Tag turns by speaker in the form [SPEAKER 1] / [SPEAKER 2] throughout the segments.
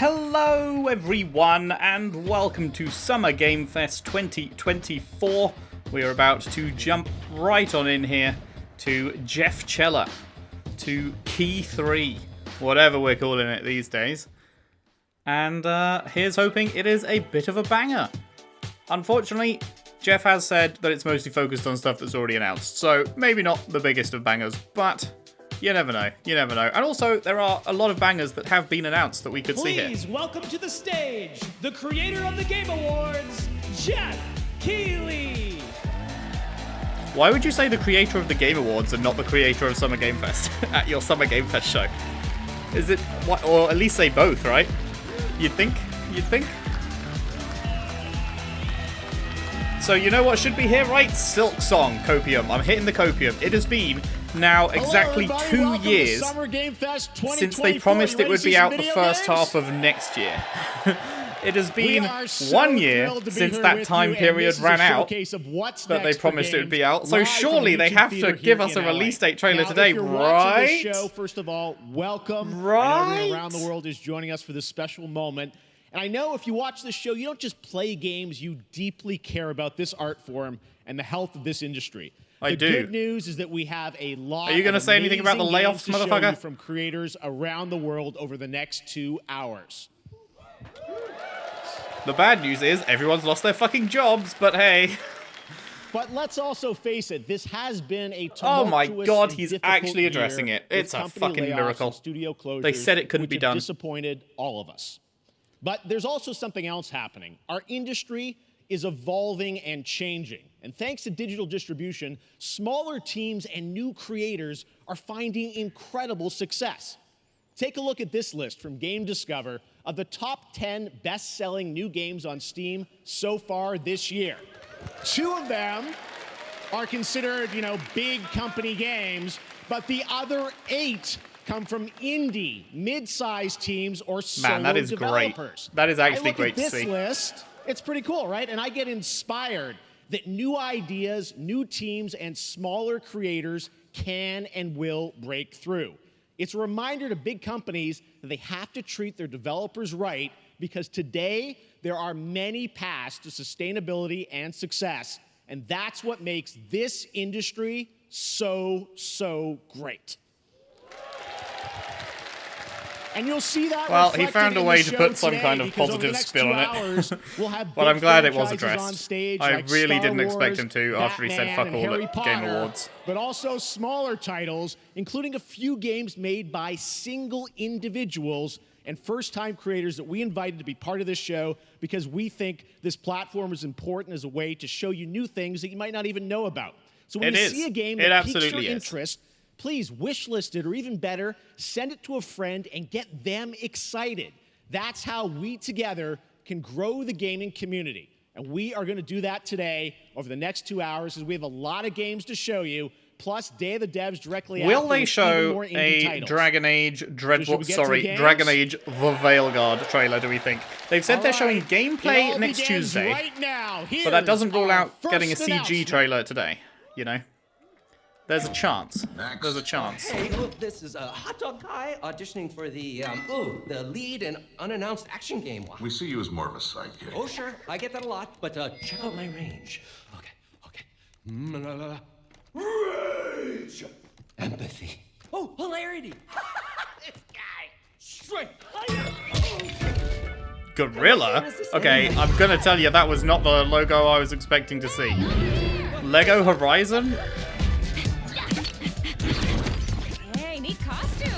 [SPEAKER 1] Hello everyone and welcome to Summer Game Fest 2024. We are about to jump right on in here to Jeff Cheller, to Key 3, whatever we're calling it these days. And here's hoping it is a bit of a banger. Unfortunately, Jeff has said that it's mostly focused on stuff that's already announced, so maybe not the biggest of bangers, but you never know, you never know. And also, there are a lot of bangers that have been announced that we could see here.
[SPEAKER 2] Please welcome to the stage, the creator of the Game Awards, Jeff Keighley.
[SPEAKER 1] Why would you say the creator of the Game Awards and not the creator of Summer Game Fest at your Summer Game Fest show? Is it, or at least say both, right? You'd think? You'd think? So you know what should be here, right? Silk Song, Copium. I'm hitting the Copium. It has been now exactly 2 years since they promised it would be out the first half of next year. It has been 1 year since that time period ran out that they promised it would be out. So surely they have to give us a release date trailer today, right?
[SPEAKER 3] First of all, welcome.
[SPEAKER 1] Right?
[SPEAKER 3] Everyone around the world is joining us for this special moment. And I know if you watch this show, you don't just play games, you deeply care about this art form and the health of this industry.
[SPEAKER 1] I do.
[SPEAKER 3] The good news is that we have a lot
[SPEAKER 1] Are you going to say anything about the layoffs, motherfucker?
[SPEAKER 3] From creators around the world over the next 2 hours.
[SPEAKER 1] The bad news is everyone's lost their fucking jobs, but hey.
[SPEAKER 3] But let's also face it, this has been a
[SPEAKER 1] Oh my god,
[SPEAKER 3] and
[SPEAKER 1] he's
[SPEAKER 3] difficult
[SPEAKER 1] actually addressing
[SPEAKER 3] year
[SPEAKER 1] it. It's a
[SPEAKER 3] with
[SPEAKER 1] fucking
[SPEAKER 3] company layoffs
[SPEAKER 1] miracle.
[SPEAKER 3] and studio closures,
[SPEAKER 1] They said it couldn't
[SPEAKER 3] which
[SPEAKER 1] be
[SPEAKER 3] have
[SPEAKER 1] done.
[SPEAKER 3] Disappointed all of us. But there's also something else happening. Our industry is evolving and changing. And thanks to digital distribution, smaller teams and new creators are finding incredible success. Take a look at this list from Game Discover of the top 10 best-selling new games on Steam so far this year. 2 of them are considered, big company games, but the other 8 come from indie, mid-sized teams or solo
[SPEAKER 1] Man, that is
[SPEAKER 3] developers.
[SPEAKER 1] great. That is actually great to see.
[SPEAKER 3] I look at this list, it's pretty cool, right? And I get inspired that new ideas, new teams, and smaller creators can and will break through. It's a reminder to big companies that they have to treat their developers right, because today there are many paths to sustainability and success, and that's what makes this industry so great. And you'll see that.
[SPEAKER 1] Well, he found a way to put some kind of positive spin on it. But I'm glad it was addressed. I really didn't expect him to after he said fuck all at Game Awards.
[SPEAKER 3] But also smaller titles, including a few games made by single individuals and first-time creators that we invited to be part of this show because we think this platform is important as a way to show you new things that you might not even know about. So when you see a game that piques your interest, please wishlist it, or even better, send it to a friend and get them excited. That's how we together can grow the gaming community. And we are going to do that today over the next 2 hours, as we have a lot of games to show you, plus Day of the Devs directly after.
[SPEAKER 1] Will they show a Dragon Age Dragon Age The Veilguard trailer, do we think? They've said they're showing gameplay next Tuesday, but that doesn't rule out getting a CG trailer today, There's a chance. There's a chance.
[SPEAKER 4] Hey, look, this is a hot dog guy auditioning for the lead and unannounced action game.
[SPEAKER 5] We see you as more of a sidekick.
[SPEAKER 4] Oh, sure, I get that a lot, but check out my range. Okay. Rage! Empathy. Oh, hilarity! This guy! Strength!
[SPEAKER 1] Gorilla? Okay, I'm gonna tell you that was not the logo I was expecting to see. Lego Horizon?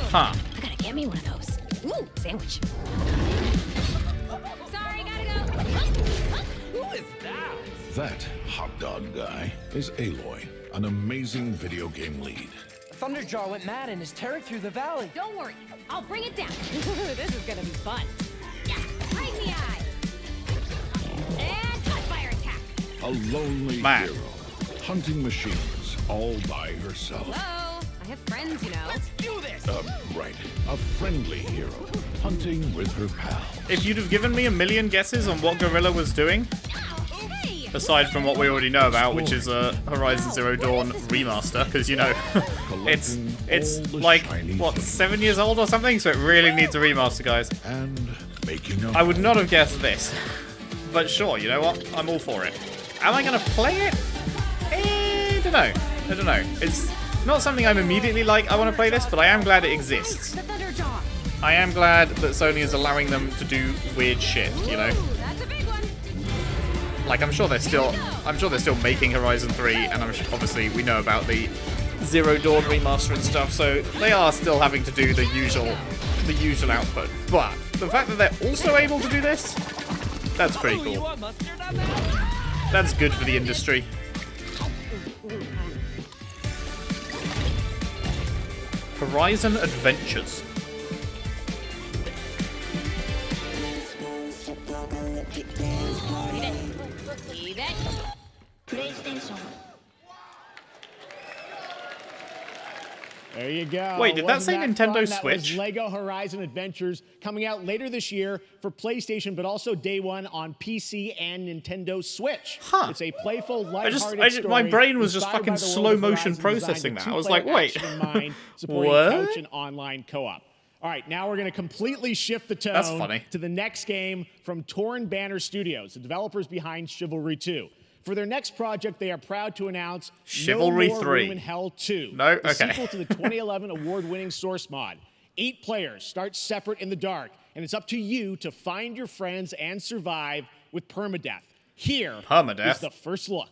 [SPEAKER 1] Huh.
[SPEAKER 6] I gotta get me one of those. Ooh, sandwich. Sorry, gotta go.
[SPEAKER 4] Who is that?
[SPEAKER 5] That hot dog guy is Aloy, an amazing video game lead.
[SPEAKER 7] Thunderjaw went mad and is tearing through the valley.
[SPEAKER 6] Don't worry, I'll bring it down. This is gonna be fun. Yeah, right in the eye. And cut fire attack.
[SPEAKER 5] A lonely hero, hunting machines all by herself.
[SPEAKER 6] Hello, I have friends,
[SPEAKER 4] Let's do this!
[SPEAKER 5] Right. A friendly hero, hunting with her pal.
[SPEAKER 1] If you'd have given me a million guesses on what Gorilla was doing, aside from what we already know about, which is a Horizon Zero Dawn remaster, because, it's It's
[SPEAKER 5] all the
[SPEAKER 1] like,
[SPEAKER 5] shiny
[SPEAKER 1] what,
[SPEAKER 5] things
[SPEAKER 1] 7 years old or something? So it really needs a remaster, guys.
[SPEAKER 5] and making a
[SPEAKER 1] I would not have guessed this. But sure, you know what? I'm all for it. Am I going to play it? I don't know. I don't know. It's not something I'm immediately like, I want to play this, but I am glad it exists.
[SPEAKER 6] The Thunderjaw.
[SPEAKER 1] I am glad that Sony is allowing them to do weird shit, you know?
[SPEAKER 6] Ooh, that's a big one.
[SPEAKER 1] Like, I'm sure they're still making Horizon 3, and obviously we know about the Zero Dawn remaster and stuff, so they are still having to do the usual output. But the fact that they're also able to do this, that's pretty
[SPEAKER 7] You
[SPEAKER 1] cool.
[SPEAKER 7] want mustard on that?
[SPEAKER 1] That's good for the industry. Horizon Adventures.
[SPEAKER 6] Leave it.
[SPEAKER 3] There you go.
[SPEAKER 1] Wait, did that
[SPEAKER 3] Wasn't
[SPEAKER 1] say Nintendo
[SPEAKER 3] fun? That
[SPEAKER 1] Switch?
[SPEAKER 3] was Lego Horizon Adventures coming out later this year for PlayStation, but also day one on PC and Nintendo Switch.
[SPEAKER 1] Huh.
[SPEAKER 3] It's a playful, lighthearted story.
[SPEAKER 1] my brain was just
[SPEAKER 3] inspired
[SPEAKER 1] fucking
[SPEAKER 3] by the world
[SPEAKER 1] slow
[SPEAKER 3] of
[SPEAKER 1] motion
[SPEAKER 3] Horizon, designed
[SPEAKER 1] processing
[SPEAKER 3] with
[SPEAKER 1] that. I was
[SPEAKER 3] two-player
[SPEAKER 1] like, wait.
[SPEAKER 3] action in mind, supporting
[SPEAKER 1] What?
[SPEAKER 3] couch and online co-op. All right, now we're going to completely shift the tone
[SPEAKER 1] That's funny.
[SPEAKER 3] to the next game from Torn Banner Studios, the developers behind Chivalry 2. For their next project, they are proud to announce
[SPEAKER 1] Chivalry
[SPEAKER 3] No More
[SPEAKER 1] 3.
[SPEAKER 3] Room in Hell 2,
[SPEAKER 1] No?
[SPEAKER 3] the
[SPEAKER 1] Okay.
[SPEAKER 3] sequel to the 2011 award-winning Source mod. 8 players start separate in the dark, and it's up to you to find your friends and survive with permadeath. Here
[SPEAKER 1] Permadeath?
[SPEAKER 3] is the first look.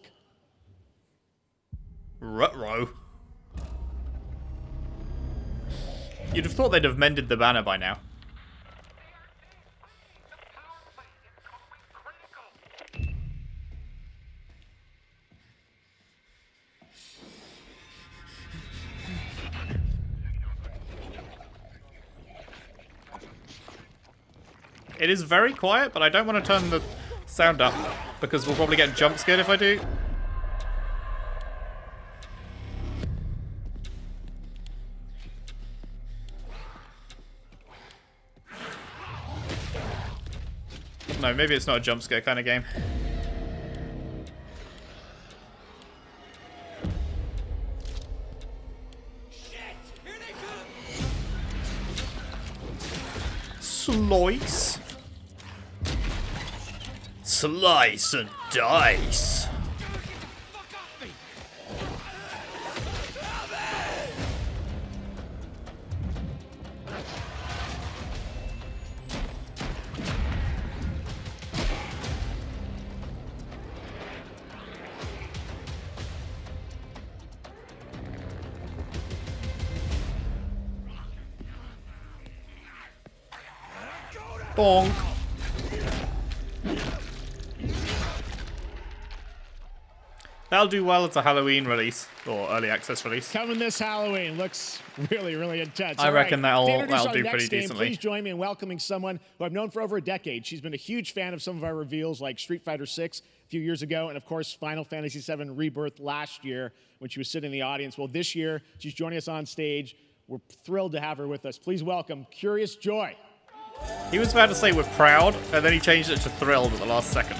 [SPEAKER 1] Ruh-roh. You'd have thought they'd have mended the banner by now. It is very quiet, but I don't want to turn the sound up because we'll probably get jump scared if I do. No, maybe it's not a jump scare kind of game. Slice. Slice and dice. Bonk. That'll do well as a Halloween release, or early access release.
[SPEAKER 3] Coming this Halloween. Looks really, really intense.
[SPEAKER 1] I
[SPEAKER 3] All
[SPEAKER 1] reckon that'll
[SPEAKER 3] to introduce our
[SPEAKER 1] do
[SPEAKER 3] next
[SPEAKER 1] pretty
[SPEAKER 3] game,
[SPEAKER 1] decently.
[SPEAKER 3] Please join me in welcoming someone who I've known for over a decade. She's been a huge fan of some of our reveals like Street Fighter 6 a few years ago, and of course Final Fantasy 7 Rebirth last year when she was sitting in the audience. Well, this year she's joining us on stage. We're thrilled to have her with us. Please welcome Curious Joy.
[SPEAKER 1] He was about to say we're proud, and then he changed it to thrilled at the last second.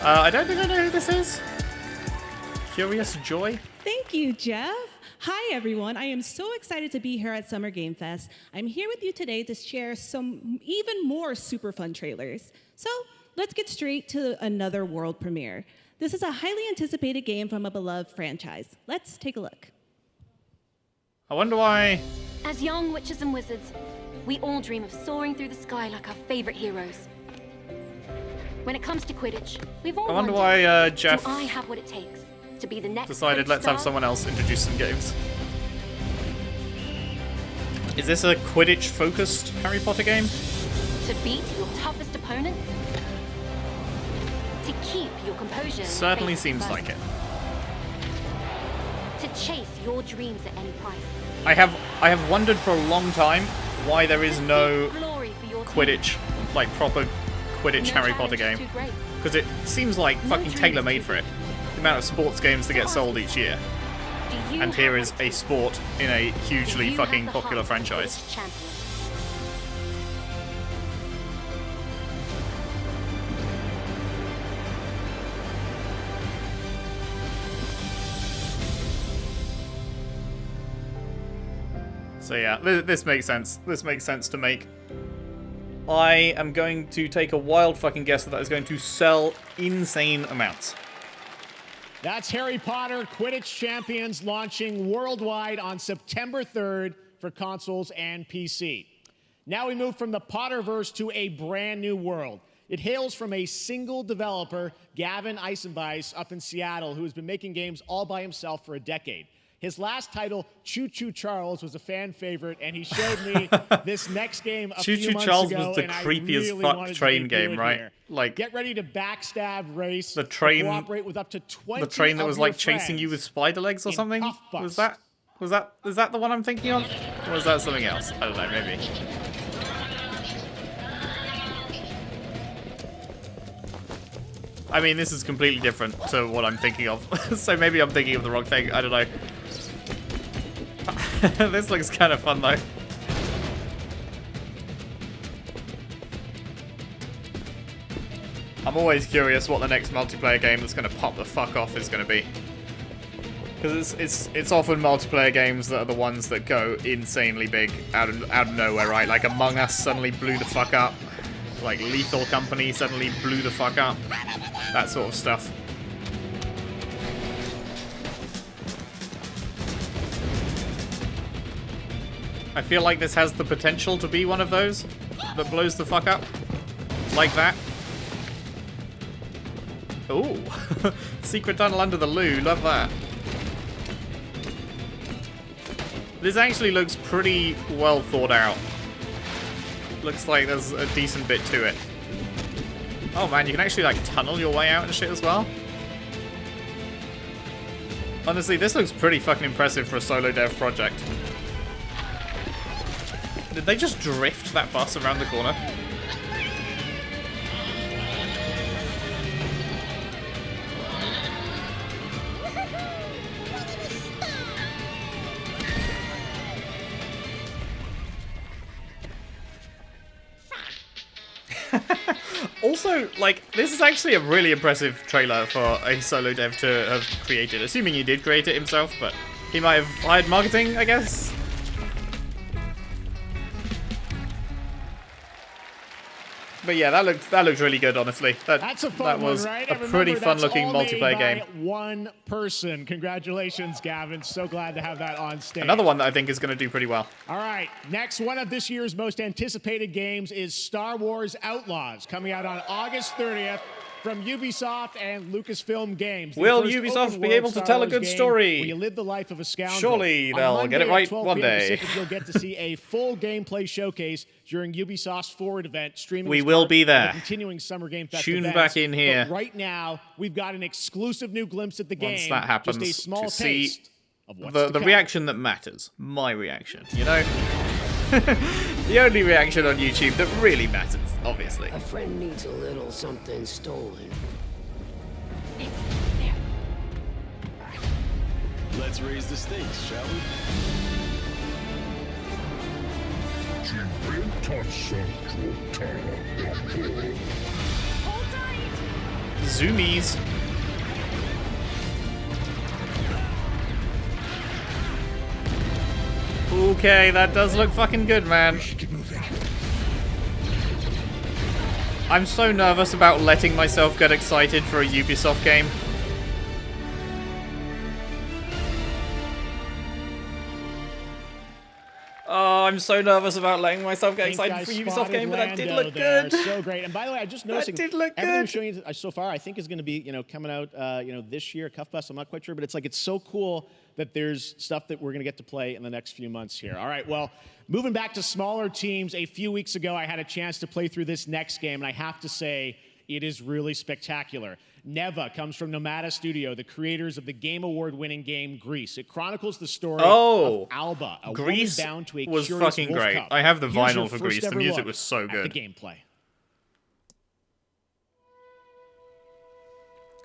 [SPEAKER 1] I don't think I know who this is. Curious Joy?
[SPEAKER 8] Thank you, Jeff. Hi, everyone. I am so excited to be here at Summer Game Fest. I'm here with you today to share some even more super fun trailers. So let's get straight to another world premiere. This is a highly anticipated game from a beloved franchise. Let's take a look.
[SPEAKER 1] I wonder why...
[SPEAKER 9] As young witches and wizards, we all dream of soaring through the sky like our favorite heroes. When it comes to Quidditch, we've all
[SPEAKER 1] I wonder
[SPEAKER 9] wondered,
[SPEAKER 1] why Jeff
[SPEAKER 9] do I have what it takes to be the next
[SPEAKER 1] decided
[SPEAKER 9] Quidditch
[SPEAKER 1] let's have
[SPEAKER 9] star?
[SPEAKER 1] someone else introduce some games. Is this a Quidditch-focused Harry Potter game?
[SPEAKER 9] To beat your toughest opponents? To keep your composure in the
[SPEAKER 1] Certainly
[SPEAKER 9] face of
[SPEAKER 1] seems
[SPEAKER 9] adversity?
[SPEAKER 1] like it.
[SPEAKER 9] To chase your dreams at any price?
[SPEAKER 1] I have wondered for a long time why there is no
[SPEAKER 9] Glory for your
[SPEAKER 1] Quidditch, like proper Quidditch
[SPEAKER 9] No
[SPEAKER 1] Harry Potter
[SPEAKER 9] challenge
[SPEAKER 1] game.
[SPEAKER 9] is too great.
[SPEAKER 1] Because it seems like fucking
[SPEAKER 9] dream
[SPEAKER 1] tailor-made
[SPEAKER 9] is
[SPEAKER 1] for it. The amount of sports games that get sold each year.
[SPEAKER 9] Do you
[SPEAKER 1] And here
[SPEAKER 9] have
[SPEAKER 1] is
[SPEAKER 9] what it
[SPEAKER 1] a
[SPEAKER 9] takes?
[SPEAKER 1] sport in a
[SPEAKER 9] Do
[SPEAKER 1] hugely
[SPEAKER 9] you
[SPEAKER 1] fucking
[SPEAKER 9] have the
[SPEAKER 1] popular
[SPEAKER 9] heart of a
[SPEAKER 1] franchise.
[SPEAKER 9] Quidditch champion?
[SPEAKER 1] So yeah, this makes sense. This makes sense to make. I am going to take a wild fucking guess that is going to sell insane amounts.
[SPEAKER 3] That's Harry Potter Quidditch Champions launching worldwide on September 3rd for consoles and PC. Now we move from the Potterverse to a brand new world. It hails from a single developer, Gavin Eisenbeis, up in Seattle, who has been making games all by himself for a decade. His last title, Choo Choo Charles, was a fan favorite, and he showed me this next game a
[SPEAKER 1] Choo
[SPEAKER 3] few
[SPEAKER 1] Choo
[SPEAKER 3] months
[SPEAKER 1] Charles
[SPEAKER 3] ago,
[SPEAKER 1] was the
[SPEAKER 3] and I
[SPEAKER 1] creepy as
[SPEAKER 3] really
[SPEAKER 1] fuck
[SPEAKER 3] wanted to
[SPEAKER 1] train
[SPEAKER 3] debut
[SPEAKER 1] game,
[SPEAKER 3] it
[SPEAKER 1] right?
[SPEAKER 3] here.
[SPEAKER 1] Like,
[SPEAKER 3] get ready to backstab, race,
[SPEAKER 1] the train,
[SPEAKER 3] cooperate with up to 20
[SPEAKER 1] the train that was
[SPEAKER 3] of
[SPEAKER 1] like
[SPEAKER 3] your
[SPEAKER 1] chasing you
[SPEAKER 3] friends
[SPEAKER 1] with spider legs or
[SPEAKER 3] in
[SPEAKER 1] something.
[SPEAKER 3] Puff
[SPEAKER 1] Was
[SPEAKER 3] Bus.
[SPEAKER 1] that the one I'm thinking of, or was that something else? I don't know, maybe. I mean, this is completely different to what I'm thinking of, so maybe I'm thinking of the wrong thing. I don't know. This looks kind of fun though. I'm always curious what the next multiplayer game that's going to pop the fuck off is going to be. Because it's often multiplayer games that are the ones that go insanely big out of nowhere, right? Like Among Us suddenly blew the fuck up. Like Lethal Company suddenly blew the fuck up. That sort of stuff. I feel like this has the potential to be one of those that blows the fuck up. Like that. Ooh. Secret tunnel under the loo. Love that. This actually looks pretty well thought out. Looks like there's a decent bit to it. Oh man, you can actually like tunnel your way out and shit as well. Honestly, this looks pretty fucking impressive for a solo dev project. Did they just drift that bus around the corner? Also, like, this is actually a really impressive trailer for a solo dev to have created. Assuming he did create it himself, but he might have hired marketing, I guess. But yeah, that looked really good, honestly.
[SPEAKER 3] That's a fun
[SPEAKER 1] that was
[SPEAKER 3] one, right?
[SPEAKER 1] a pretty fun-looking multiplayer game.
[SPEAKER 3] One person. Congratulations, Gavin. So glad to have that on stage.
[SPEAKER 1] Another one that I think is going to do pretty well.
[SPEAKER 3] All right, next one of this year's most anticipated games is Star Wars Outlaws, coming out on August 30th from Ubisoft and Lucasfilm Games.
[SPEAKER 1] Will Ubisoft be able to tell a good story?
[SPEAKER 3] Where you live the life of a scoundrel.
[SPEAKER 1] Surely they'll
[SPEAKER 3] on
[SPEAKER 1] get it
[SPEAKER 3] Monday
[SPEAKER 1] right
[SPEAKER 3] at 12
[SPEAKER 1] one
[SPEAKER 3] p.m.
[SPEAKER 1] day.
[SPEAKER 3] Pacific, you'll get to see a full gameplay showcase during Ubisoft's Forward event, streaming.
[SPEAKER 1] We
[SPEAKER 3] as
[SPEAKER 1] will
[SPEAKER 3] part
[SPEAKER 1] be
[SPEAKER 3] of the
[SPEAKER 1] there.
[SPEAKER 3] continuing Summer Game Fest
[SPEAKER 1] Tune
[SPEAKER 3] events.
[SPEAKER 1] back in here.
[SPEAKER 3] But right now, we've got an exclusive new glimpse at the game.
[SPEAKER 1] Once that happens,
[SPEAKER 3] just a small
[SPEAKER 1] to see
[SPEAKER 3] taste of what's
[SPEAKER 1] the
[SPEAKER 3] to come.
[SPEAKER 1] reaction that matters. My reaction, you know? The only reaction on YouTube that really matters, obviously.
[SPEAKER 10] A friend needs a little something stolen.
[SPEAKER 11] Let's raise the stakes, shall we?
[SPEAKER 1] Zoomies. Okay, that does look fucking good, man. I'm so nervous about letting myself get excited for a Ubisoft game. Oh, I'm so nervous about letting myself get excited for a Ubisoft game, but that did look good.
[SPEAKER 3] So great. And by the way, I just noticed
[SPEAKER 1] That did look
[SPEAKER 3] everything I'm
[SPEAKER 1] good.
[SPEAKER 3] showing you so far, I think is going to be, coming out, this year, Cuff Bus. I'm not quite sure, but it's so cool that there's stuff that we're going to get to play in the next few months here. All right, well, moving back to smaller teams, a few weeks ago, I had a chance to play through this next game, and I have to say, it is really spectacular. Neva comes from Nomada Studio, the creators of the Game Award-winning game Grease. It chronicles the story of Alba, a
[SPEAKER 1] Grease
[SPEAKER 3] woman bound to a
[SPEAKER 1] was
[SPEAKER 3] curious
[SPEAKER 1] fucking
[SPEAKER 3] wolf
[SPEAKER 1] great.
[SPEAKER 3] cub.
[SPEAKER 1] I have the
[SPEAKER 3] Here's
[SPEAKER 1] vinyl
[SPEAKER 3] your
[SPEAKER 1] for
[SPEAKER 3] first
[SPEAKER 1] Grease. The
[SPEAKER 3] ever
[SPEAKER 1] music
[SPEAKER 3] look
[SPEAKER 1] was so
[SPEAKER 3] at
[SPEAKER 1] good.
[SPEAKER 3] the gameplay.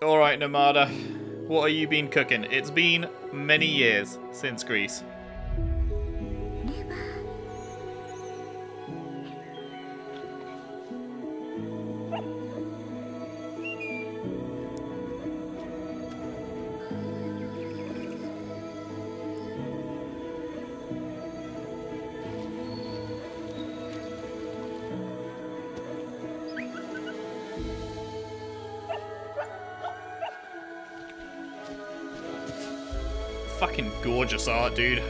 [SPEAKER 1] All right, Nomada, what have you been cooking? It's been many years since Grease. Fucking gorgeous art, dude.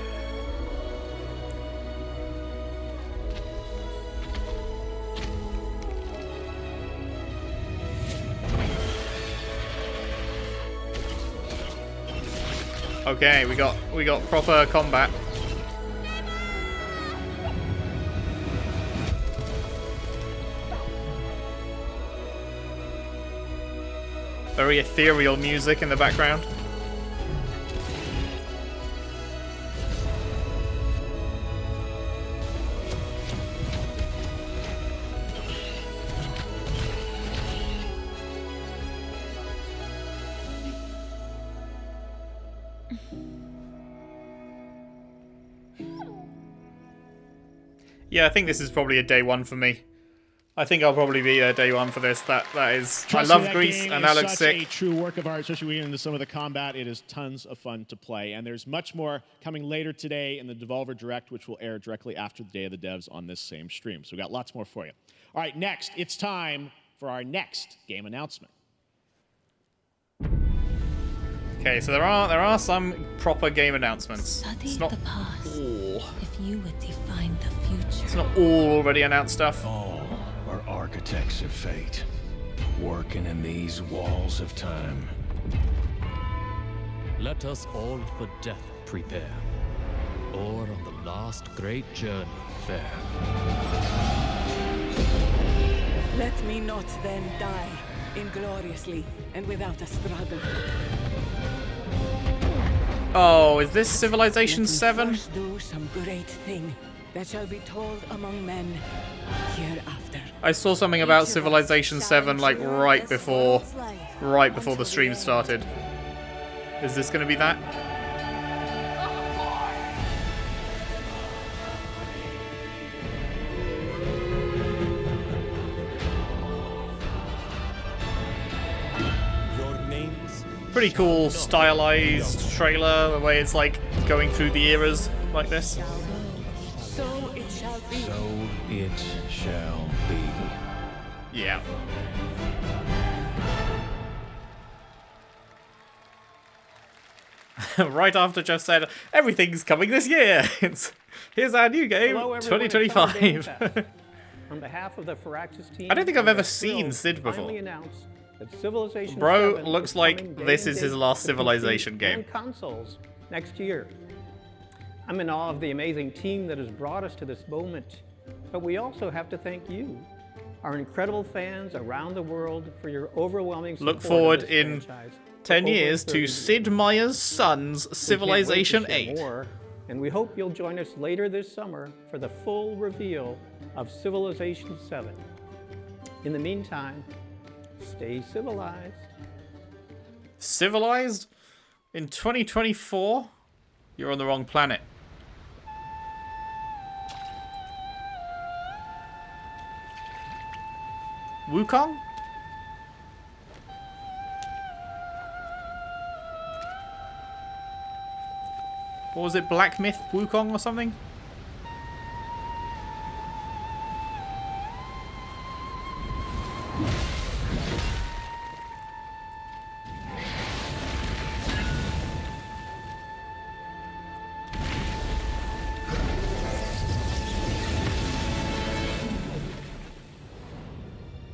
[SPEAKER 1] Okay, we got proper combat. Very ethereal music in the background. Yeah, I think this is probably a day one for me. I think I'll probably be a day one for this. That is.
[SPEAKER 3] Trust
[SPEAKER 1] I
[SPEAKER 3] me,
[SPEAKER 1] love Greece,
[SPEAKER 3] game
[SPEAKER 1] and
[SPEAKER 3] is
[SPEAKER 1] that looks
[SPEAKER 3] such
[SPEAKER 1] sick.
[SPEAKER 3] a true work of art, especially when we get into some of the combat. It is tons of fun to play, and there's much more coming later today in the Devolver Direct, which will air directly after the Day of the Devs on this same stream. So we got lots more for you. All right, next, it's time for our next game announcement.
[SPEAKER 1] Okay, so there are some proper game announcements.
[SPEAKER 12] Study
[SPEAKER 1] It's not
[SPEAKER 12] the past.
[SPEAKER 1] all.
[SPEAKER 12] If you would define the future.
[SPEAKER 1] It's not all already announced stuff.
[SPEAKER 11] All are architects of fate, working in these walls of time.
[SPEAKER 2] Let us all for death prepare, or on the last great journey fare.
[SPEAKER 13] Let me not then die ingloriously and without a struggle.
[SPEAKER 1] Oh, is this Civilization 7?
[SPEAKER 13] First do some great thing that shall be told among men hereafter.
[SPEAKER 1] I saw something about Civilization 7 like right before the stream started. Is this going to be that? Pretty cool stylized trailer, the way it's like going through the eras like this.
[SPEAKER 13] So it shall be.
[SPEAKER 11] So it shall be.
[SPEAKER 1] Yeah. Right after Jeff said, everything's coming this year. Here's our new game,
[SPEAKER 14] Hello, everyone,
[SPEAKER 1] 2025.
[SPEAKER 14] On behalf of the Firaxis team,
[SPEAKER 1] I don't think I've
[SPEAKER 14] we
[SPEAKER 1] ever
[SPEAKER 14] are
[SPEAKER 1] seen
[SPEAKER 14] thrilled
[SPEAKER 1] Sid
[SPEAKER 14] to
[SPEAKER 1] before.
[SPEAKER 14] finally announce that Civilization
[SPEAKER 1] Bro
[SPEAKER 14] 7
[SPEAKER 1] looks
[SPEAKER 14] is
[SPEAKER 1] like
[SPEAKER 14] coming
[SPEAKER 1] this
[SPEAKER 14] day
[SPEAKER 1] is
[SPEAKER 14] and
[SPEAKER 1] his
[SPEAKER 14] date
[SPEAKER 1] last
[SPEAKER 14] to
[SPEAKER 1] Civilization
[SPEAKER 14] PC
[SPEAKER 1] game.
[SPEAKER 14] and consoles next year. I'm in awe of the amazing team that has brought us to this moment, but we also have to thank you, our incredible fans around the world, for your overwhelming support.
[SPEAKER 1] Look forward
[SPEAKER 14] of this
[SPEAKER 1] in
[SPEAKER 14] franchise
[SPEAKER 1] 10
[SPEAKER 14] for over
[SPEAKER 1] years
[SPEAKER 14] 30
[SPEAKER 1] to
[SPEAKER 14] years.
[SPEAKER 1] Sid Meier's son's
[SPEAKER 14] We can't wait to
[SPEAKER 1] Civilization
[SPEAKER 14] share
[SPEAKER 1] 8.
[SPEAKER 14] more, and we hope you'll join us later this summer for the full reveal of Civilization 7. In the meantime, stay civilized.
[SPEAKER 1] Civilized? In 2024? You're on the wrong planet. Wukong? What was it? Black Myth Wukong or something?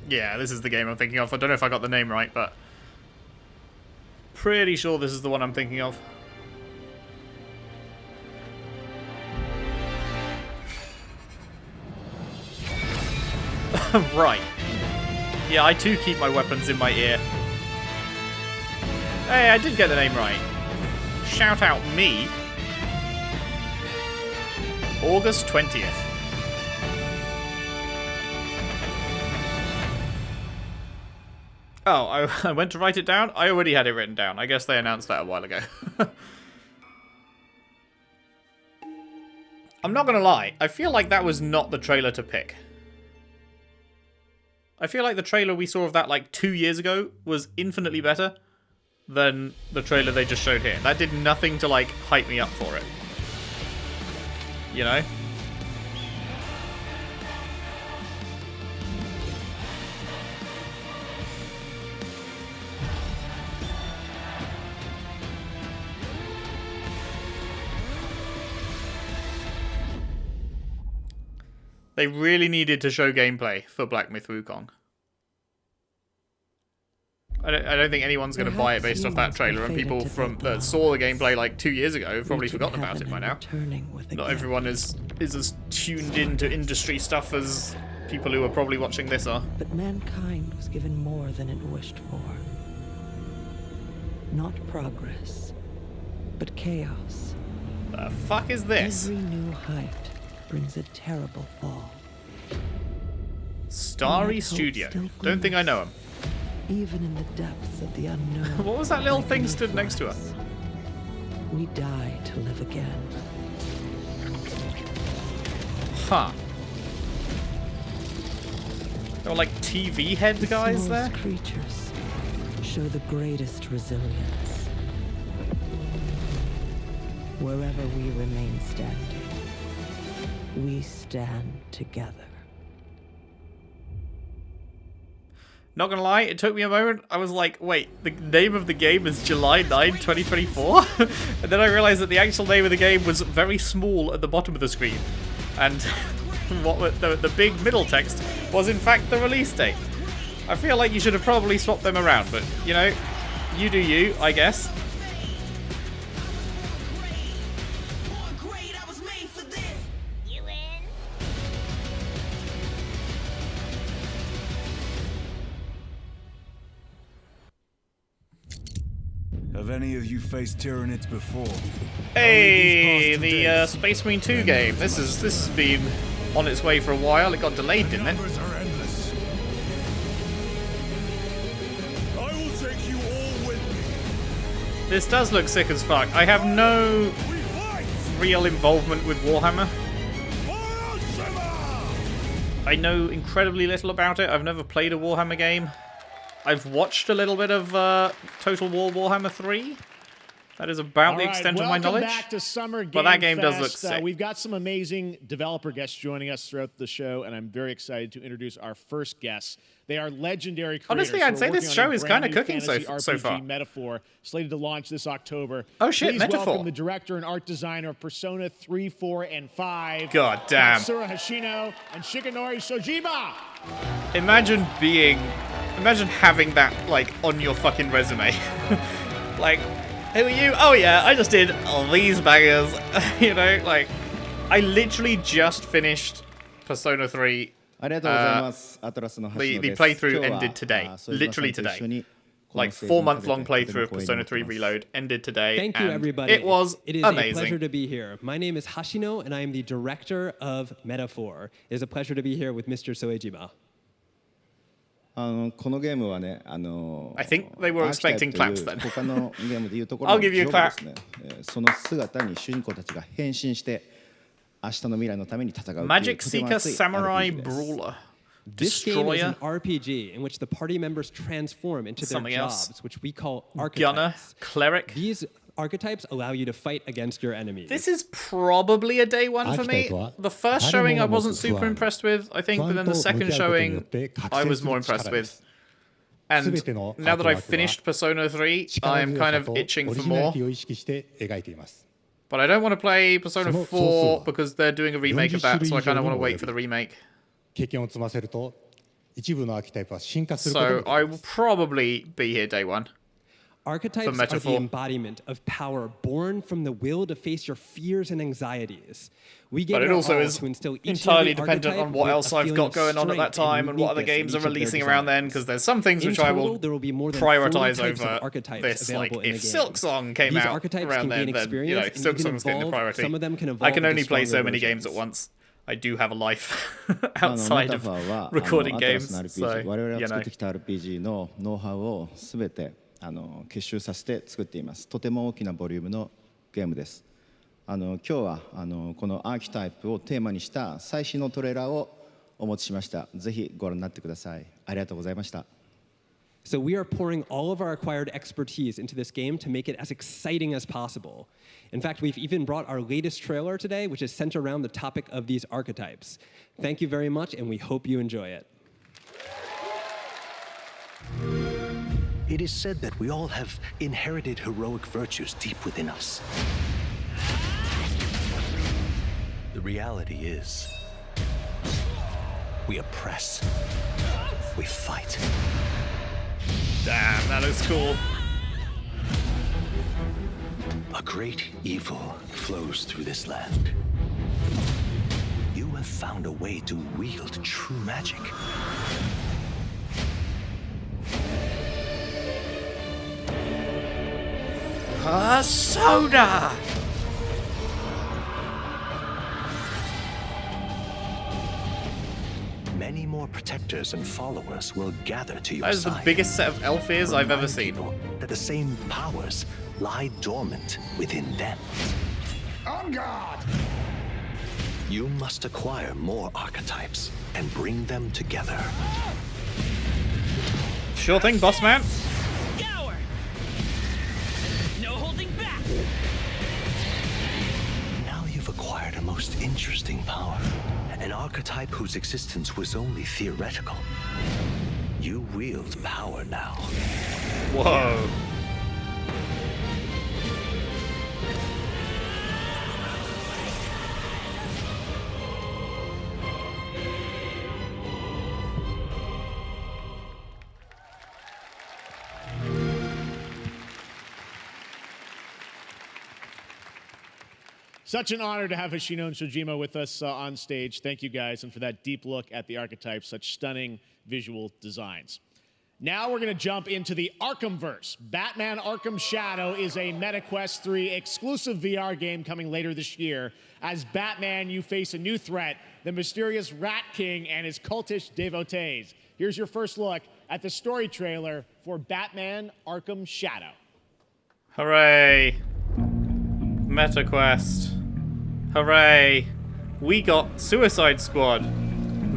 [SPEAKER 1] Yeah, this is the game I'm thinking of. I don't know if I got the name right, but pretty sure this is the one I'm thinking of. Right. Yeah, I too keep my weapons in my ear. Hey, I did get the name right. Shout out me. August 20th. Oh, I went to write it down? I already had it written down. I guess they announced that a while ago. I'm not gonna lie. I feel like that was not the trailer to pick. I feel like the trailer we saw of that like 2 years ago was infinitely better than the trailer they just showed here. That did nothing to like hype me up for it. You know? They really needed to show gameplay for Black Myth Wukong. I don't think anyone's going to buy it based off that trailer, and people that saw the gameplay like 2 years ago have probably forgotten about it by now. Not everyone is as tuned into industry stuff as people who are probably watching this are.
[SPEAKER 15] But mankind was given more than it wished for. Not progress, but chaos.
[SPEAKER 1] The fuck is this?
[SPEAKER 15] Every new height brings a terrible fall.
[SPEAKER 1] Starry Studio. Don't think I know him.
[SPEAKER 15] Even in the depths of the unknown.
[SPEAKER 1] What was that little thing stood next to us?
[SPEAKER 15] We die to live again.
[SPEAKER 1] Huh. There were like TV head guys there?
[SPEAKER 15] Creatures show the greatest resilience. Wherever we remain standing, we stand together.
[SPEAKER 1] Not gonna lie, it took me a moment. I was like, wait, the name of the game is July 9, 2024? And then I realized that the actual name of the game was very small at the bottom of the screen. And what the big middle text was in fact the release date. I feel like you should have probably swapped them around, but you know, you do you, I guess.
[SPEAKER 16] Have any of you faced Tyranids before?
[SPEAKER 1] Hey, the Space Marine 2 game. This has been on its way for a while. It got delayed, didn't it?
[SPEAKER 16] Are endless. I will take you all with me.
[SPEAKER 1] This does look sick as fuck. I have no real involvement with Warhammer. I know incredibly little about it. I've never played a Warhammer game. I've watched a little bit of Total War Warhammer 3. That is about the extent of my knowledge.
[SPEAKER 3] Welcome back to Summer Game
[SPEAKER 1] But that game
[SPEAKER 3] Fest.
[SPEAKER 1] does look sick.
[SPEAKER 3] We've got some amazing developer guests joining us throughout the show, and I'm very excited to introduce our first guests. They are legendary creators.
[SPEAKER 1] Honestly, I'd say this show is kind of cooking so far.
[SPEAKER 3] Metaphor, slated to launch this October.
[SPEAKER 1] Oh shit,
[SPEAKER 3] Please
[SPEAKER 1] Metaphor.
[SPEAKER 3] welcome the director and art designer of Persona 3, 4, and 5.
[SPEAKER 1] God damn.
[SPEAKER 3] Katsura Hashino and Shigenori Sojiba.
[SPEAKER 1] Imagine having that, like, on your fucking resume. Like, who are you? Oh yeah, I just did all these bangers. You know, like, I literally just finished Persona 3. The playthrough ended today. Literally today. Like, 4-month-long playthrough of Persona 3 Reload ended today.
[SPEAKER 17] Thank you, everybody.
[SPEAKER 1] It was
[SPEAKER 17] It is
[SPEAKER 1] amazing.
[SPEAKER 17] a pleasure to be here. My name is Hashino, and I am the director of Metaphor. It is a pleasure to be here with Mr. Soejima.
[SPEAKER 1] I think they were expecting claps then. I'll give you a clap. Magic Seeker Samurai Brawler.
[SPEAKER 17] This game is an
[SPEAKER 1] Destroyer.
[SPEAKER 17] RPG in which the party members transform into their
[SPEAKER 1] Something else.
[SPEAKER 17] jobs, which we call archetypes.
[SPEAKER 1] Gunner. Cleric.
[SPEAKER 17] These archetypes allow you to fight against your enemies.
[SPEAKER 1] This is probably a day one for me. The first showing I wasn't super impressed with, I think, but then the second showing I was more impressed with. And now that I've finished Persona 3, I'm kind of itching for more. But I don't want to play Persona 4 because they're doing a remake of that, so I kind of want to wait for the remake. So I will probably be here day one.
[SPEAKER 17] Archetypes are the embodiment of power born from the will to face your fears and anxieties. We
[SPEAKER 1] But it also is entirely dependent on what else I've got going on at that time and what other games are releasing around then, because there's some things which I will prioritize over this. Like, if Silksong came out around then, you know, Silksong's getting the priority. I can only play so many games at once. I do have a life outside of recording games, so, you know.
[SPEAKER 18] 結集させて作っています。とても大きなボリュームのゲームです。今日はこのアーキタイプをテーマにした最新のトレーラーをお持ちしました。ぜひご覧になってください。ありがとうございました。
[SPEAKER 17] So we are pouring all of our acquired expertise into this game to make it as exciting as possible. In fact, we've even brought our latest trailer today, which is centered around the topic of these archetypes. Thank you very much, and we hope you enjoy it.
[SPEAKER 19] It is said that we all have inherited heroic virtues deep within us. The reality is, We oppress. We fight.
[SPEAKER 1] Damn, that looks cool.
[SPEAKER 19] A great evil flows through this land. You have found a way to wield true magic.
[SPEAKER 1] Persona!
[SPEAKER 19] Many more protectors and followers will gather to your
[SPEAKER 1] That is
[SPEAKER 19] side.
[SPEAKER 1] the biggest set of elf ears I've ever seen.
[SPEAKER 19] That the same powers lie dormant within them.
[SPEAKER 16] On guard!
[SPEAKER 19] You must acquire more archetypes and bring them together.
[SPEAKER 1] Sure thing, boss man.
[SPEAKER 7] Scour! No holding back!
[SPEAKER 19] Now you've acquired a most interesting power. An archetype whose existence was only theoretical. You wield power now.
[SPEAKER 1] Whoa.
[SPEAKER 3] Such an honor to have Hoshino and Shojima with us on stage. Thank you guys, and for that deep look at the archetypes, such stunning visual designs. Now we're going to jump into the Arkhamverse. Batman Arkham Shadow is a MetaQuest 3 exclusive VR game coming later this year. As Batman, you face a new threat, the mysterious Rat King and his cultish devotees. Here's your first look at the story trailer for Batman Arkham Shadow.
[SPEAKER 1] Hooray. MetaQuest. Hooray. We got Suicide Squad.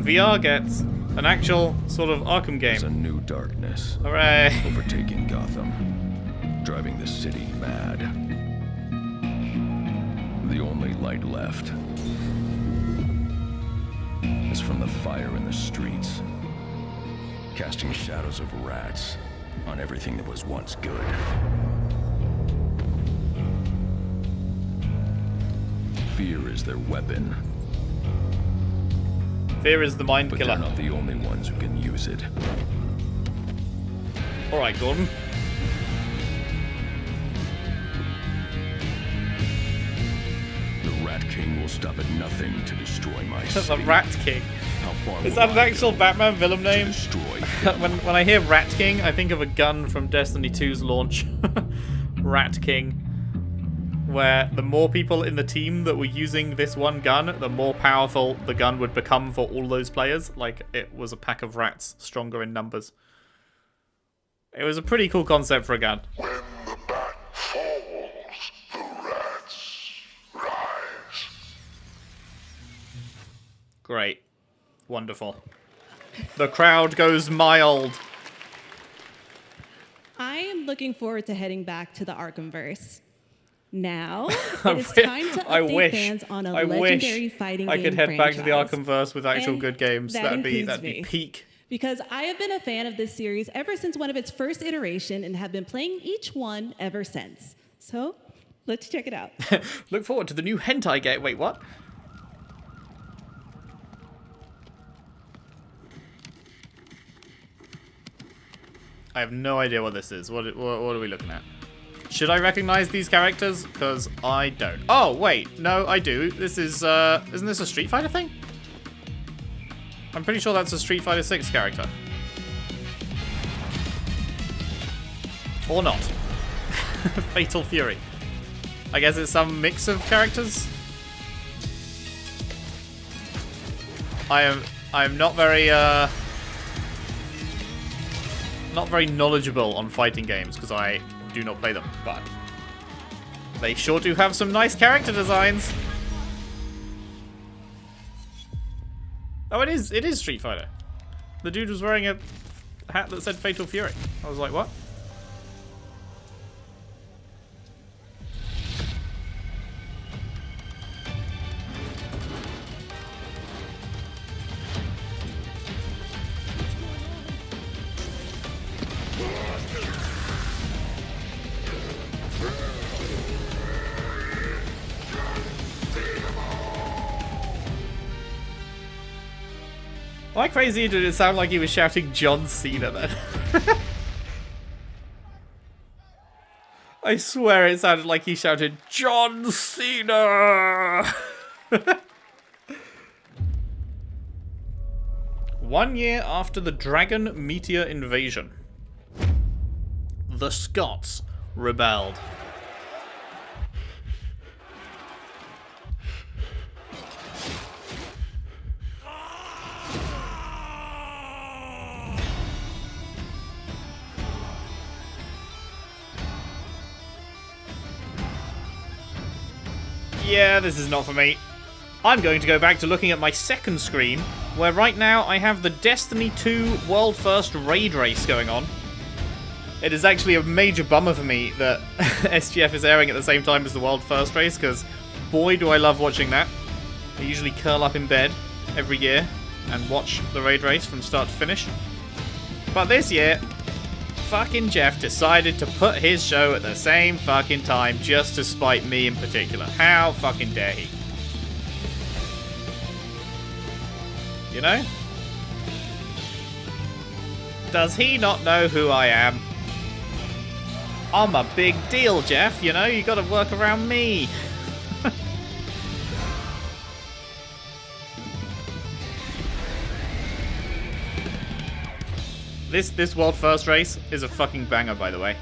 [SPEAKER 1] VR gets an actual sort of Arkham game.
[SPEAKER 11] There's a new darkness.
[SPEAKER 1] Hooray.
[SPEAKER 11] Overtaking Gotham. Driving the city mad. The only light left is from the fire in the streets. Casting shadows of rats on everything that was once good. Fear is their weapon.
[SPEAKER 1] Fear is the mind
[SPEAKER 11] But
[SPEAKER 1] killer.
[SPEAKER 11] they're not the only ones who can use it.
[SPEAKER 1] Alright, Gordon.
[SPEAKER 11] The Rat King will stop at nothing to destroy my
[SPEAKER 1] The
[SPEAKER 11] city.
[SPEAKER 1] Rat King.
[SPEAKER 11] How far
[SPEAKER 1] Is
[SPEAKER 11] will
[SPEAKER 1] that an
[SPEAKER 11] I
[SPEAKER 1] actual
[SPEAKER 11] go
[SPEAKER 1] Batman villain
[SPEAKER 11] to
[SPEAKER 1] name?
[SPEAKER 11] destroy
[SPEAKER 1] when I hear Rat King, I think of a gun from Destiny 2's launch. Rat King. Where the more people in the team that were using this one gun, the more powerful the gun would become for all those players. Like, it was a pack of rats, stronger in numbers. It was a pretty cool concept for a gun.
[SPEAKER 16] When the bat falls, the rats rise.
[SPEAKER 1] Great. Wonderful. The crowd goes mild.
[SPEAKER 8] I am looking forward to heading back to the Arkhamverse. Now, it is time to update fans on a legendary fighting game
[SPEAKER 1] I could head back to the
[SPEAKER 8] franchise.
[SPEAKER 1] Arkhamverse with actual
[SPEAKER 8] And
[SPEAKER 1] good games.
[SPEAKER 8] that
[SPEAKER 1] That'd be
[SPEAKER 8] includes me.
[SPEAKER 1] peak.
[SPEAKER 8] Because I have been a fan of this series ever since one of its first iteration and have been playing each one ever since. So, let's check it out.
[SPEAKER 1] Look forward to the new hentai game. Wait, what? I have no idea what this is. What are we looking at? Should I recognize these characters? Because I don't. Oh, wait. No, I do. This is, isn't this a Street Fighter thing? I'm pretty sure that's a Street Fighter 6 character. Or not. Fatal Fury. I guess it's some mix of characters. I am not very knowledgeable on fighting games because I do not play them, but they sure do have some nice character designs. Oh, it is Street Fighter. The dude was wearing a hat that said Fatal Fury. I was like, what? I crazy did it sound like he was shouting John Cena then? I swear it sounded like he shouted John Cena! 1 year after the Dragon Meteor invasion, the Scots rebelled. Yeah, this is not for me. I'm going to go back to looking at my second screen, where right now I have the Destiny 2 World First Raid Race going on. It is actually a major bummer for me that SGF is airing at the same time as the World First Race, because boy do I love watching that. I usually curl up in bed every year and watch the Raid Race from start to finish. But this year, fucking Jeff decided to put his show at the same fucking time just to spite me in particular. How fucking dare he? You know? Does he not know who I am? I'm a big deal, Jeff, you know? You gotta work around me. This World First Race is a fucking banger, by the way.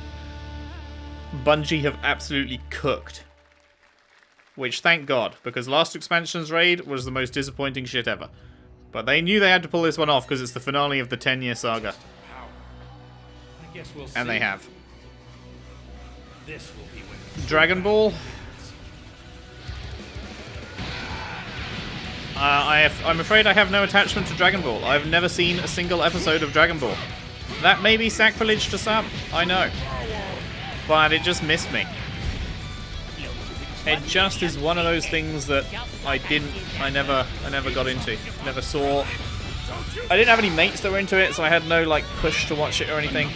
[SPEAKER 1] Bungie have absolutely cooked. Which, thank God, because last expansion's raid was the most disappointing shit ever. But they knew they had to pull this one off because it's the finale of the 10-year saga.
[SPEAKER 2] I guess we'll
[SPEAKER 1] and
[SPEAKER 2] see.
[SPEAKER 1] they have.
[SPEAKER 2] This will be when
[SPEAKER 1] Dragon Ball. I'm afraid I have no attachment to Dragon Ball. I've never seen a single episode of Dragon Ball. That may be sacrilege to some, I know. But it just missed me. It just is one of those things that I never got into. Never saw. I didn't have any mates that were into it, so I had no like push to watch it or anything.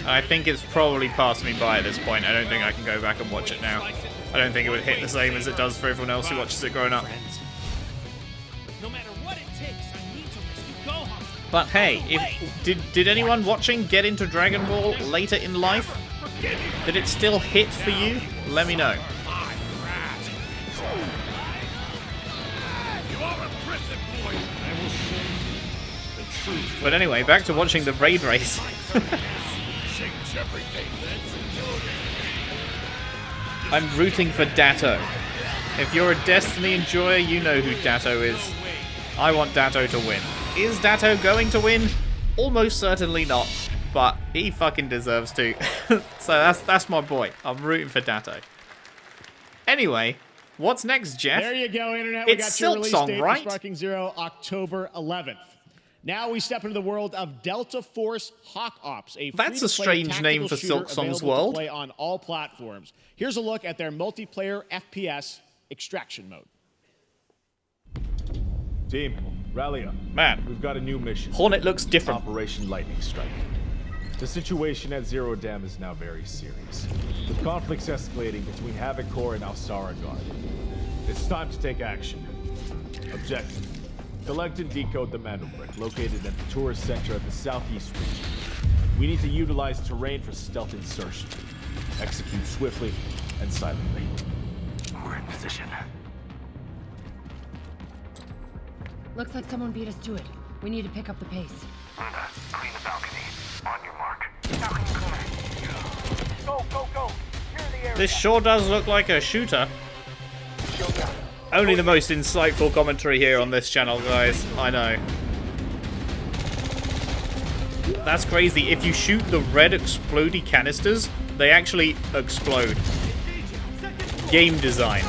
[SPEAKER 1] I think it's probably passed me by at this point. I don't think I can go back and watch it now. I don't think it would hit the same as it does for everyone else who watches it growing up.
[SPEAKER 2] no matter what it takes, I need to rescue Gohan.
[SPEAKER 1] But hey, did anyone watching get into Dragon Ball later in life? Did it still hit for you? Let me know. But anyway, back to watching the raid race. I'm rooting for Datto. If you're a Destiny enjoyer, you know who Datto is. I want Datto to win. Is Datto going to win? Almost certainly not, but he fucking deserves to. So that's my boy. I'm rooting for Datto. Anyway, what's next, Jeff?
[SPEAKER 3] There you go, Internet. We
[SPEAKER 1] It's
[SPEAKER 3] got your release
[SPEAKER 1] Silksong,
[SPEAKER 3] date
[SPEAKER 1] right?
[SPEAKER 3] for Sparking Zero, October 11th. Now we step into the world of Delta Force Hawk Ops, a
[SPEAKER 1] That's a
[SPEAKER 3] free-to-play
[SPEAKER 1] strange name
[SPEAKER 3] tactical
[SPEAKER 1] for
[SPEAKER 3] shooter
[SPEAKER 1] Silksong's
[SPEAKER 3] available
[SPEAKER 1] world.
[SPEAKER 3] to play on all platforms. Here's a look at their multiplayer FPS extraction mode.
[SPEAKER 16] Team, rally up.
[SPEAKER 1] Man,
[SPEAKER 16] we've got a new mission.
[SPEAKER 1] Hornet looks different.
[SPEAKER 16] Operation Lightning Strike. The situation at Zero Dam is now very serious, with conflicts escalating between Havoc Corps and Alsara Guard. It's time to take action. Objective: collect and decode the Mandel Brick located at the tourist center of the southeast region. We need to utilize terrain for stealth insertion. Execute swiftly and silently.
[SPEAKER 19] We're in position.
[SPEAKER 20] Looks like someone beat us to it. We need to pick up the pace.
[SPEAKER 19] Clean the balcony. On your mark.
[SPEAKER 16] Go, go, go! Clear the area.
[SPEAKER 1] This sure does look like a shooter. Only the most insightful commentary here on this channel, guys. I know. That's crazy. If you shoot the red explodey canisters, they actually explode. Game design.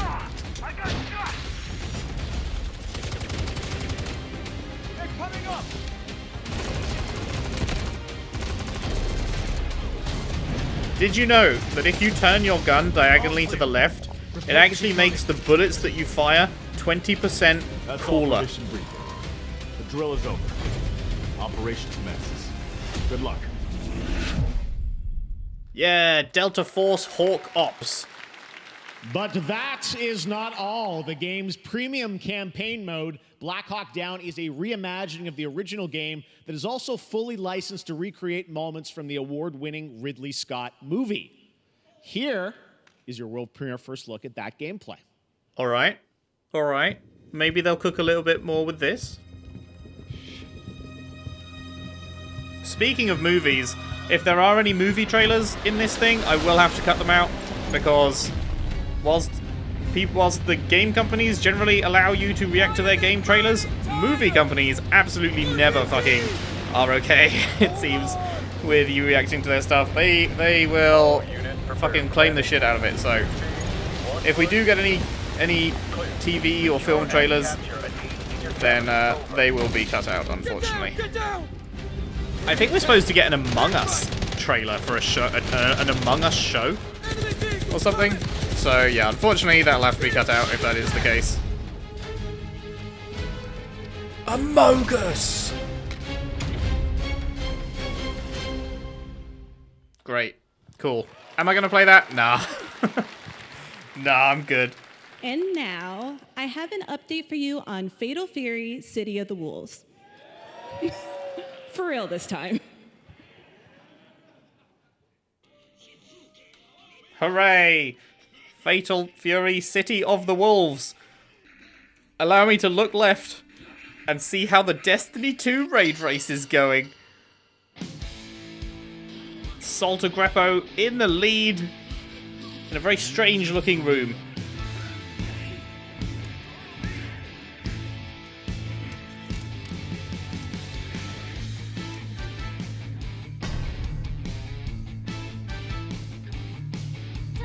[SPEAKER 1] Did you know that if you turn your gun diagonally to the left, it actually makes the bullets that you fire 20% cooler?
[SPEAKER 16] The drill is over. Operation commences. Good luck.
[SPEAKER 1] Yeah, Delta Force Hawk Ops.
[SPEAKER 3] But that is not all. The game's premium campaign mode, Black Hawk Down, is a reimagining of the original game that is also fully licensed to recreate moments from the award-winning Ridley Scott movie. Here is your world premiere first look at that gameplay.
[SPEAKER 1] All right. All right. Maybe they'll cook a little bit more with this. Speaking of movies, if there are any movie trailers in this thing, I will have to cut them out, because whilst the game companies generally allow you to react to their game trailers, movie companies absolutely never fucking are okay, it seems, with you reacting to their stuff. They will fucking claim the shit out of it. So if we do get any TV or film trailers, then they will be cut out, unfortunately. I think we're supposed to get an Among Us trailer for a show, an Among Us show or something. So yeah, unfortunately that'll have to be cut out if that is the case. Among Us! Great. Cool. Am I going to play that? Nah. Nah, I'm good.
[SPEAKER 8] And now, I have an update for you on Fatal Fury: City of the Wolves. For real this time.
[SPEAKER 1] Hooray! Fatal Fury: City of the Wolves. Allow me to look left and see how the Destiny 2 raid race is going. Salta Greppo in the lead in a very strange looking room.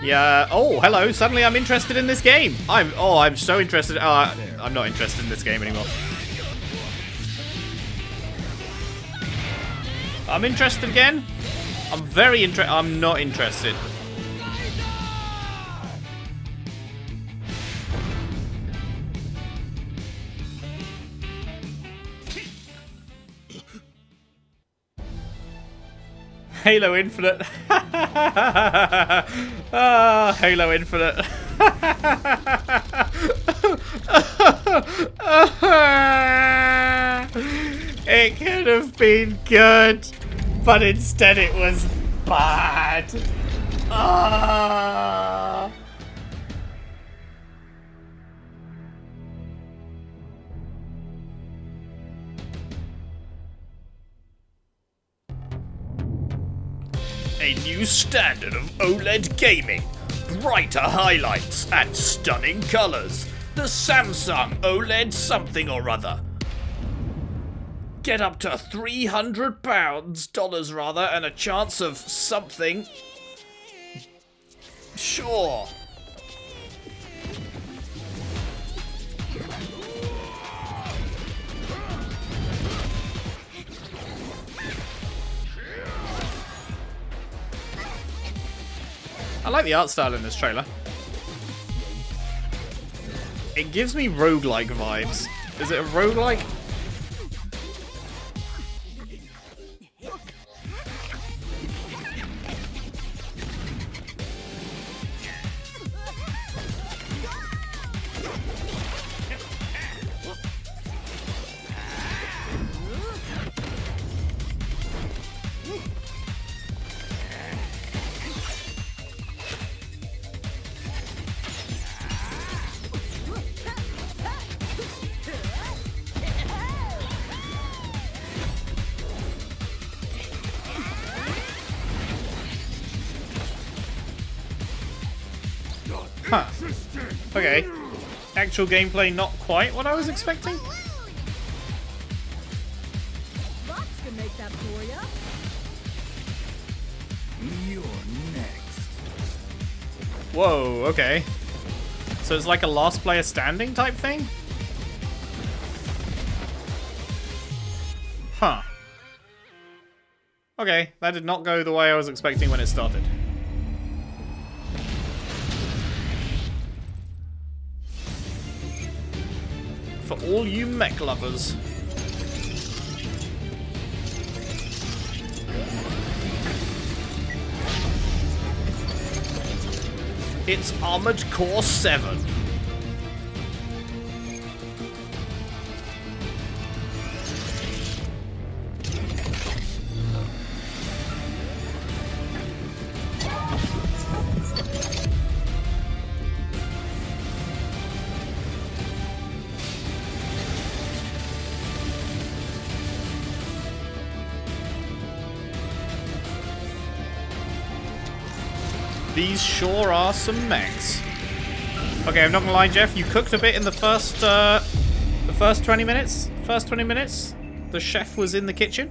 [SPEAKER 1] Yeah. Oh, hello. Suddenly I'm interested in this game. I'm so interested. I'm not interested in this game anymore. I'm interested again. I'm very interested. I'm not interested. Halo Infinite. Ah, Halo Infinite. It could have been good, but instead it was bad. Ah. A new standard of OLED gaming. Brighter highlights and stunning colors. The Samsung OLED something or other. Get up to $300 rather, and a chance of something. Sure. I like the art style in this trailer. It gives me roguelike vibes. Is it a roguelike? Huh. Okay. Actual gameplay not quite what I was expecting.
[SPEAKER 6] Lots can make that for ya.
[SPEAKER 19] You're next.
[SPEAKER 1] Whoa, okay. So it's like a last player standing type thing? Huh. Okay, that did not go the way I was expecting when it started. For all you mech lovers. It's Armored Core 7. These sure are some mechs. Okay, I'm not gonna lie, Jeff. You cooked a bit in the first 20 minutes. First 20 minutes, the chef was in the kitchen.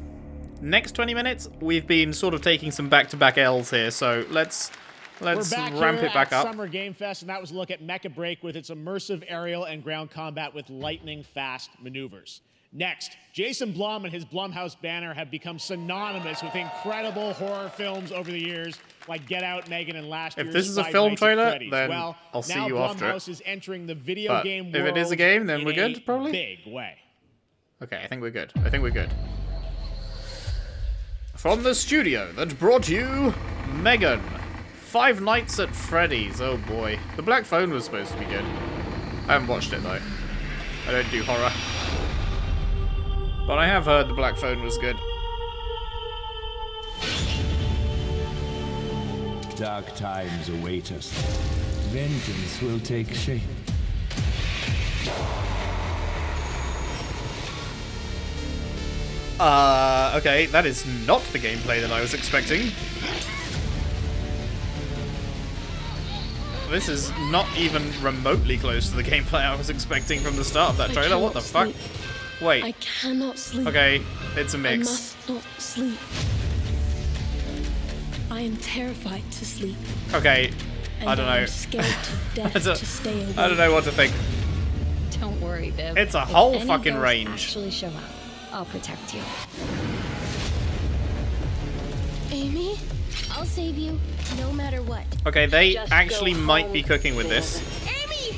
[SPEAKER 1] Next 20 minutes, we've been sort of taking some back-to-back L's here. So let's ramp it back up.
[SPEAKER 3] Summer Game Fest, and that was a look at Mecha Break with its immersive aerial and ground combat with lightning-fast maneuvers. Next, Jason Blum and his Blumhouse banner have become synonymous with incredible horror films over the years, like Get Out, Megan, and last year's
[SPEAKER 1] If this is a
[SPEAKER 3] Five
[SPEAKER 1] film
[SPEAKER 3] Nights at
[SPEAKER 1] trailer,
[SPEAKER 3] Freddy's.
[SPEAKER 1] then
[SPEAKER 3] Well,
[SPEAKER 1] I'll see
[SPEAKER 3] now
[SPEAKER 1] you after it.
[SPEAKER 3] Blumhouse is entering the video
[SPEAKER 1] But
[SPEAKER 3] game
[SPEAKER 1] if
[SPEAKER 3] world
[SPEAKER 1] it is a game, then
[SPEAKER 3] in
[SPEAKER 1] we're good, probably?
[SPEAKER 3] big way.
[SPEAKER 1] Okay, I think we're good. I think we're good. From the studio that brought you Megan, Five Nights at Freddy's. Oh boy. The Black Phone was supposed to be good. I haven't watched it though. I don't do horror. But I have heard the Black Phone was good.
[SPEAKER 21] Dark times await us. Vengeance will take shape.
[SPEAKER 1] Okay, that is not the gameplay that I was expecting. This is not even remotely close to the gameplay I was expecting from the start of that trailer. What the fuck? Wait.
[SPEAKER 22] I cannot sleep.
[SPEAKER 1] Okay, it's a mix.
[SPEAKER 22] I must not sleep. I am terrified to sleep.
[SPEAKER 1] Okay, I don't know.
[SPEAKER 22] I'm scared to death to stay awake.
[SPEAKER 1] I don't know what to think.
[SPEAKER 22] Don't worry, Viv.
[SPEAKER 1] It's a whole
[SPEAKER 22] If any
[SPEAKER 1] fucking
[SPEAKER 22] ghosts
[SPEAKER 1] range.
[SPEAKER 22] Actually show up. I'll protect you. Amy,
[SPEAKER 9] I'll save you, no matter what.
[SPEAKER 1] Okay, they
[SPEAKER 22] Just
[SPEAKER 1] actually
[SPEAKER 22] go
[SPEAKER 1] might
[SPEAKER 22] home,
[SPEAKER 1] be cooking with this.
[SPEAKER 9] Amy!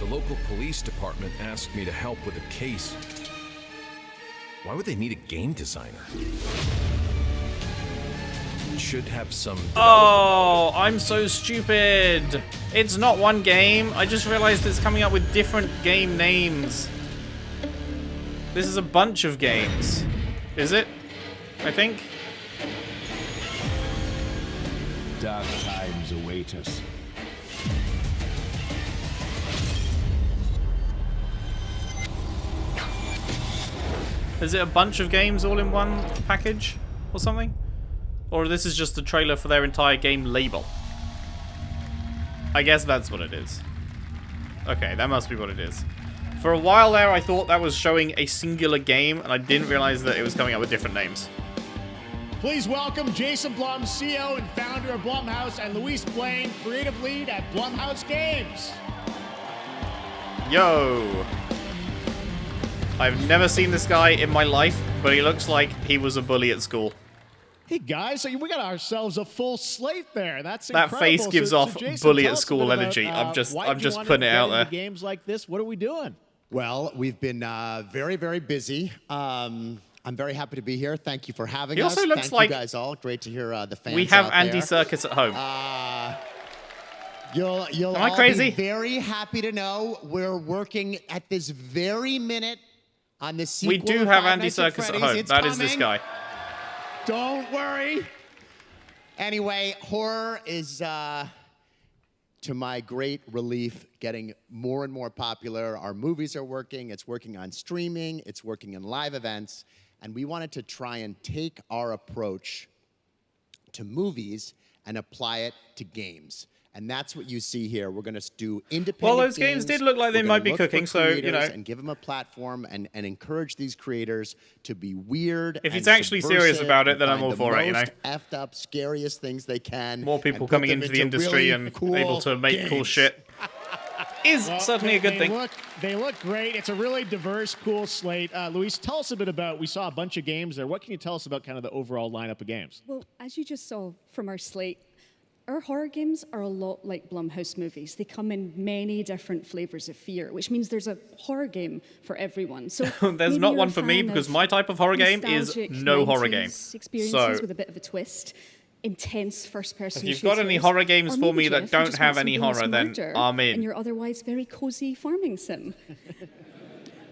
[SPEAKER 11] The local police department asked me to help with a case. Why would they need a game designer? Should have some.
[SPEAKER 1] Oh, I'm so stupid. It's not one game. I just realized it's coming up with different game names. This is a bunch of games. Is it? I think.
[SPEAKER 21] Dark times await us.
[SPEAKER 1] Is it a bunch of games all in one package or something? Or this is just the trailer for their entire game label? I guess that's what it is. Okay, that must be what it is. For a while there, I thought that was showing a singular game, and I didn't realize that it was coming up with different names.
[SPEAKER 3] Please welcome Jason Blum, CEO and founder of Blumhouse, and Luis Blaine, creative lead at Blumhouse Games.
[SPEAKER 1] Yo! I've never seen this guy in my life, but he looks like he was a bully at school.
[SPEAKER 3] Hey guys, so we got ourselves a full slate there. That's
[SPEAKER 1] that
[SPEAKER 3] incredible.
[SPEAKER 1] face gives off
[SPEAKER 3] Jason,
[SPEAKER 1] bully
[SPEAKER 3] tell
[SPEAKER 1] at
[SPEAKER 3] us a
[SPEAKER 1] school
[SPEAKER 3] bit
[SPEAKER 1] energy.
[SPEAKER 3] about,
[SPEAKER 1] I'm just putting it out there.
[SPEAKER 3] Games like this, what are we doing?
[SPEAKER 23] Well, we've been very, very busy. I'm very happy to be here. Thank you for having us.
[SPEAKER 1] He also looks
[SPEAKER 23] Thank
[SPEAKER 1] like
[SPEAKER 23] you guys all. Great to hear the fans.
[SPEAKER 1] we have
[SPEAKER 23] out
[SPEAKER 1] Andy
[SPEAKER 23] there.
[SPEAKER 1] Serkis at home.
[SPEAKER 23] You'll
[SPEAKER 1] Am I
[SPEAKER 23] all
[SPEAKER 1] crazy?
[SPEAKER 23] be very happy to know we're working at this very minute on the sequel.
[SPEAKER 1] We do
[SPEAKER 23] of
[SPEAKER 1] have
[SPEAKER 23] Five
[SPEAKER 1] Andy
[SPEAKER 23] Nights at
[SPEAKER 1] Serkis at
[SPEAKER 23] Freddy's.
[SPEAKER 1] home.
[SPEAKER 23] It's
[SPEAKER 1] That is this
[SPEAKER 23] coming.
[SPEAKER 1] guy.
[SPEAKER 23] Don't worry. Anyway, horror is, to my great relief, getting more and more popular. Our movies are working. It's working on streaming. It's working in live events. And we wanted to try and take our approach to movies and apply it to games. And that's what you see here. We're going to do independent
[SPEAKER 1] Well, those games did look like they
[SPEAKER 23] We're
[SPEAKER 1] might
[SPEAKER 23] gonna
[SPEAKER 1] be
[SPEAKER 23] look for
[SPEAKER 1] cooking, so, you know.
[SPEAKER 23] creators and give them a platform and encourage these creators to be weird.
[SPEAKER 1] If he's
[SPEAKER 23] and
[SPEAKER 1] actually serious
[SPEAKER 23] subversive
[SPEAKER 1] about it,
[SPEAKER 23] and
[SPEAKER 1] then I'm
[SPEAKER 23] find
[SPEAKER 1] all
[SPEAKER 23] the
[SPEAKER 1] for it, you know.
[SPEAKER 23] most effed up, scariest things they can.
[SPEAKER 1] More people
[SPEAKER 23] and put
[SPEAKER 1] coming
[SPEAKER 23] them
[SPEAKER 1] into the industry
[SPEAKER 23] really
[SPEAKER 1] and
[SPEAKER 23] cool
[SPEAKER 1] able to make cool
[SPEAKER 23] games.
[SPEAKER 1] shit is
[SPEAKER 3] Well,
[SPEAKER 1] certainly a good thing.
[SPEAKER 3] They look great. It's a really diverse, cool slate. Luis, tell us a bit about, we saw a bunch of games there. What can you tell us about kind of the overall lineup of games?
[SPEAKER 24] Well, as you just saw from our slate, our horror games are a lot like Blumhouse movies. They come in many different flavors of fear, which means there's a horror game for everyone. So
[SPEAKER 1] There's
[SPEAKER 24] maybe
[SPEAKER 1] not
[SPEAKER 24] you're
[SPEAKER 1] one
[SPEAKER 24] a
[SPEAKER 1] for me
[SPEAKER 24] fan
[SPEAKER 1] because
[SPEAKER 24] of
[SPEAKER 1] my type of horror game is
[SPEAKER 24] nostalgic
[SPEAKER 1] no horror game.
[SPEAKER 24] 90s experiences
[SPEAKER 1] So
[SPEAKER 24] with a bit of a twist. intense first-person
[SPEAKER 1] If you've got any horror games for me that don't have any horror, then I'm in.
[SPEAKER 24] In your otherwise very cozy farming sim.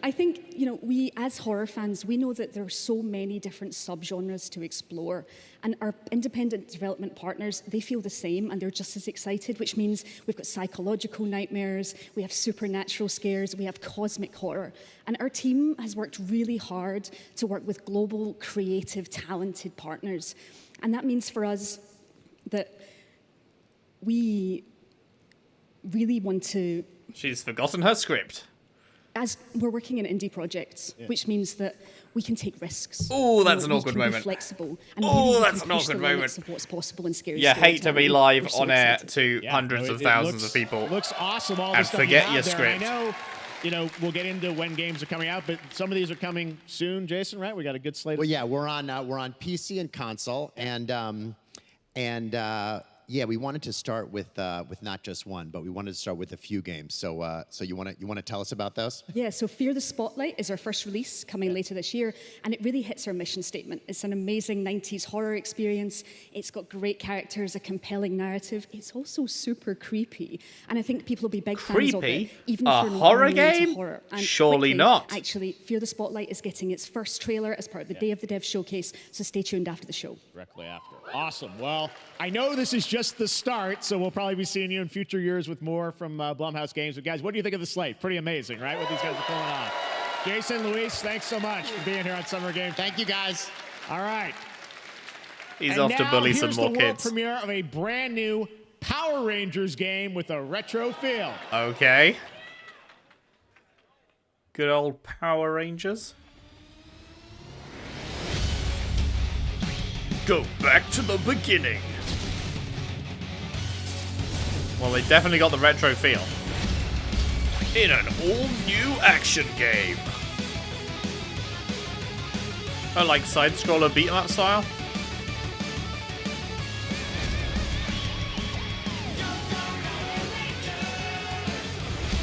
[SPEAKER 24] I think, you know, we as horror fans, we know that there are so many different subgenres to explore, and our independent development partners, they feel the same, and they're just as excited, which means we've got psychological nightmares, we have supernatural scares, we have cosmic horror, and our team has worked really hard to work with global, creative, talented partners, and that means for us that we really want to...
[SPEAKER 1] She's forgotten her script.
[SPEAKER 24] As we're working in indie projects, which means that we can take risks.
[SPEAKER 1] Oh, that's an awkward
[SPEAKER 24] we can
[SPEAKER 1] moment.
[SPEAKER 24] Be flexible. And
[SPEAKER 1] Oh,
[SPEAKER 24] really
[SPEAKER 1] that's
[SPEAKER 24] can
[SPEAKER 1] an
[SPEAKER 24] push
[SPEAKER 1] awkward
[SPEAKER 24] the limits
[SPEAKER 1] moment.
[SPEAKER 24] Of what's possible in scary
[SPEAKER 1] You hate to be
[SPEAKER 24] storytelling.
[SPEAKER 1] live
[SPEAKER 24] We're so
[SPEAKER 1] on air
[SPEAKER 24] excited.
[SPEAKER 1] to hundreds of thousands of people.
[SPEAKER 3] Looks awesome. All
[SPEAKER 1] and
[SPEAKER 3] the stuff you
[SPEAKER 1] forget
[SPEAKER 3] have
[SPEAKER 1] your
[SPEAKER 3] there.
[SPEAKER 1] script.
[SPEAKER 3] I know, you know, we'll get into when games are coming out, but some of these are coming soon, Jason. Right? We got a good slate.
[SPEAKER 23] Well, yeah, we're on PC and console, and yeah, we wanted to start with not just one, but we wanted to start with a few games. So you want to tell us about those?
[SPEAKER 24] Yeah, so Fear the Spotlight is our first release coming later this year, and it really hits our mission statement. It's an amazing 90s horror experience. It's got great characters, a compelling narrative. It's also super creepy, and I think people will be big fans of it. Even
[SPEAKER 1] A
[SPEAKER 24] if you're not
[SPEAKER 1] horror
[SPEAKER 24] really into
[SPEAKER 1] game?
[SPEAKER 24] horror. And
[SPEAKER 1] Surely
[SPEAKER 24] quickly,
[SPEAKER 1] not.
[SPEAKER 24] Actually, Fear the Spotlight is getting its first trailer as part of the Day of the Dev showcase, so stay tuned after the show.
[SPEAKER 3] Directly after. Awesome. Well, I know this is just the start, so we'll probably be seeing you in future years with more from Blumhouse Games. But guys, what do you think of the slate? Pretty amazing, right? What these guys are pulling off. Jason, Luis, thanks so much for being here on Summer Game.
[SPEAKER 23] Thank you, guys.
[SPEAKER 3] All right.
[SPEAKER 1] He's
[SPEAKER 3] And
[SPEAKER 1] off to
[SPEAKER 3] now,
[SPEAKER 1] bully some
[SPEAKER 3] here's
[SPEAKER 1] more
[SPEAKER 3] the world
[SPEAKER 1] kids.
[SPEAKER 3] premiere of a brand new Power Rangers game with a retro feel.
[SPEAKER 1] Okay. Good old Power Rangers. Go back to the beginning. Well, they definitely got the retro feel. In an all-new action game. Oh, like side-scroller beat-em-up style?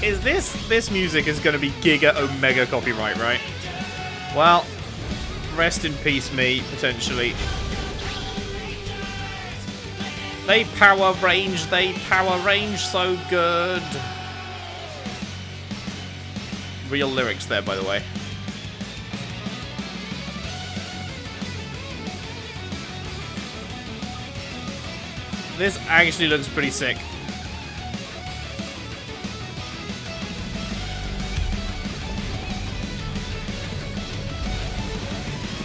[SPEAKER 1] Is this music is going to be Giga Omega copyright, right? Well, rest in peace me, potentially. They power range so good. Real lyrics there, by the way. This actually looks pretty sick.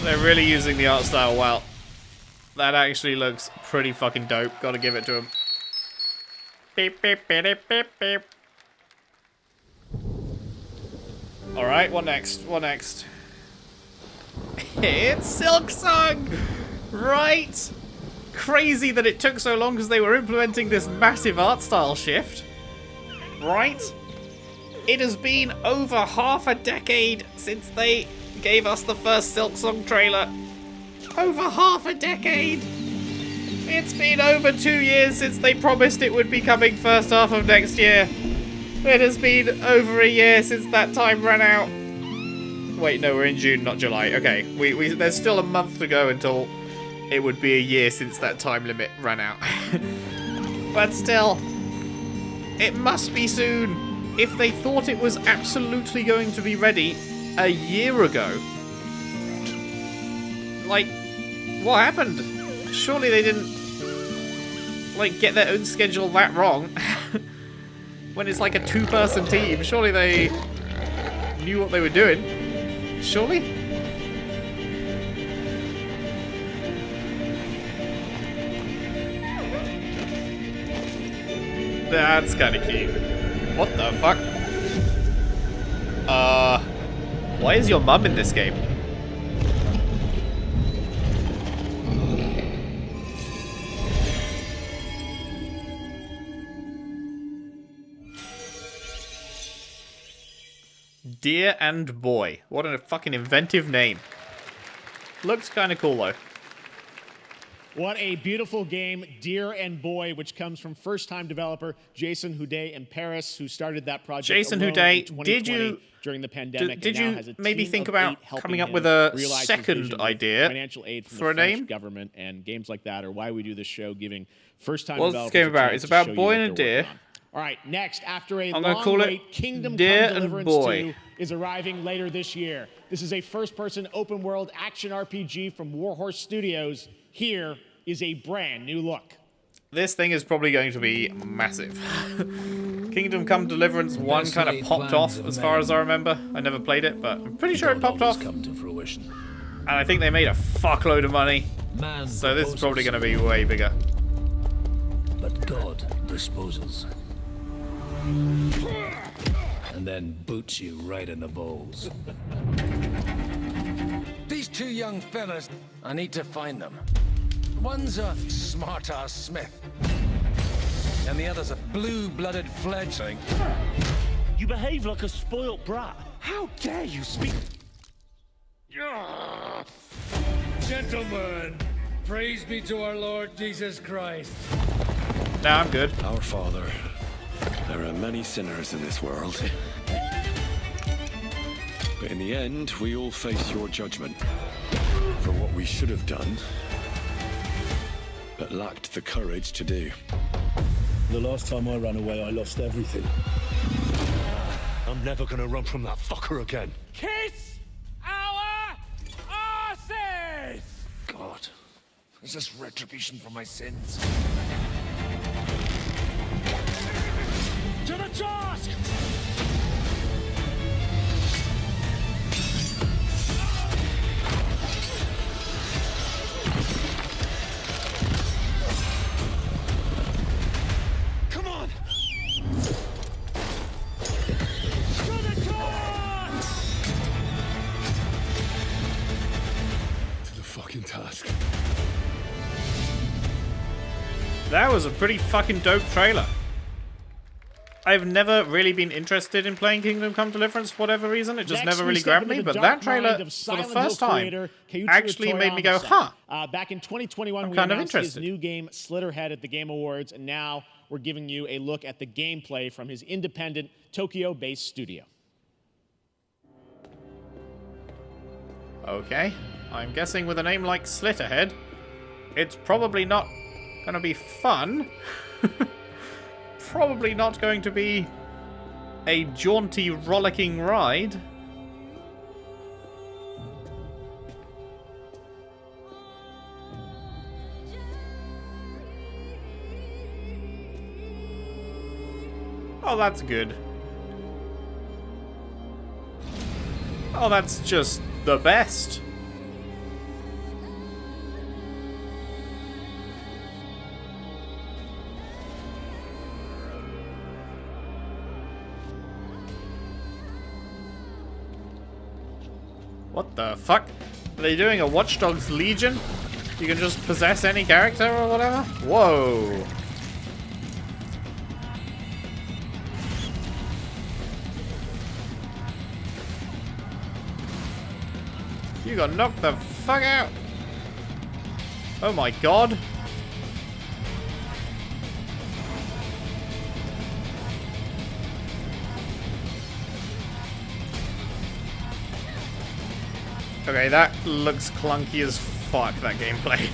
[SPEAKER 1] They're really using the art style well. That actually looks pretty fucking dope. Gotta give it to him. Beep, beep, beep, beep, beep. Alright, what next? What next? It's Silksong! Right! Crazy that it took so long because they were implementing this massive art style shift. Right? It has been over half a decade since they gave us the first Silksong trailer. Over half a decade! It's been over 2 years since they promised it would be coming first half of next year. It has been over a year since that time ran out. Wait, no, we're in June, not July. Okay, there's still a month to go until it would be a year since that time limit ran out. But still, it must be soon. If they thought it was absolutely going to be ready a year ago, like, what happened? Surely they didn't, like, get their own schedule that wrong. When it's like a two-person team, surely they knew what they were doing. Surely? That's kind of cute. What the fuck? Why is your mum in this game? Dear and Boy. What a fucking inventive name. Looks kind of cool, though.
[SPEAKER 3] What a beautiful game, Dear and Boy, which comes from first-time developer Jason Houdet in Paris, who started that project.
[SPEAKER 1] Jason
[SPEAKER 3] alone
[SPEAKER 1] Houdet,
[SPEAKER 3] in
[SPEAKER 1] did
[SPEAKER 3] 2020
[SPEAKER 1] you
[SPEAKER 3] during the pandemic?
[SPEAKER 1] did
[SPEAKER 3] and now
[SPEAKER 1] you
[SPEAKER 3] has a
[SPEAKER 1] maybe
[SPEAKER 3] team
[SPEAKER 1] think
[SPEAKER 3] of
[SPEAKER 1] about
[SPEAKER 3] 8 helping
[SPEAKER 1] coming up
[SPEAKER 3] him
[SPEAKER 1] with a
[SPEAKER 3] realize his
[SPEAKER 1] second
[SPEAKER 3] vision with
[SPEAKER 1] idea
[SPEAKER 3] financial aid from
[SPEAKER 1] for
[SPEAKER 3] the
[SPEAKER 1] a
[SPEAKER 3] French
[SPEAKER 1] name?
[SPEAKER 3] government, and games like that are why we do this show, giving first-time
[SPEAKER 1] What's
[SPEAKER 3] developers
[SPEAKER 1] this game
[SPEAKER 3] a
[SPEAKER 1] about?
[SPEAKER 3] chance
[SPEAKER 1] It's
[SPEAKER 3] to
[SPEAKER 1] about
[SPEAKER 3] show you
[SPEAKER 1] Boy
[SPEAKER 3] what
[SPEAKER 1] and a
[SPEAKER 3] they're
[SPEAKER 1] Deer.
[SPEAKER 3] working on. All right, next, after a
[SPEAKER 1] I'm gonna
[SPEAKER 3] long
[SPEAKER 1] call it
[SPEAKER 3] wait, Kingdom
[SPEAKER 1] Deer
[SPEAKER 3] Come
[SPEAKER 1] and
[SPEAKER 3] Deliverance
[SPEAKER 1] Boy.
[SPEAKER 3] 2 is arriving later this year. This is a first-person open-world action RPG from Warhorse Studios. Here is a brand new look.
[SPEAKER 1] This thing is probably going to be massive. Kingdom Come Deliverance 1 kind of popped off, as far as I remember. I never played it, but I'm pretty sure it popped off.
[SPEAKER 21] Come to fruition.
[SPEAKER 1] And I think they made a fuckload of money.
[SPEAKER 21] Man
[SPEAKER 1] So this is probably
[SPEAKER 21] proposes,
[SPEAKER 1] going to be way bigger.
[SPEAKER 21] but God disposes. And then boots you right in the balls. These two young fellas, I need to find them. One's a smart-ass smith, and the other's a blue-blooded fledgling.
[SPEAKER 4] You behave like a spoilt brat.
[SPEAKER 21] How dare you speak?
[SPEAKER 5] Gentlemen, praise be to our Lord Jesus Christ.
[SPEAKER 1] Nah, I'm good.
[SPEAKER 11] Our Father, there are many sinners in this world. But in the end, we all face your judgment for what we should have done, but lacked the courage to do.
[SPEAKER 4] The last time I ran away, I lost everything. I'm never gonna run from that fucker again.
[SPEAKER 5] Kiss our asses!
[SPEAKER 21] God, is this retribution for my sins?
[SPEAKER 5] To the task!
[SPEAKER 4] Come on!
[SPEAKER 5] To the task!
[SPEAKER 4] To the fucking task.
[SPEAKER 1] That was a pretty fucking dope trailer. I've never really been interested in playing Kingdom Come Deliverance for whatever reason. It just
[SPEAKER 3] Next,
[SPEAKER 1] never
[SPEAKER 3] we
[SPEAKER 1] really
[SPEAKER 3] step
[SPEAKER 1] grabbed
[SPEAKER 3] into
[SPEAKER 1] me,
[SPEAKER 3] the
[SPEAKER 1] but
[SPEAKER 3] dark
[SPEAKER 1] that trailer,
[SPEAKER 3] mind of
[SPEAKER 1] for the
[SPEAKER 3] Silent
[SPEAKER 1] first
[SPEAKER 3] Hill
[SPEAKER 1] time,
[SPEAKER 3] creator Keiichiro
[SPEAKER 1] actually made me go,
[SPEAKER 3] Toyama-san.
[SPEAKER 1] huh.
[SPEAKER 3] Back in 2021,
[SPEAKER 1] I'm
[SPEAKER 3] we
[SPEAKER 1] kind of
[SPEAKER 3] announced his
[SPEAKER 1] interested.
[SPEAKER 3] new game, Slitterhead, at the Game Awards, and now we're giving you a look at the gameplay from his independent, Tokyo-based studio.
[SPEAKER 1] Okay, I'm guessing with a name like Slitterhead, it's probably not going to be fun. Probably not going to be a jaunty, rollicking ride. Oh, that's good. Oh, that's just the best. What the fuck? Are they doing a Watch Dogs Legion? You can just possess any character or whatever? Whoa. You got knocked the fuck out. Oh my god. Okay, that looks clunky as fuck, that gameplay.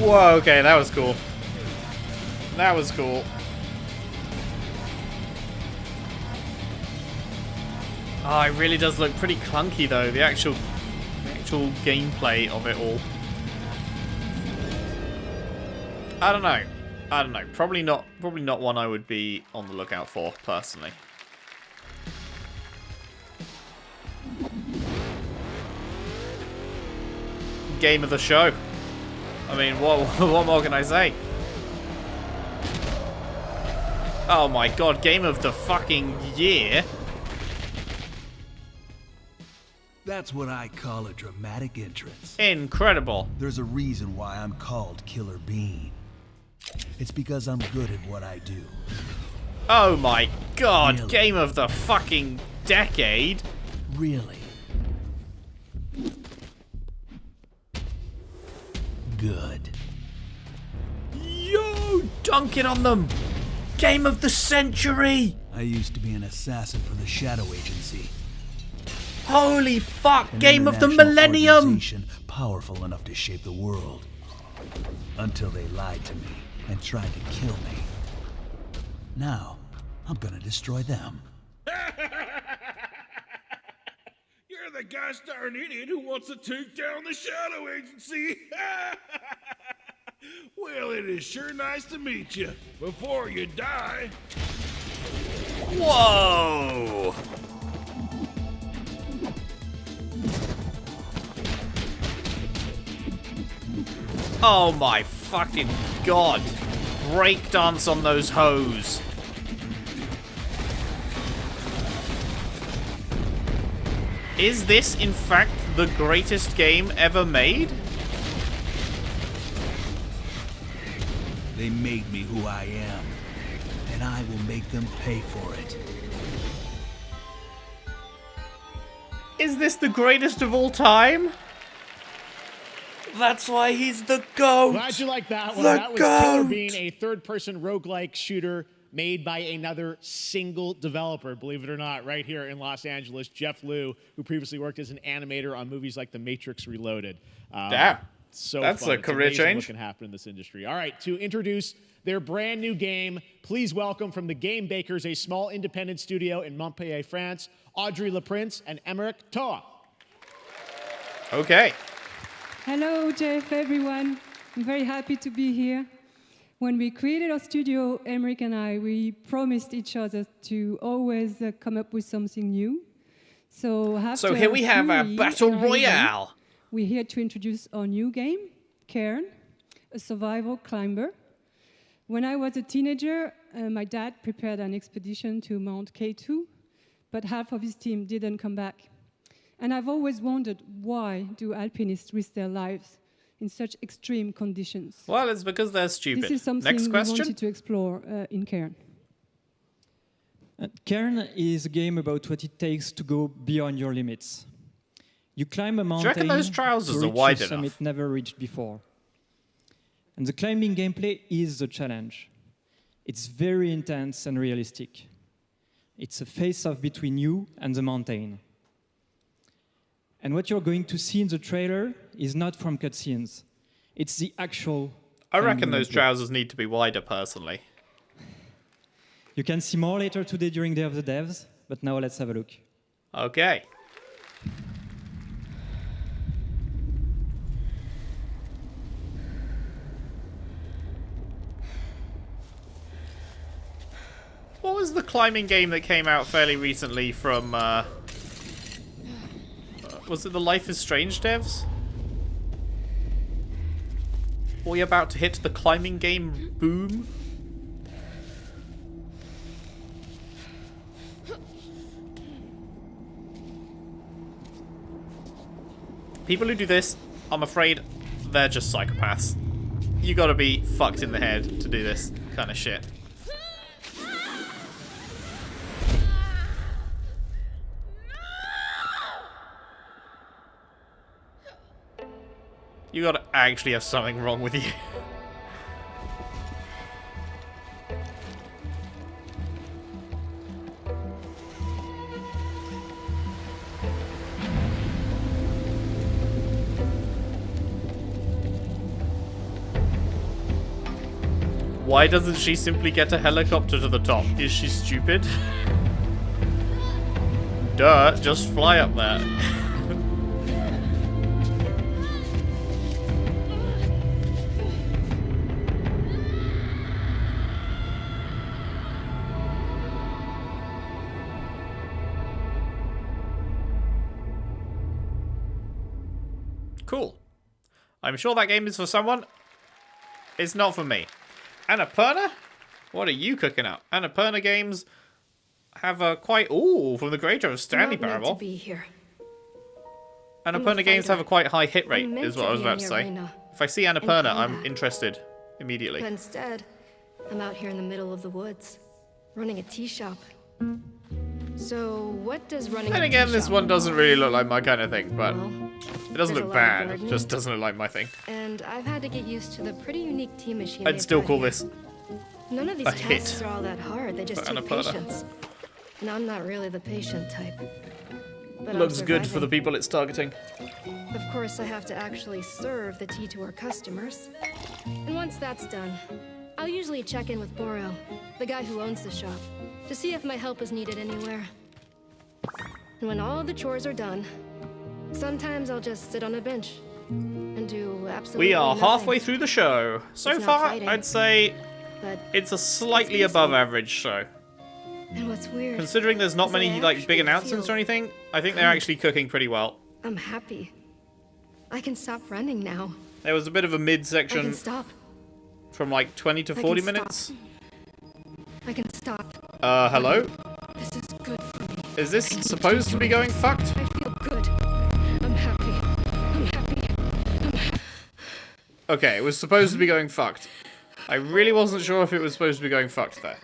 [SPEAKER 1] Whoa, okay, that was cool. That was cool. Oh, it really does look pretty clunky though, the actual gameplay of it all. I don't know. I don't know. Probably not one I would be on the lookout for, personally. game of the show. I mean, what more can I say? Oh my god, game of the fucking year.
[SPEAKER 10] That's what I call a dramatic entrance.
[SPEAKER 1] Incredible.
[SPEAKER 10] There's a reason why I'm called Killer Bean. It's because I'm good at what I do.
[SPEAKER 1] Oh my god,
[SPEAKER 10] Really?
[SPEAKER 1] game of the fucking decade.
[SPEAKER 10] Really? Good.
[SPEAKER 1] Yo, dunking on them. Game of the century.
[SPEAKER 10] I used to be an assassin for the Shadow Agency.
[SPEAKER 1] Holy fuck,
[SPEAKER 10] An
[SPEAKER 1] game of the
[SPEAKER 10] international
[SPEAKER 1] millennium.
[SPEAKER 10] organization powerful enough to shape the world. Until they lied to me and tried to kill me. Now, I'm gonna destroy them.
[SPEAKER 4] You're the gosh darn idiot who wants to take down the Shadow Agency. Well, it is sure nice to meet you. Before you die.
[SPEAKER 1] Whoa. Oh my fucking god. Breakdance on those hoes. Is this, in fact, the greatest game ever made?
[SPEAKER 10] They made me who I am, and I will make them pay for it.
[SPEAKER 1] Is this the greatest of all time? That's why he's the GOAT.
[SPEAKER 3] Glad you like that one.
[SPEAKER 1] The
[SPEAKER 3] That was Killer
[SPEAKER 1] GOAT.
[SPEAKER 3] Bean, a third-person roguelike shooter made by another single developer, believe it or not, right here in Los Angeles, Jeff Liu, who previously worked as an animator on movies like The Matrix Reloaded.
[SPEAKER 1] Damn.
[SPEAKER 3] So
[SPEAKER 1] That's
[SPEAKER 3] fun.
[SPEAKER 1] a
[SPEAKER 3] It's
[SPEAKER 1] career
[SPEAKER 3] amazing
[SPEAKER 1] change.
[SPEAKER 3] what can happen in this industry. All right, to introduce their brand new game, please welcome from the Game Bakers, a small independent studio in Montpellier, France, Audrey Laprince and Emmerich Toa.
[SPEAKER 1] Okay.
[SPEAKER 12] Hello, Jeff, everyone. I'm very happy to be here. When we created our studio, Emmerich and I, we promised each other to always come up with something new. So after
[SPEAKER 1] here we have our
[SPEAKER 12] Fury
[SPEAKER 1] Battle
[SPEAKER 12] and Raven,
[SPEAKER 1] Royale.
[SPEAKER 12] we're here to introduce our new game, Cairn, a survival climber. When I was a teenager, my dad prepared an expedition to Mount K2, but half of his team didn't come back. And I've always wondered, why do alpinists risk their lives in such extreme conditions?
[SPEAKER 1] Well, it's because they're stupid.
[SPEAKER 12] This is something
[SPEAKER 1] Next
[SPEAKER 12] we
[SPEAKER 1] question.
[SPEAKER 12] wanted to explore in Cairn.
[SPEAKER 13] Cairn is a game about what it takes to go beyond your limits. You climb a
[SPEAKER 1] you
[SPEAKER 13] mountain
[SPEAKER 1] reckon those trousers
[SPEAKER 13] to
[SPEAKER 1] are
[SPEAKER 13] reach
[SPEAKER 1] wide
[SPEAKER 13] a summit
[SPEAKER 1] enough?
[SPEAKER 13] never reached before. And the climbing gameplay is the challenge. It's very intense and realistic. It's a face-off between you and the mountain. And what you're going to see in the trailer is not from cutscenes. It's the actual...
[SPEAKER 1] I reckon those
[SPEAKER 13] gameplay.
[SPEAKER 1] trousers need to be wider, personally.
[SPEAKER 13] You can see more later today during Day of the Devs, but now let's have a look.
[SPEAKER 1] Okay. What was the climbing game that came out fairly recently from, was it the Life is Strange devs? Are we about to hit the climbing game boom? People who do this, I'm afraid, they're just psychopaths. You gotta be fucked in the head to do this kind of shit. You gotta actually have something wrong with you. Why doesn't she simply get a helicopter to the top? Is she stupid? Duh, just fly up there. Cool. I'm sure that game is for someone. It's not for me. Annapurna? What are you cooking up? Annapurna games have a quite... Ooh, from the creator of Stanley Parable.
[SPEAKER 22] be here.
[SPEAKER 1] Annapurna games have a quite high hit rate, is what I was about to say. If I see Annapurna, I'm interested immediately.
[SPEAKER 22] But instead, I'm out here in the middle of the woods, running a tea shop. So, what does running
[SPEAKER 1] And
[SPEAKER 22] a
[SPEAKER 1] again,
[SPEAKER 22] tea
[SPEAKER 1] this
[SPEAKER 22] shop
[SPEAKER 1] one doesn't really look like my kind of thing, but it doesn't
[SPEAKER 22] there's
[SPEAKER 1] look
[SPEAKER 22] a lot of
[SPEAKER 1] bad. It
[SPEAKER 22] gardening.
[SPEAKER 1] just doesn't look like my thing.
[SPEAKER 22] And I've had to get used to the pretty unique tea machine.
[SPEAKER 1] I'd
[SPEAKER 22] they've
[SPEAKER 1] still
[SPEAKER 22] got
[SPEAKER 1] call
[SPEAKER 22] here.
[SPEAKER 1] this
[SPEAKER 22] None of these
[SPEAKER 1] a hit
[SPEAKER 22] tasks are all that hard. They just
[SPEAKER 1] for
[SPEAKER 22] take
[SPEAKER 1] Annapurna.
[SPEAKER 22] patience. And I'm not really the patient type. But I'm
[SPEAKER 1] Looks good for
[SPEAKER 22] surviving.
[SPEAKER 1] the people it's targeting.
[SPEAKER 22] Of course, I have to actually serve the tea to our customers. And once that's done, I'll usually check in with Borel, the guy who owns the shop, to see if my help is needed anywhere. And when all the chores are done, sometimes I'll just sit on a bench and do absolutely
[SPEAKER 1] We are
[SPEAKER 22] nothing.
[SPEAKER 1] halfway through the show. So
[SPEAKER 22] It's not
[SPEAKER 1] far,
[SPEAKER 22] fighting,
[SPEAKER 1] I'd say
[SPEAKER 22] but
[SPEAKER 1] it's a slightly above average show.
[SPEAKER 22] And what's weird,
[SPEAKER 1] Considering there's not
[SPEAKER 22] is I
[SPEAKER 1] many like big
[SPEAKER 22] actually
[SPEAKER 1] announcements
[SPEAKER 22] feel
[SPEAKER 1] or anything, I think they're actually cooking pretty well.
[SPEAKER 22] I'm happy. I can stop running now.
[SPEAKER 1] There was a bit of a mid
[SPEAKER 22] I
[SPEAKER 1] section
[SPEAKER 22] can stop.
[SPEAKER 1] from like 20 to
[SPEAKER 22] I can
[SPEAKER 1] 40
[SPEAKER 22] stop.
[SPEAKER 1] minutes.
[SPEAKER 22] I can stop.
[SPEAKER 1] Hello?
[SPEAKER 22] This is good for me.
[SPEAKER 1] Is this supposed to be going fucked?
[SPEAKER 22] I feel good. I'm happy. I'm happy.
[SPEAKER 1] Okay, it was supposed to be going fucked. I really wasn't sure if it was supposed to be going fucked there.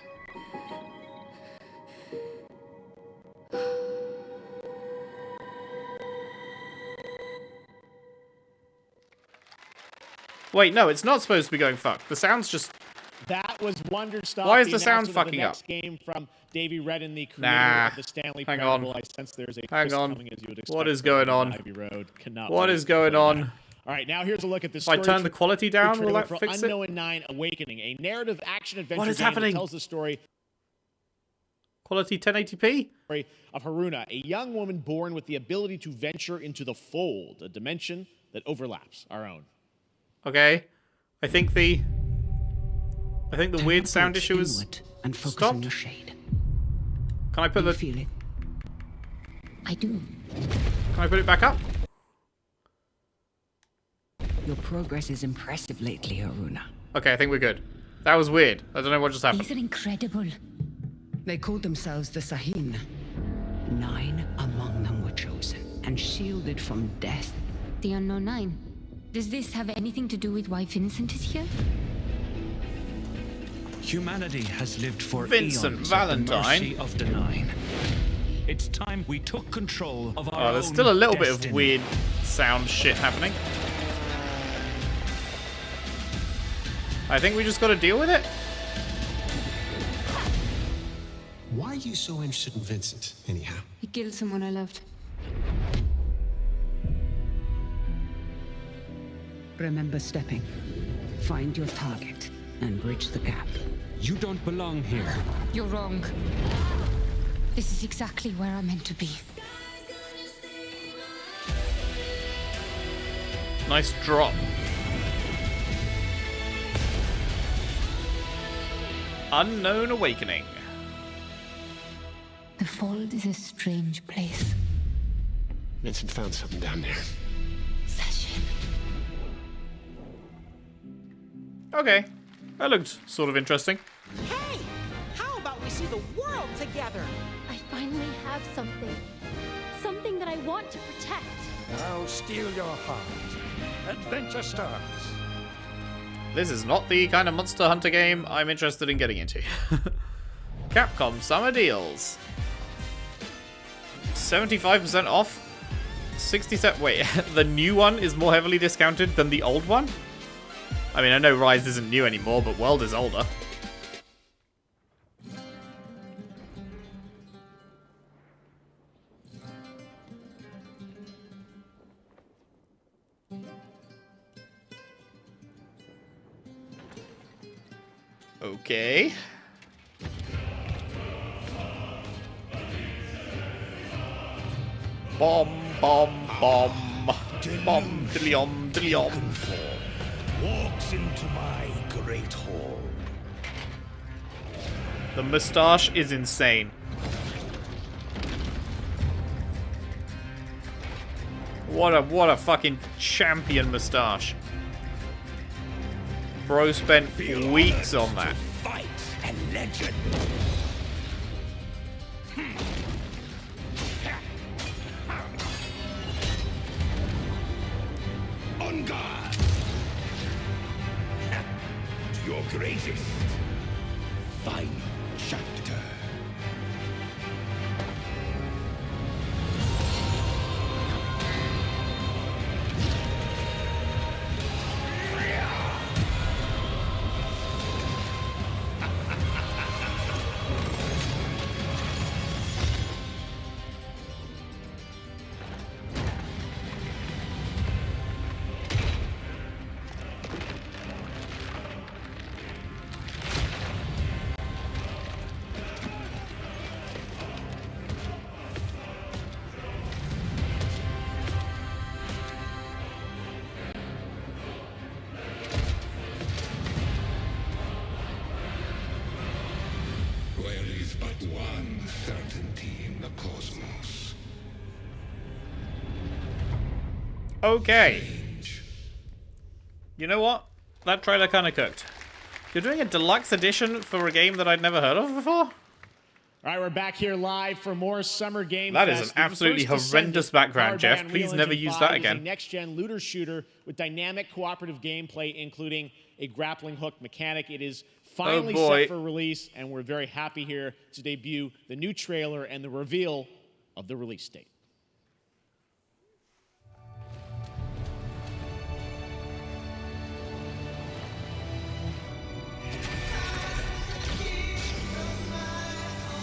[SPEAKER 1] Wait, no, it's not supposed to be going fucked. The sound's just...
[SPEAKER 3] That was Wonder Stuff.
[SPEAKER 1] Why is the sound
[SPEAKER 3] announcement of
[SPEAKER 1] fucking
[SPEAKER 3] the
[SPEAKER 1] up?
[SPEAKER 3] next game from Davey Redden, the creator
[SPEAKER 1] Nah.
[SPEAKER 3] of the Stanley
[SPEAKER 1] Hang
[SPEAKER 3] Parable.
[SPEAKER 1] on.
[SPEAKER 3] I sense there's a
[SPEAKER 1] Hang
[SPEAKER 3] twist
[SPEAKER 1] on.
[SPEAKER 3] coming, as you would expect
[SPEAKER 1] What is
[SPEAKER 3] from
[SPEAKER 1] going on?
[SPEAKER 3] Ivy Road. Cannot
[SPEAKER 1] What
[SPEAKER 3] wait
[SPEAKER 1] is going
[SPEAKER 3] for
[SPEAKER 1] on?
[SPEAKER 3] that. All right, now here's a look at the
[SPEAKER 1] If I
[SPEAKER 3] story.
[SPEAKER 1] turn the quality down, will
[SPEAKER 3] trailer
[SPEAKER 1] that
[SPEAKER 3] for
[SPEAKER 1] fix it?
[SPEAKER 3] Unknown 9 Awakening, a narrative action adventure
[SPEAKER 1] What is
[SPEAKER 3] game
[SPEAKER 1] happening?
[SPEAKER 3] that tells the story
[SPEAKER 1] Quality 1080p?
[SPEAKER 3] of Haruna, a young woman born with the ability to venture into the fold, a dimension that overlaps our own.
[SPEAKER 1] Okay. I think the weird sound issue is
[SPEAKER 14] and focus
[SPEAKER 1] stopped.
[SPEAKER 14] on your shade.
[SPEAKER 1] Can I put the...
[SPEAKER 14] Feel it? I do.
[SPEAKER 1] Can I put it back up?
[SPEAKER 14] Your progress is impressive lately, Haruna.
[SPEAKER 1] Okay, I think we're good. That was weird. I don't know what just happened.
[SPEAKER 14] These are incredible. They called themselves the Sahin. 9 among them were chosen and shielded from death.
[SPEAKER 22] The Unknown 9. Does this have anything to do with why Vincent is here?
[SPEAKER 15] Humanity has lived for
[SPEAKER 1] Vincent
[SPEAKER 15] eons
[SPEAKER 1] Valentine.
[SPEAKER 15] at the mercy of the Nine. It's time we took control of our
[SPEAKER 1] Oh, there's
[SPEAKER 15] own
[SPEAKER 1] still a little bit
[SPEAKER 15] destiny.
[SPEAKER 1] of weird sound shit happening. I think we just got to deal with it.
[SPEAKER 17] Why are you so interested in Vincent, anyhow?
[SPEAKER 22] He killed someone I loved.
[SPEAKER 14] Remember stepping. Find your target and bridge the gap.
[SPEAKER 15] You don't belong here.
[SPEAKER 22] You're wrong. This is exactly where I'm meant to be.
[SPEAKER 1] Nice drop. Unknown Awakening.
[SPEAKER 22] The Fold is a strange place.
[SPEAKER 17] Vincent found something down there.
[SPEAKER 1] Okay. That looked sort of interesting.
[SPEAKER 18] Hey! How about we see the world together?
[SPEAKER 6] I finally have something. Something that I want to protect.
[SPEAKER 25] Now steal your heart. Adventure starts.
[SPEAKER 1] This is not the kind of Monster Hunter game I'm interested in getting into. Capcom Summer Deals. 75% off. 60%. Wait, the new one is more heavily discounted than the old one? I mean, I know Rise isn't new anymore, but World is older. Okay. Bomb, bomb, bomb. Bomb, diddly-om, diddly-om.
[SPEAKER 4] Walks into my great hall.
[SPEAKER 1] The moustache is insane. What a fucking champion moustache. Bro spent weeks on that.
[SPEAKER 4] Fight and legend. On guard. To your greatest final chapter.
[SPEAKER 2] There is but one certainty in the cosmos.
[SPEAKER 1] Okay. You know what? That trailer kind of cooked. You're doing a deluxe edition for a game that I'd never heard of before?
[SPEAKER 3] All right, we're back here live for more Summer Game
[SPEAKER 1] That
[SPEAKER 3] Fest.
[SPEAKER 1] is an absolutely horrendous background, Jeff. Please never use that again.
[SPEAKER 3] A next-gen looter shooter with dynamic cooperative gameplay, including a grappling hook mechanic. It is finally set for release, and we're very happy here to debut the new trailer and the reveal of the release date.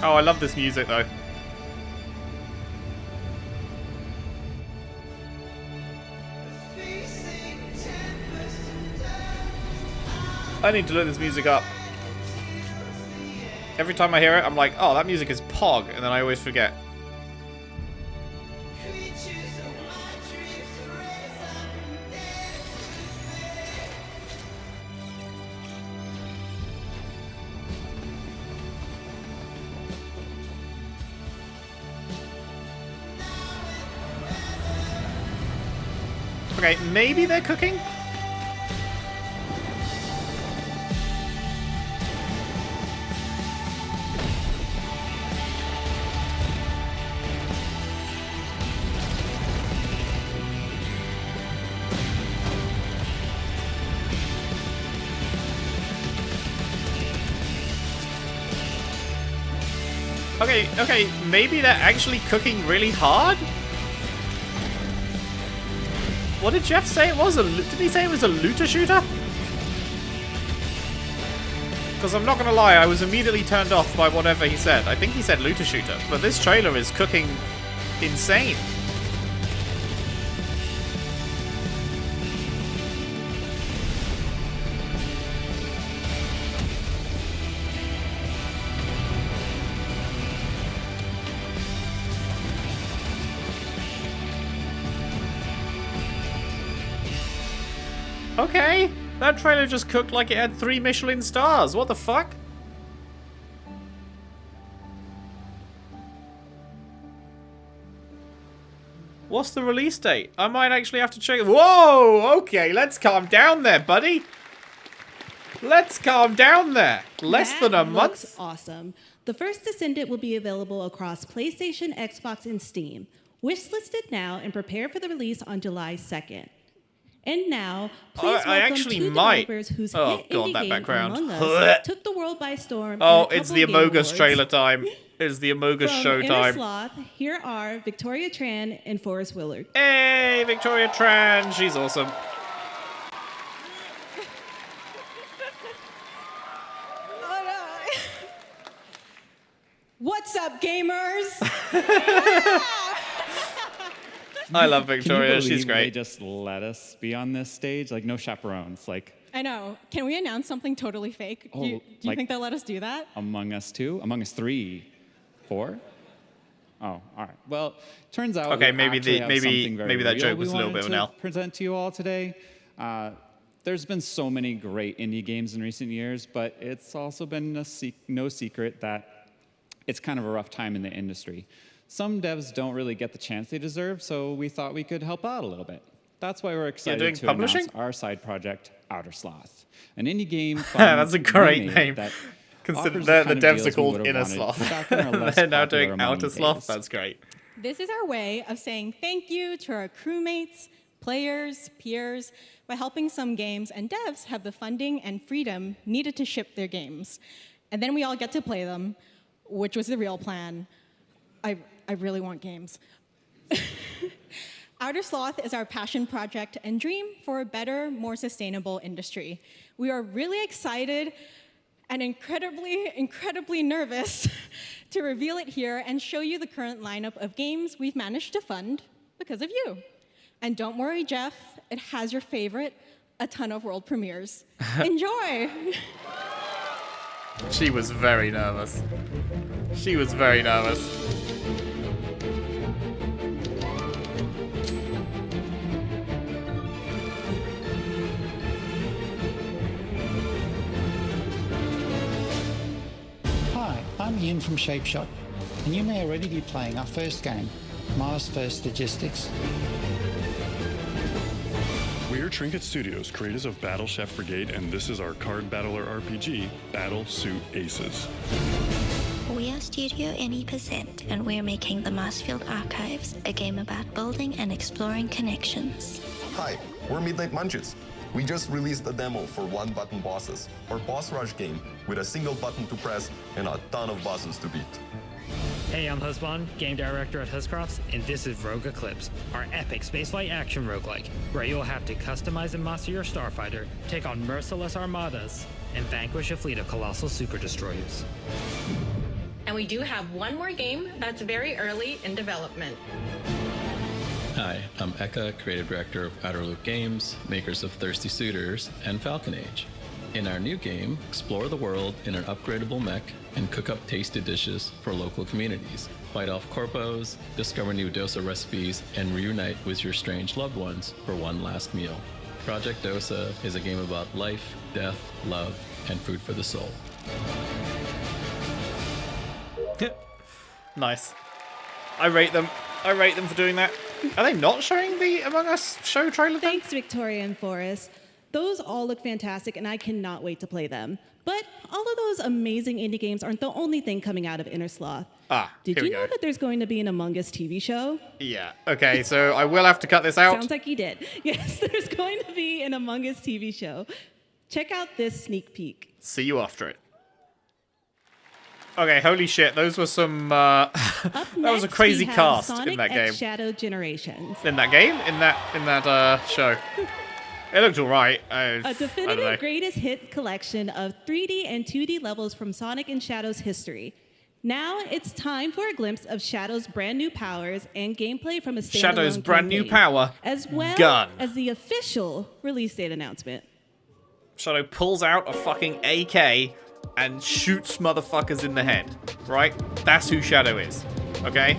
[SPEAKER 1] Oh, I love this music, though. I need to look this music up. Every time I hear it, I'm like, oh, that music is Pog, and then I always forget. Okay, maybe they're cooking? Okay, maybe they're actually cooking really hard? What did Jeff say it was? Did he say it was a looter shooter? Because I'm not going to lie, I was immediately turned off by whatever he said. I think he said looter shooter, but this trailer is cooking insane. Okay, that trailer just cooked like it had 3 Michelin stars. What the fuck? What's the release date? I might actually have to check. Whoa! Okay, let's calm down there, buddy. Let's calm down there. Less than a month?
[SPEAKER 7] Looks awesome. The first Descendant will be available across PlayStation, Xbox, and Steam. Wishlisted now and prepare for the release on July 2nd. And now, please welcome two developers whose hit indie game Among Us took the world by storm.
[SPEAKER 1] Oh, it's the Among Us trailer time. It's the Among Us show time.
[SPEAKER 7] Sloth, here are Victoria Tran and Forrest Willard.
[SPEAKER 1] Hey, Victoria Tran. She's awesome.
[SPEAKER 7] What's up, gamers?
[SPEAKER 1] I love Victoria. She's great.
[SPEAKER 8] They just let us be on this stage, like no chaperones, like.
[SPEAKER 16] I know. Can we announce something totally fake? Do you think they'll let us do that?
[SPEAKER 8] Among Us 2, Among Us 3, 4. Oh, all right. Well, turns out
[SPEAKER 1] okay,
[SPEAKER 8] maybe
[SPEAKER 1] that joke was a little bit of an L.
[SPEAKER 8] Present to you all today. There's been so many great indie games in recent years, but it's also been no secret that it's kind of a rough time in the industry. Some devs don't really get the chance they deserve, so we thought we could help out a little bit. That's why we're excited
[SPEAKER 1] doing
[SPEAKER 8] to
[SPEAKER 1] publishing?
[SPEAKER 8] announce our side project, Outer Sloth, an indie game.
[SPEAKER 1] That's a great name.
[SPEAKER 8] That
[SPEAKER 1] Consider
[SPEAKER 8] offers
[SPEAKER 1] the
[SPEAKER 8] kind of
[SPEAKER 1] devs
[SPEAKER 8] deals
[SPEAKER 1] are
[SPEAKER 8] we
[SPEAKER 1] called
[SPEAKER 8] would've
[SPEAKER 1] Inner
[SPEAKER 8] wanted
[SPEAKER 1] Sloth.
[SPEAKER 8] back in our less
[SPEAKER 1] They're now
[SPEAKER 8] popular
[SPEAKER 1] doing
[SPEAKER 8] money
[SPEAKER 1] Outer Sloth.
[SPEAKER 8] days.
[SPEAKER 1] That's great.
[SPEAKER 16] This is our way of saying thank you to our crewmates, players, peers, by helping some games and devs have the funding and freedom needed to ship their games. And then we all get to play them, which was the real plan. I really want games. Outer Sloth is our passion project and dream for a better, more sustainable industry. We are really excited and incredibly nervous to reveal it here and show you the current lineup of games we've managed to fund because of you. And don't worry, Jeff, it has your favorite, a ton of world premieres. Enjoy!
[SPEAKER 1] She was very nervous. She was very nervous.
[SPEAKER 9] Hi, I'm Ian from Shapeshot, and you may already be playing our first game, Mars First Logistics.
[SPEAKER 19] We are Trinket Studios, creators of Battle Chef Brigade, and this is our card battler RPG, Battle Suit Aces.
[SPEAKER 20] We are Studio NE%, and we're making the Marsfield Archives, a game about building and exploring connections.
[SPEAKER 23] Hi, we're Midnight Munches. We just released a demo for one-button bosses, our boss rush game with a single button to press and a ton of bosses to beat.
[SPEAKER 24] Hey, I'm Husband, game director at Huscrofts, and this is Rogue Eclipse, our epic spaceflight action roguelike, where you'll have to customize and master your starfighter, take on merciless armadas, and vanquish a fleet of colossal super destroyers.
[SPEAKER 26] And we do have one more game that's very early in development.
[SPEAKER 27] Hi, I'm Eka, creative director of Outer Loop Games, makers of Thirsty Suitors and Falcon Age. In our new game, explore the world in an upgradable mech and cook up tasty dishes for local communities. Fight off corpos, discover new dosa recipes, and reunite with your strange loved ones for one last meal. Project Dosa is a game about life, death, love, and food for the soul.
[SPEAKER 1] Nice. I rate them. I rate them for doing that. Are they not showing the Among Us show trailer?
[SPEAKER 7] Thanks, Victoria and Forrest. Those all look fantastic, and I cannot wait to play them. But all of those amazing indie games aren't the only thing coming out of Inner Sloth. Did you know that there's going to be an Among Us TV show?
[SPEAKER 1] Yeah. Okay, so I will have to cut this out.
[SPEAKER 7] Sounds like you did. Yes, there's going to be an Among Us TV show. Check out this sneak peek.
[SPEAKER 1] See you after it. Okay, holy shit, those were some, that was a crazy cast
[SPEAKER 7] Sonic
[SPEAKER 1] in that
[SPEAKER 7] X
[SPEAKER 1] game.
[SPEAKER 7] Shadow Generations.
[SPEAKER 1] In that game? In that show. It looked alright.
[SPEAKER 7] A definitive greatest hit collection of 3D and 2D levels from Sonic and Shadow's history. Now it's time for a glimpse of Shadow's brand new powers and gameplay from a standalone
[SPEAKER 1] Shadow's brand new
[SPEAKER 7] campaign,
[SPEAKER 1] power.
[SPEAKER 7] as well
[SPEAKER 1] Gun.
[SPEAKER 7] as the official release date announcement.
[SPEAKER 1] Shadow pulls out a fucking AK and shoots motherfuckers in the head, right? That's who Shadow is, okay?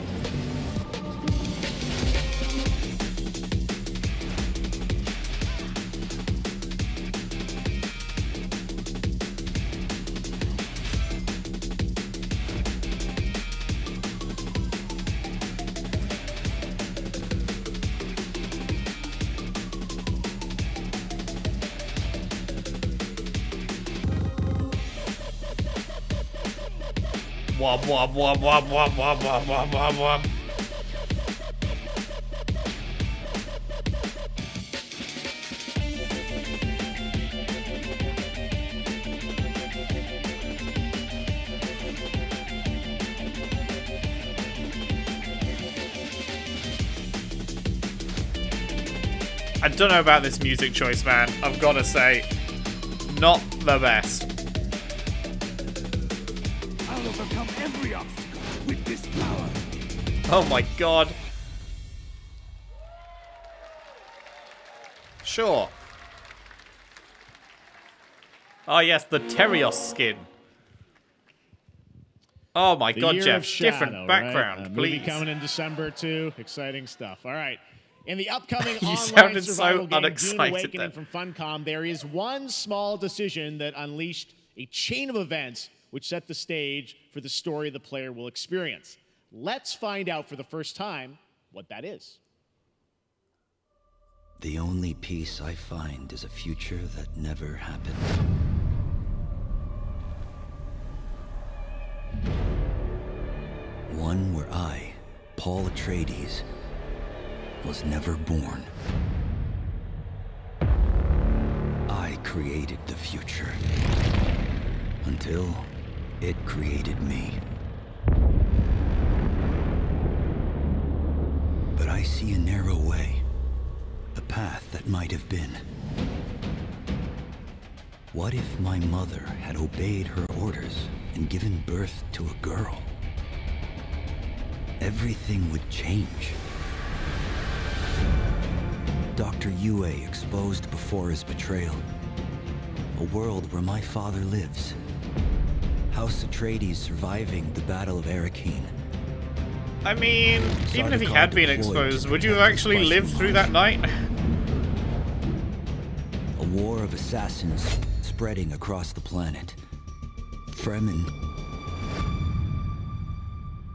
[SPEAKER 1] Wob wob wob wob wob wob wob wob wob wob. I don't know about this music choice, man. I've got to say, not the best.
[SPEAKER 2] I'll overcome every obstacle with this power.
[SPEAKER 1] Oh my god. Sure. Oh yes, the Terios skin. Oh my god,
[SPEAKER 3] Year
[SPEAKER 1] Jeff.
[SPEAKER 3] of Shadow,
[SPEAKER 1] Different background,
[SPEAKER 3] right?
[SPEAKER 1] please.
[SPEAKER 3] Movie coming in December too. Exciting stuff. All right. In the upcoming
[SPEAKER 1] You
[SPEAKER 3] online
[SPEAKER 1] sounded
[SPEAKER 3] survival
[SPEAKER 1] so
[SPEAKER 3] game,
[SPEAKER 1] unexcited
[SPEAKER 3] Dune Awakening
[SPEAKER 1] then.
[SPEAKER 3] from Funcom, there is one small decision that unleashed a chain of events which set the stage for the story the player will experience. Let's find out for the first time what that is.
[SPEAKER 5] the only peace I find is a future that never happened. One where I, Paul Atreides, was never born. I created the future, until it created me. But I see a narrow way, a path that might have been. What if my mother had obeyed her orders and given birth to a girl? Everything would change. Dr. Yue exposed before his betrayal. A world where my father lives. House Atreides surviving the Battle of Arrakeen.
[SPEAKER 1] I mean, even if he had been exposed, would you have actually lived through that night?
[SPEAKER 5] A war of assassins spreading across the planet. Fremen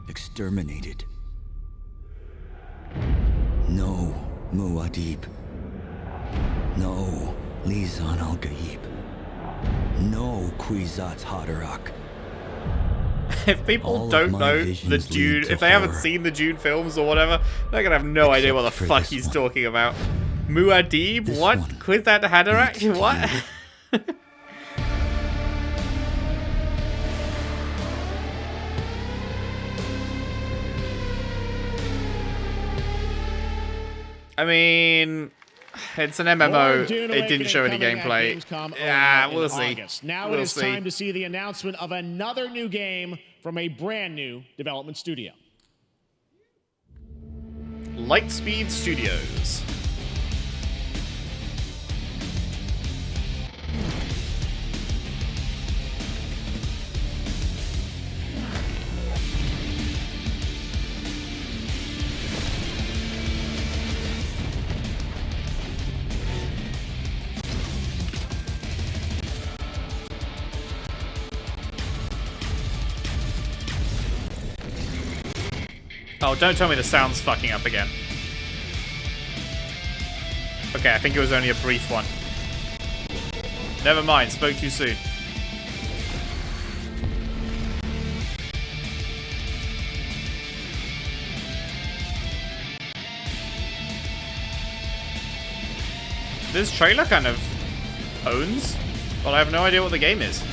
[SPEAKER 5] exterminated. No Muad'Dib. No Lisan al-Gaib. No Kwisatz Haderach.
[SPEAKER 1] If people don't know the Dune, if they haven't seen the Dune films or whatever, they're gonna have no idea what the fuck he's talking about. Muad'Dib? What? Kwisatz Haderach? What? I mean, it's an MMO. It didn't show any gameplay. Yeah, we'll see.
[SPEAKER 3] Now it is time to see the announcement of another new game from a brand new development studio.
[SPEAKER 1] Lightspeed Studios. Oh, don't tell me the sound's fucking up again. Okay, I think it was only a brief one. Never mind, spoke too soon. This trailer kind of owns, but I have no idea what the game is.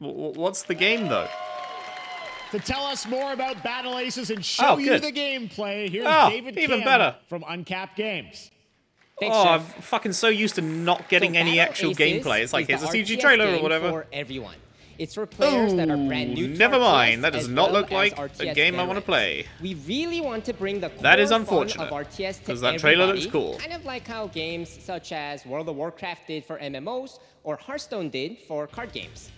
[SPEAKER 1] What's the game, though?
[SPEAKER 3] To tell us more about Battle Aces and show you the gameplay, here's David
[SPEAKER 1] even
[SPEAKER 3] Kim
[SPEAKER 1] better.
[SPEAKER 3] from Uncapped Games.
[SPEAKER 10] Thanks,
[SPEAKER 1] I'm
[SPEAKER 10] Jeff.
[SPEAKER 1] fucking so used to not getting any
[SPEAKER 10] Battle
[SPEAKER 1] actual
[SPEAKER 10] Aces
[SPEAKER 1] gameplay. It's like,
[SPEAKER 10] is
[SPEAKER 1] here's a
[SPEAKER 10] the
[SPEAKER 1] CG
[SPEAKER 10] RTS
[SPEAKER 1] trailer or
[SPEAKER 10] game
[SPEAKER 1] whatever.
[SPEAKER 10] For everyone. It's for players that are brand new to
[SPEAKER 1] Never mind,
[SPEAKER 10] RTS,
[SPEAKER 1] that does
[SPEAKER 10] as
[SPEAKER 1] not
[SPEAKER 10] well
[SPEAKER 1] look
[SPEAKER 10] as
[SPEAKER 1] like
[SPEAKER 10] RTS
[SPEAKER 1] a game I want to
[SPEAKER 10] veterans.
[SPEAKER 1] play.
[SPEAKER 10] We really want to bring the core
[SPEAKER 1] That is
[SPEAKER 10] fun
[SPEAKER 1] unfortunate,
[SPEAKER 10] of RTS to
[SPEAKER 1] because that trailer looks
[SPEAKER 10] everybody,
[SPEAKER 1] cool.
[SPEAKER 10] Kind of like how games such as World of Warcraft did for MMOs or Hearthstone did for card games.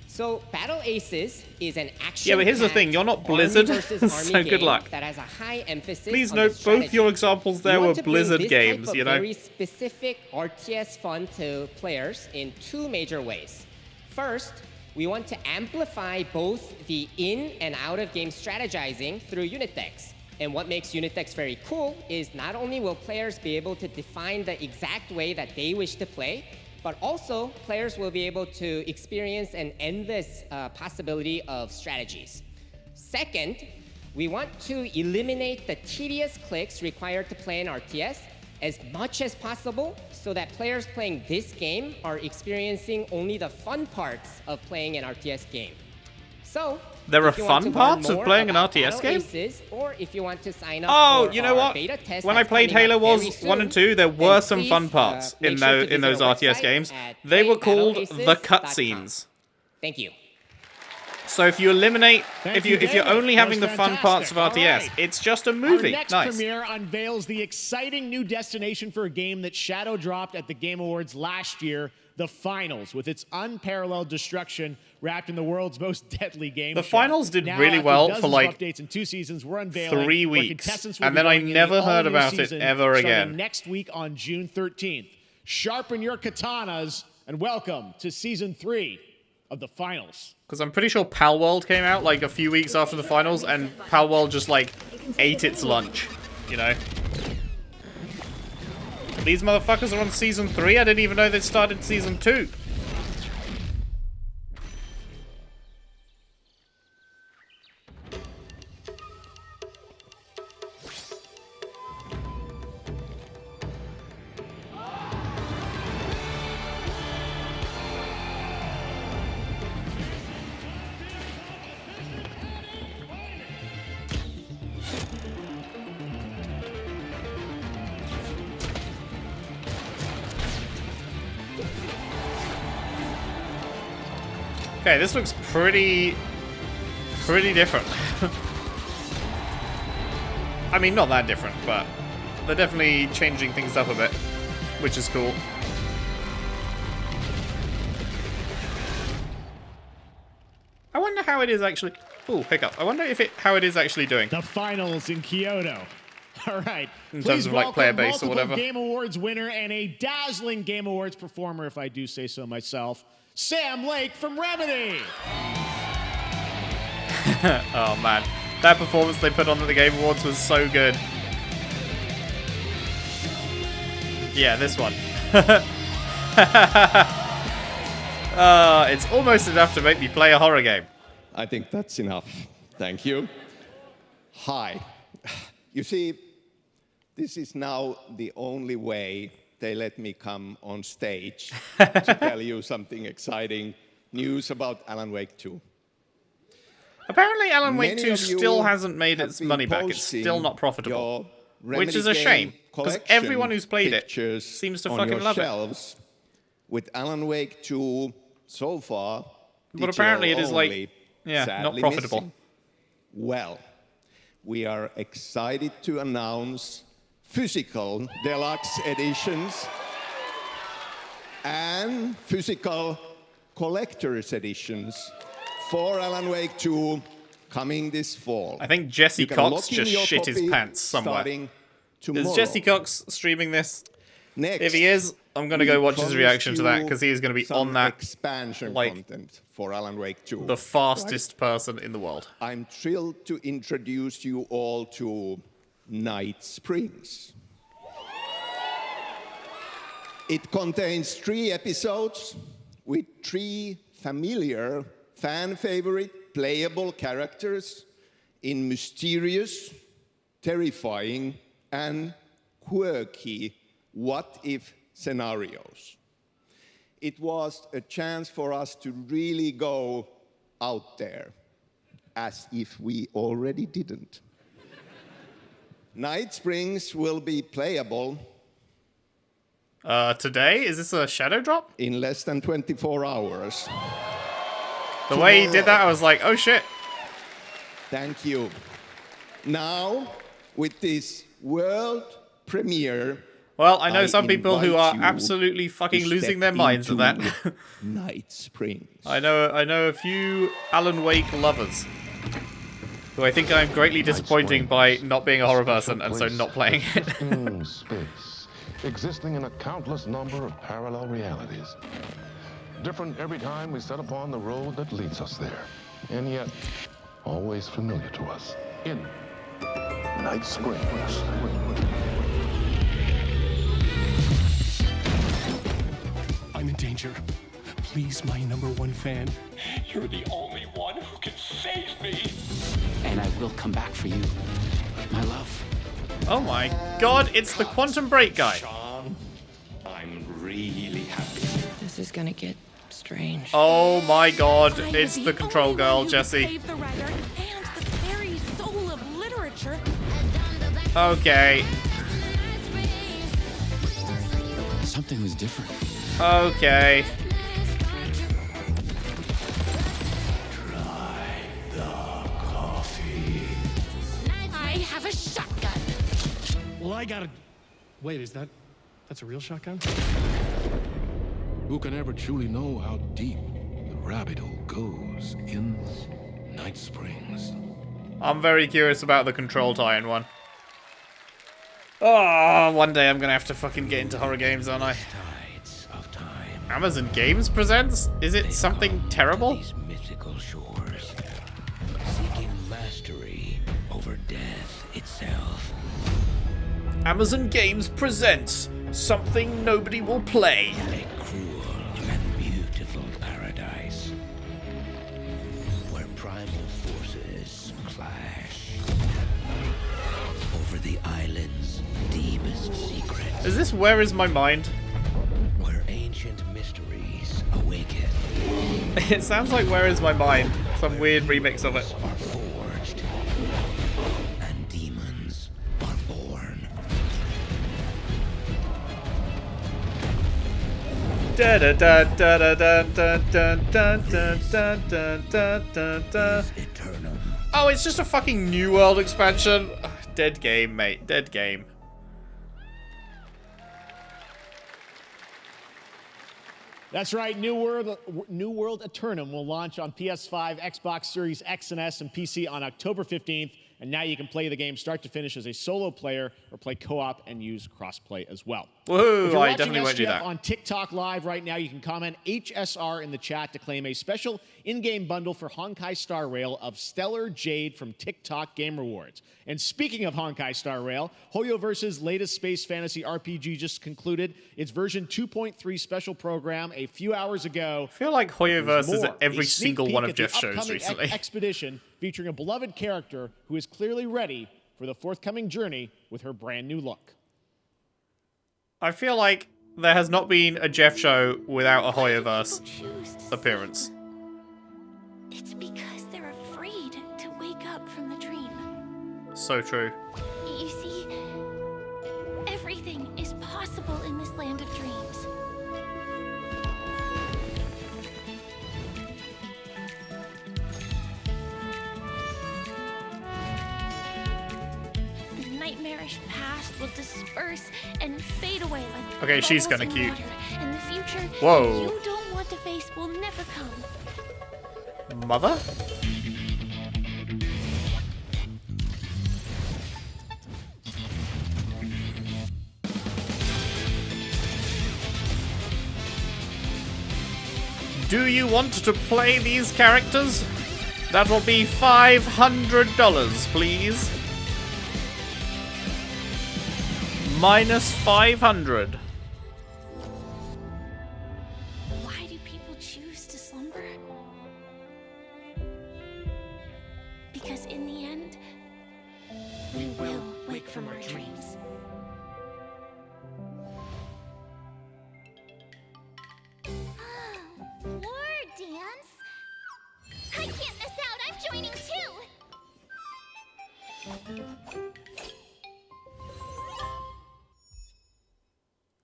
[SPEAKER 10] So Battle Aces is an action.
[SPEAKER 1] Yeah, but here's the thing, you're not Blizzard, so good luck.
[SPEAKER 10] That has a high emphasis
[SPEAKER 1] Please
[SPEAKER 10] on
[SPEAKER 1] note,
[SPEAKER 10] the
[SPEAKER 1] both your examples there
[SPEAKER 10] we
[SPEAKER 1] were
[SPEAKER 10] want to bring
[SPEAKER 1] Blizzard
[SPEAKER 10] this
[SPEAKER 1] games,
[SPEAKER 10] type of
[SPEAKER 1] you know?
[SPEAKER 10] very specific RTS fun to players in two major ways. First, we want to amplify both the in and out of game strategizing through unit decks. And what makes unit decks very cool is not only will players be able to define the exact way that they wish to play, but also players will be able to experience an endless possibility of strategies. Second, we want to eliminate the tedious clicks required to play an RTS as much as possible so that players playing this game are experiencing only the fun parts of playing an RTS game. So,
[SPEAKER 1] There are
[SPEAKER 10] if you want
[SPEAKER 1] fun
[SPEAKER 10] to learn
[SPEAKER 1] parts of
[SPEAKER 10] more
[SPEAKER 1] playing an
[SPEAKER 10] about
[SPEAKER 1] RTS
[SPEAKER 10] Battle
[SPEAKER 1] game?
[SPEAKER 10] Aces, or if you want to sign up
[SPEAKER 1] Oh,
[SPEAKER 10] for
[SPEAKER 1] you know
[SPEAKER 10] our
[SPEAKER 1] what?
[SPEAKER 10] beta test
[SPEAKER 1] When I
[SPEAKER 10] that's
[SPEAKER 1] played
[SPEAKER 10] coming
[SPEAKER 1] Halo
[SPEAKER 10] up
[SPEAKER 1] Wars
[SPEAKER 10] very
[SPEAKER 1] 1 and
[SPEAKER 10] soon,
[SPEAKER 1] 2, there
[SPEAKER 10] then
[SPEAKER 1] were some
[SPEAKER 10] please,
[SPEAKER 1] fun parts
[SPEAKER 10] make
[SPEAKER 1] in,
[SPEAKER 10] sure to
[SPEAKER 1] in
[SPEAKER 10] visit
[SPEAKER 1] those
[SPEAKER 10] our
[SPEAKER 1] RTS
[SPEAKER 10] website
[SPEAKER 1] games.
[SPEAKER 10] at
[SPEAKER 1] They were called the
[SPEAKER 10] playbattleaces.com.
[SPEAKER 1] cutscenes.
[SPEAKER 10] Thank you.
[SPEAKER 1] So if you eliminate,
[SPEAKER 3] Thank
[SPEAKER 1] if
[SPEAKER 3] you,
[SPEAKER 1] you're
[SPEAKER 3] David.
[SPEAKER 1] only
[SPEAKER 3] That
[SPEAKER 1] having
[SPEAKER 3] was
[SPEAKER 1] the fun parts of
[SPEAKER 3] fantastic.
[SPEAKER 1] RTS,
[SPEAKER 3] All right.
[SPEAKER 1] it's just a movie.
[SPEAKER 3] Our next
[SPEAKER 1] Nice.
[SPEAKER 3] premiere unveils the exciting new destination for a game that Shadow dropped at the Game Awards last year, the Finals, with its unparalleled destruction wrapped in the world's most deadly game.
[SPEAKER 1] The
[SPEAKER 3] show.
[SPEAKER 1] Finals did
[SPEAKER 3] Now,
[SPEAKER 1] really
[SPEAKER 3] after
[SPEAKER 1] well
[SPEAKER 3] dozens
[SPEAKER 1] for,
[SPEAKER 3] of
[SPEAKER 1] like,
[SPEAKER 3] updates in 2 seasons, we're unveiling
[SPEAKER 1] 3
[SPEAKER 3] where
[SPEAKER 1] weeks,
[SPEAKER 3] contestants will
[SPEAKER 1] and
[SPEAKER 3] be
[SPEAKER 1] then I
[SPEAKER 3] going in
[SPEAKER 1] never
[SPEAKER 3] the
[SPEAKER 1] heard
[SPEAKER 3] all-new
[SPEAKER 1] about it
[SPEAKER 3] season
[SPEAKER 1] ever
[SPEAKER 3] starting
[SPEAKER 1] again.
[SPEAKER 3] next week on June 13th. Sharpen your katanas and welcome to Season 3 of the finals.
[SPEAKER 1] Because I'm pretty sure Pal World came out like a few weeks after the finals, and Pal World just like ate its lunch, you know? These motherfuckers are on Season 3? I didn't even know they started Season 2. Okay, this looks pretty different. I mean, not that different, but they're definitely changing things up a bit, which is cool. I wonder how it is actually... Ooh, hiccup. I wonder how it is actually doing.
[SPEAKER 3] The finals in Kyoto. All right.
[SPEAKER 1] In terms of like player base or whatever.
[SPEAKER 3] Game Awards winner and a dazzling Game Awards performer, if I do say so myself, Sam Lake from Remedy.
[SPEAKER 1] Oh man, that performance they put on at the Game Awards was so good. Yeah, this one. It's almost enough to make me play a horror game.
[SPEAKER 11] I think that's enough. Thank you. Hi. You see, this is now the only way they let me come on stage to tell you something exciting news about Alan Wake 2.
[SPEAKER 1] Apparently Alan Wake 2 still hasn't made its money back. It's still not profitable. Which is a shame, because everyone who's played it seems to fucking love it.
[SPEAKER 11] With Alan Wake 2 so far,
[SPEAKER 1] but apparently it is like, yeah, not profitable.
[SPEAKER 11] Missing. Well, we are excited to announce physical deluxe editions and physical collector's editions for Alan Wake 2 coming this fall.
[SPEAKER 1] I think Jesse Cox just shit his pants somewhere. Is Jesse Cox streaming this?
[SPEAKER 11] Next,
[SPEAKER 1] if he is, I'm going to go watch his reaction to that, because he is going to be on that
[SPEAKER 11] expansion
[SPEAKER 1] like
[SPEAKER 11] content for Alan Wake 2.
[SPEAKER 1] The fastest person in the world.
[SPEAKER 11] I'm thrilled to introduce you all to Night Springs. It contains 3 episodes with 3 familiar, fan-favorite, playable characters in mysterious, terrifying, and quirky what-if scenarios. It was a chance for us to really go out there, as if we already didn't. Night Springs will be playable
[SPEAKER 1] today? Is this a shadow drop?
[SPEAKER 11] In less than 24 hours.
[SPEAKER 1] The way he did that, I was like, oh shit.
[SPEAKER 11] Thank you. Now, with this world premiere,
[SPEAKER 1] well, I know some people who are absolutely fucking losing their minds at that.
[SPEAKER 11] Night Springs.
[SPEAKER 1] I know a few Alan Wake lovers who I think I'm greatly disappointing by not being a horror person and so not playing it.
[SPEAKER 2] In space, existing in a countless number of parallel realities. Different every time we set upon the road that leads us there. And yet, always familiar to us. In Night Springs.
[SPEAKER 12] I'm in danger. Please, my #1 fan. You're the only one who can save me.
[SPEAKER 13] And I will come back for you, my love.
[SPEAKER 1] Oh my god, it's the Quantum Break guy.
[SPEAKER 11] Sean, I'm really happy.
[SPEAKER 14] This is gonna get strange.
[SPEAKER 1] Oh my god, it's the Control Girl, Jesse.
[SPEAKER 6] Save the writer and the very soul of literature.
[SPEAKER 1] Okay.
[SPEAKER 13] Something was different.
[SPEAKER 1] Okay.
[SPEAKER 12] Try the coffee.
[SPEAKER 6] I have a shotgun.
[SPEAKER 12] Well, I gotta... Wait, that's a real shotgun?
[SPEAKER 2] Who can ever truly know how deep the rabbit hole goes in Night Springs?
[SPEAKER 1] I'm very curious about the Control tie-in one. Oh, one day I'm gonna have to fucking get into horror games, aren't I?
[SPEAKER 12] Tides of time.
[SPEAKER 1] Amazon Games presents? Is it something terrible?
[SPEAKER 4] These mythical shores, seeking mastery over death itself.
[SPEAKER 1] Amazon Games presents something nobody will play.
[SPEAKER 4] A cruel and beautiful paradise where primal forces clash over the island's deepest secrets.
[SPEAKER 1] Is this Where Is My Mind?
[SPEAKER 4] Where ancient mysteries awaken.
[SPEAKER 1] It sounds like Where Is My Mind? Some weird remix of it.
[SPEAKER 4] Are forged and demons are born.
[SPEAKER 1] Da da da da da da da da da da da da da. Oh, it's just a fucking New World expansion. Ugh, dead game, mate. Dead game.
[SPEAKER 3] That's right, New World Eternum will launch on PS5, Xbox Series X and S, and PC on October 15th. And now you can play the game start to finish as a solo player or play co-op and use crossplay as well.
[SPEAKER 1] Woohoo!
[SPEAKER 3] If you're
[SPEAKER 1] I definitely won't do that.
[SPEAKER 3] On TikTok Live right now, you can comment HSR in the chat to claim a special in-game bundle for Honkai Star Rail of Stellar Jade from TikTok Game Rewards. And speaking of Honkai Star Rail, Hoyoverse's latest space fantasy RPG just concluded its version 2.3 special program a few hours ago.
[SPEAKER 1] I feel like Hoyoverse is at every
[SPEAKER 3] A sneak
[SPEAKER 1] single
[SPEAKER 3] peek
[SPEAKER 1] one of
[SPEAKER 3] at the
[SPEAKER 1] Jeff's shows
[SPEAKER 3] upcoming
[SPEAKER 1] recently.
[SPEAKER 3] Expedition featuring a beloved character who is clearly ready for the forthcoming journey with her brand new look.
[SPEAKER 1] I feel like there has not been a Jeff show without a Hoyoverse appearance.
[SPEAKER 20] It's because they're afraid to wake up from the dream.
[SPEAKER 1] So true.
[SPEAKER 20] You see, everything is possible in this land of dreams. The nightmarish past will disperse and fade away like
[SPEAKER 1] Okay, she's
[SPEAKER 20] bubbles
[SPEAKER 1] kinda
[SPEAKER 20] in
[SPEAKER 1] cute.
[SPEAKER 20] water, and the future
[SPEAKER 1] Whoa.
[SPEAKER 20] you don't want to face will never come.
[SPEAKER 1] Mother? Do you want to play these characters? That will be $500, please. Minus 500.
[SPEAKER 20] Why do people choose to slumber? Because in the end, we will wake from our dreams.
[SPEAKER 15] War dance? I can't miss out. I'm joining too.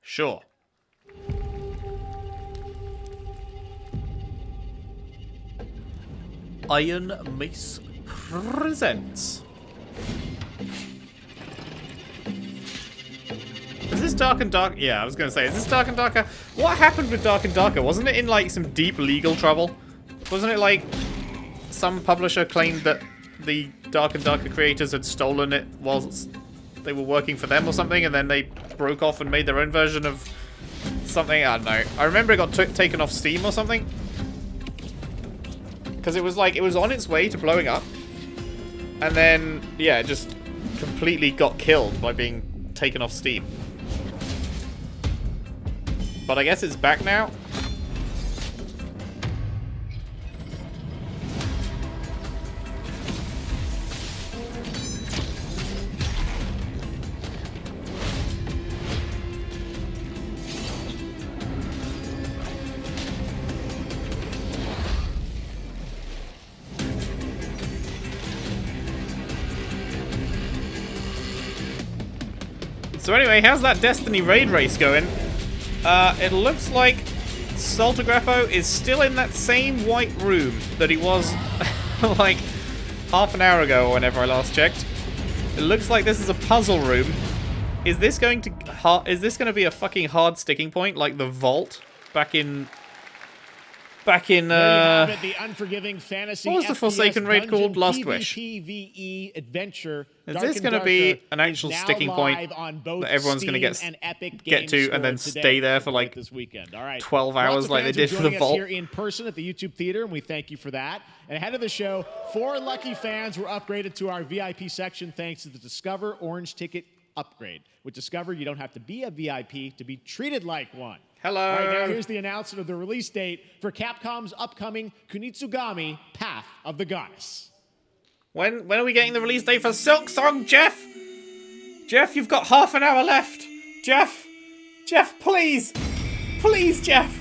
[SPEAKER 1] Sure. Iron Mace presents. Is this Dark and Dark? Yeah, I was gonna say, is this Dark and Darker? What happened with Dark and Darker? Wasn't it in like some deep legal trouble? Wasn't it like some publisher claimed that the Dark and Darker creators had stolen it whilst they were working for them or something, and then they broke off and made their own version of something? I don't know. I remember it got taken off Steam or something. Because it was like, it was on its way to blowing up. And then, yeah, it just completely got killed by being taken off Steam. But I guess it's back now. So anyway, how's that Destiny raid race going? It looks like Saltagrapho is still in that same white room that he was like half an hour ago or whenever I last checked. It looks like this is a puzzle room. Is this going to be a fucking hard sticking point like the vault back in back in
[SPEAKER 3] There you have it, the unforgiving fantasy.
[SPEAKER 1] what was the
[SPEAKER 3] FPS
[SPEAKER 1] Forsaken raid called?
[SPEAKER 3] dungeon
[SPEAKER 1] Last Wish.
[SPEAKER 3] PvPvE adventure.
[SPEAKER 1] Is
[SPEAKER 3] Dark
[SPEAKER 1] this
[SPEAKER 3] and
[SPEAKER 1] going to
[SPEAKER 3] Darker
[SPEAKER 1] be an
[SPEAKER 3] is
[SPEAKER 1] actual
[SPEAKER 3] now
[SPEAKER 1] sticking point
[SPEAKER 3] live on both
[SPEAKER 1] that everyone's going to
[SPEAKER 3] Steam and Epic
[SPEAKER 1] get
[SPEAKER 3] Games
[SPEAKER 1] to and then
[SPEAKER 3] Store
[SPEAKER 1] stay
[SPEAKER 3] today.
[SPEAKER 1] there for like
[SPEAKER 3] this weekend. All right.
[SPEAKER 1] 12
[SPEAKER 3] Lots
[SPEAKER 1] hours
[SPEAKER 3] of
[SPEAKER 1] like they
[SPEAKER 3] fans are
[SPEAKER 1] did for the
[SPEAKER 3] joining us
[SPEAKER 1] Vault?
[SPEAKER 3] here in person at the YouTube Theater, and we thank you for that. And ahead of the show, 4 lucky fans were upgraded to our VIP section thanks to the Discover Orange Ticket upgrade. With Discover, you don't have to be a VIP to be treated like one.
[SPEAKER 1] Hello.
[SPEAKER 3] All right, now here's the announcement of the release date for Capcom's upcoming Kunitsugami Path of the Goddess.
[SPEAKER 1] When are we getting the release date for Silk Song, Jeff? Jeff, you've got half an hour left. Jeff, please. Please, Jeff.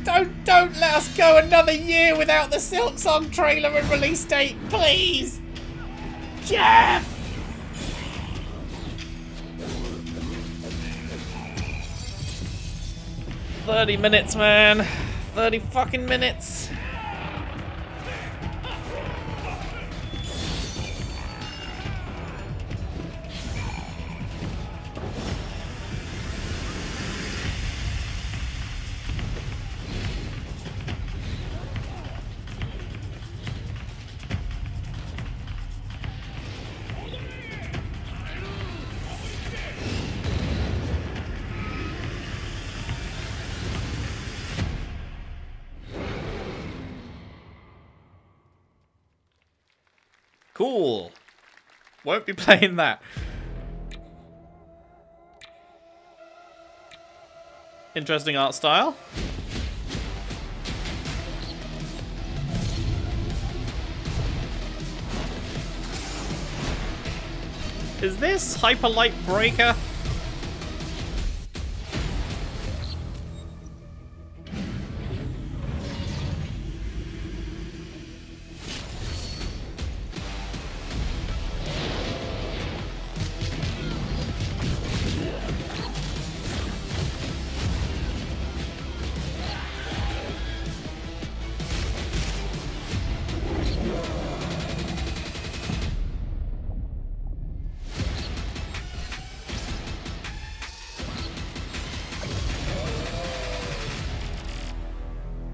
[SPEAKER 1] Don't let us go another year without the Silk Song trailer and release date, please. Jeff. $30 minutes, man. 30 fucking minutes. Cool. Won't be playing that. Interesting art style. Is this Hyper Light Breaker?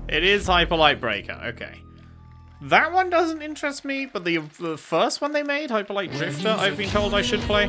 [SPEAKER 1] It is Hyper Light Breaker, okay. That one doesn't interest me, but the first one they made, Hyper Light Drifter, I've been told I should play.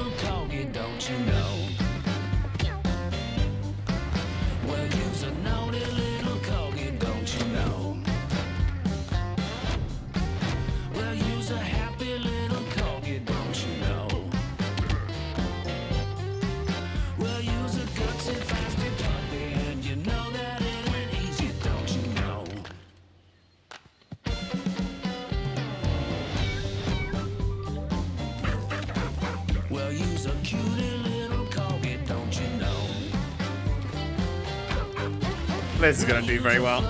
[SPEAKER 1] This is gonna do very well.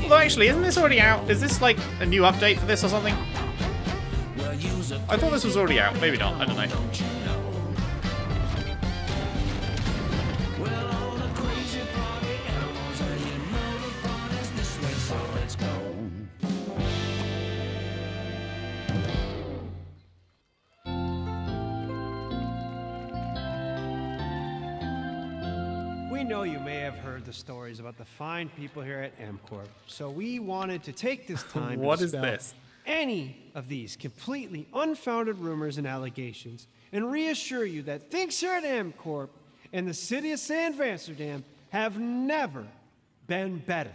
[SPEAKER 1] Although actually, isn't this already out? Is this like a new update for this or something? I thought this was already out. Maybe not. I don't know.
[SPEAKER 8] We know you may have heard the stories about the fine people here at MCorp, so we wanted to take this time
[SPEAKER 1] What
[SPEAKER 8] to
[SPEAKER 1] is
[SPEAKER 8] dispel
[SPEAKER 1] this?
[SPEAKER 8] any of these completely unfounded rumors and allegations and reassure you that things here at MCorp and the city of San Amsterdam have never been better.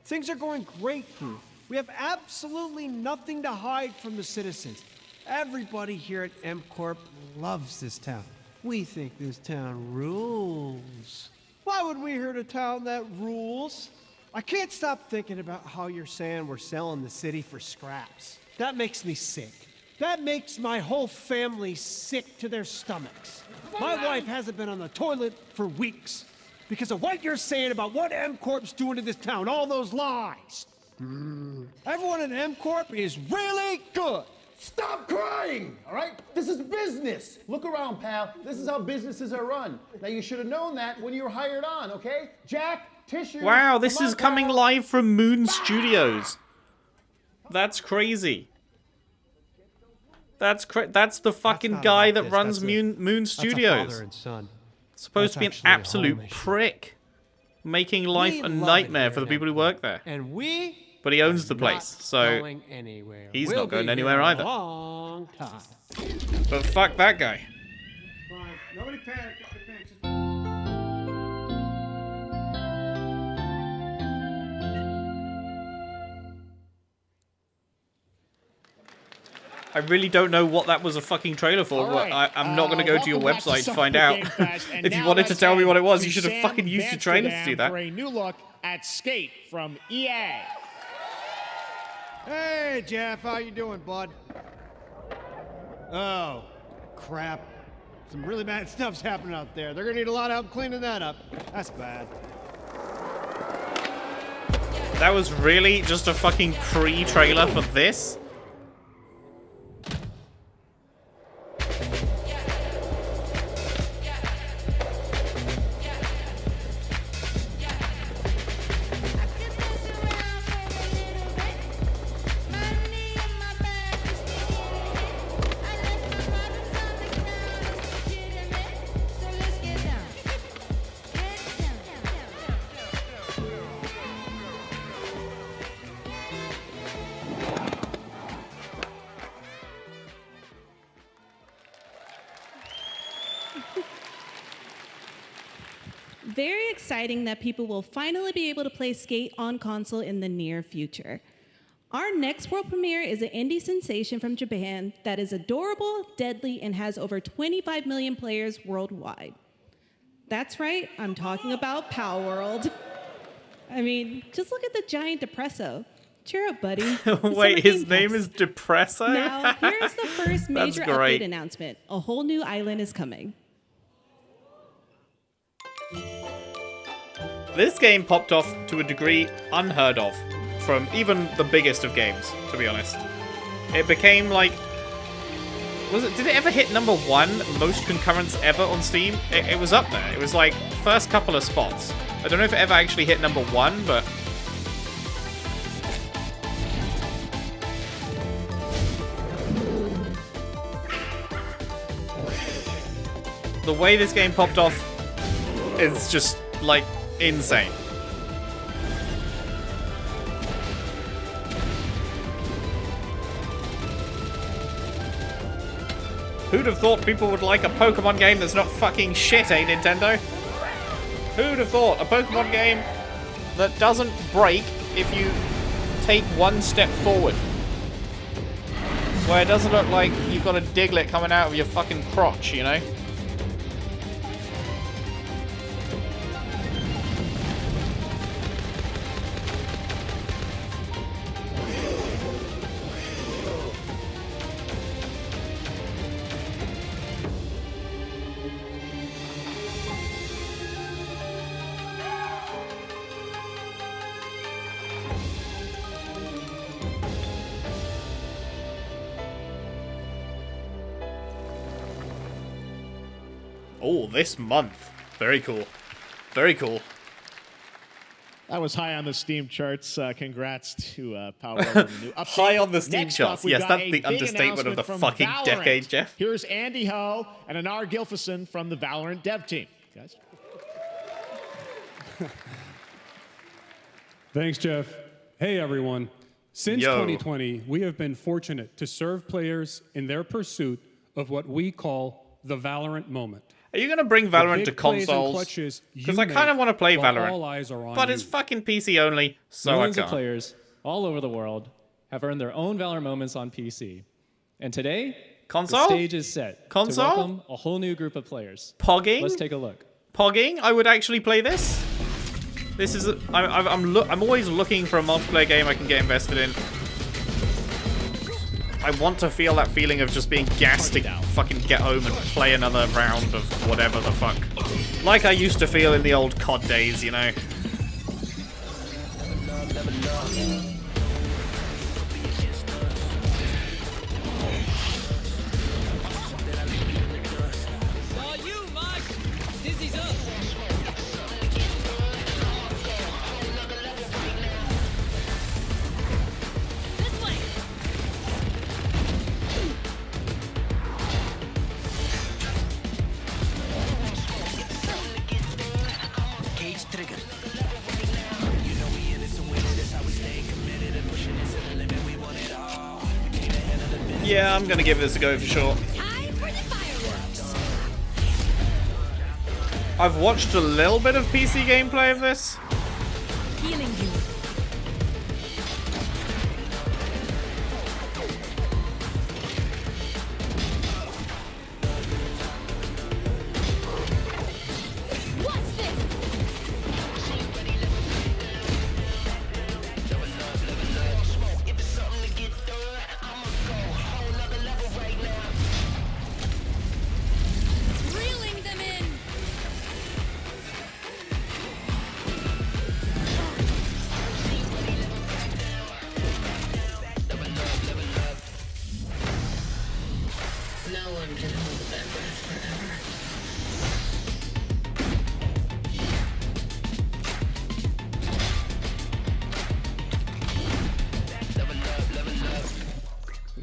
[SPEAKER 8] Things are going great here. We have absolutely nothing to hide from the citizens. Everybody here at MCorp loves this town. We think this town rules. Why would we hurt a town that rules? I can't stop thinking about how you're saying we're selling the city for scraps. That makes me sick. That makes my whole family sick to their stomachs. My wife hasn't been on the toilet for weeks because of what you're saying about what MCorp's doing to this town, all those lies. Everyone in MCorp is really good.
[SPEAKER 16] Stop crying, all right? This is business. Look around, pal. This is how businesses are run. Now, you should have known that when you were hired on, okay? Jack, tissue.
[SPEAKER 1] Wow, this
[SPEAKER 16] come
[SPEAKER 1] is
[SPEAKER 16] on,
[SPEAKER 1] coming
[SPEAKER 16] pal.
[SPEAKER 1] live from Moon Studios. That's crazy. That's the fucking
[SPEAKER 8] not
[SPEAKER 1] guy
[SPEAKER 8] about
[SPEAKER 1] that
[SPEAKER 8] this.
[SPEAKER 1] runs
[SPEAKER 8] That's
[SPEAKER 1] Moon
[SPEAKER 8] That's a
[SPEAKER 1] Studios.
[SPEAKER 8] father and son.
[SPEAKER 1] Supposed
[SPEAKER 8] That's
[SPEAKER 1] to be an
[SPEAKER 8] actually a
[SPEAKER 1] absolute
[SPEAKER 8] home issue.
[SPEAKER 1] prick. making life a nightmare for the people who work there.
[SPEAKER 8] And we
[SPEAKER 1] But he owns the
[SPEAKER 8] not
[SPEAKER 1] place, so
[SPEAKER 8] going anywhere.
[SPEAKER 1] he's
[SPEAKER 8] We'll
[SPEAKER 1] not going
[SPEAKER 8] be
[SPEAKER 1] anywhere
[SPEAKER 8] here
[SPEAKER 1] either.
[SPEAKER 8] A long time.
[SPEAKER 1] But fuck that guy.
[SPEAKER 8] Fine. Nobody panic. Nobody panic. Just...
[SPEAKER 1] I really don't know what that was a fucking trailer for, but I'm not going to go to your website to find out. If you wanted to tell me what it was, you should have fucking used the trailer to do that.
[SPEAKER 3] For a new look at Skate from EA.
[SPEAKER 8] Hey, Jeff, how you doing, bud? Oh, crap. Some really bad stuff's happening out there. They're gonna need a lot of help cleaning that up. That's bad.
[SPEAKER 1] That was really just a fucking pre-trailer for this?
[SPEAKER 7] Very exciting that people will finally be able to play Skate on console in the near future. Our next world premiere is an indie sensation from Japan that is adorable, deadly, and has over 25 million players worldwide. That's right, I'm talking about Power World. I mean, just look at the giant Depresso. Cheer up, buddy.
[SPEAKER 1] Wait, his name is Depresso?
[SPEAKER 7] Now, here's the first major
[SPEAKER 1] great.
[SPEAKER 7] update announcement. A whole new island is coming.
[SPEAKER 1] This game popped off to a degree unheard of from even the biggest of games, to be honest. It became like... Did it ever hit #1 most concurrents ever on Steam? It was up there. It was like first couple of spots. I don't know if it ever actually hit #1, but... The way this game popped off is just, like, insane. Who'd have thought people would like a Pokemon game that's not fucking shit, eh, Nintendo? Who'd have thought a Pokemon game that doesn't break if you take one step forward? Where it doesn't look like you've got a Diglett coming out of your fucking crotch, you know? Oh, this month. Very cool. Very cool.
[SPEAKER 3] That was high on the Steam charts. Congrats to Power World on the new update.
[SPEAKER 1] High on the Steam
[SPEAKER 3] Next
[SPEAKER 1] charts.
[SPEAKER 3] up, we've
[SPEAKER 1] Yes,
[SPEAKER 3] got
[SPEAKER 1] that's
[SPEAKER 3] a
[SPEAKER 1] the
[SPEAKER 3] big
[SPEAKER 1] understatement of the
[SPEAKER 3] announcement from
[SPEAKER 1] fucking
[SPEAKER 3] Valorant.
[SPEAKER 1] decade, Jeff.
[SPEAKER 3] Here's Andy Ho and Anar Gilfison from the Valorant dev team. Guys.
[SPEAKER 9] Thanks, Jeff. Hey, everyone. Since
[SPEAKER 1] Yo.
[SPEAKER 9] 2020, we have been fortunate to serve players in their pursuit of what we call the Valorant moment.
[SPEAKER 1] Are you going to bring Valorant to consoles? Because I kind of want to play Valorant. But it's fucking PC only, so
[SPEAKER 17] Millions
[SPEAKER 1] I
[SPEAKER 17] of
[SPEAKER 1] can't.
[SPEAKER 17] players all over the world have earned their own Valorant moments on PC. And today,
[SPEAKER 1] Console?
[SPEAKER 17] the stage is set
[SPEAKER 1] Console?
[SPEAKER 17] to welcome a whole new group of players.
[SPEAKER 1] Pogging?
[SPEAKER 17] Let's take a look.
[SPEAKER 1] Pogging? I would actually play this. This is... I'm always looking for a multiplayer game I can get invested in. I want to feel that feeling of just being gassed to fucking get home and play another round of whatever the fuck. Like I used to feel in the old COD days, you know?
[SPEAKER 4] Cage trigger.
[SPEAKER 1] Yeah, I'm gonna give this a go for sure. I've watched a little bit of PC gameplay of this.
[SPEAKER 6] Healing you.
[SPEAKER 15] What's this?
[SPEAKER 6] Reeling them in.
[SPEAKER 14] No one can hold that breath forever.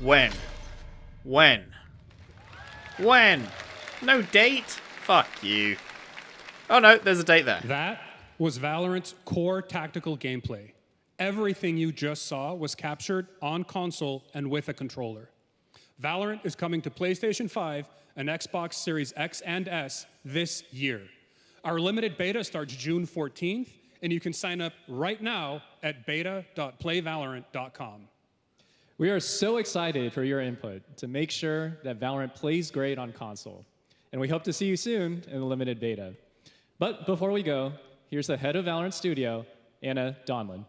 [SPEAKER 1] When? When? When? No date? Fuck you. Oh no, there's a date there.
[SPEAKER 9] That was Valorant's core tactical gameplay. Everything you just saw was captured on console and with a controller. Valorant is coming to PlayStation 5 and Xbox Series X and S this year. Our limited beta starts June 14th, and you can sign up right now at beta.playvalorant.com.
[SPEAKER 17] We are so excited for your input to make sure that Valorant plays great on console. And we hope to see you soon in the limited beta. But before we go, here's the head of Valorant Studio, Anna Donlin.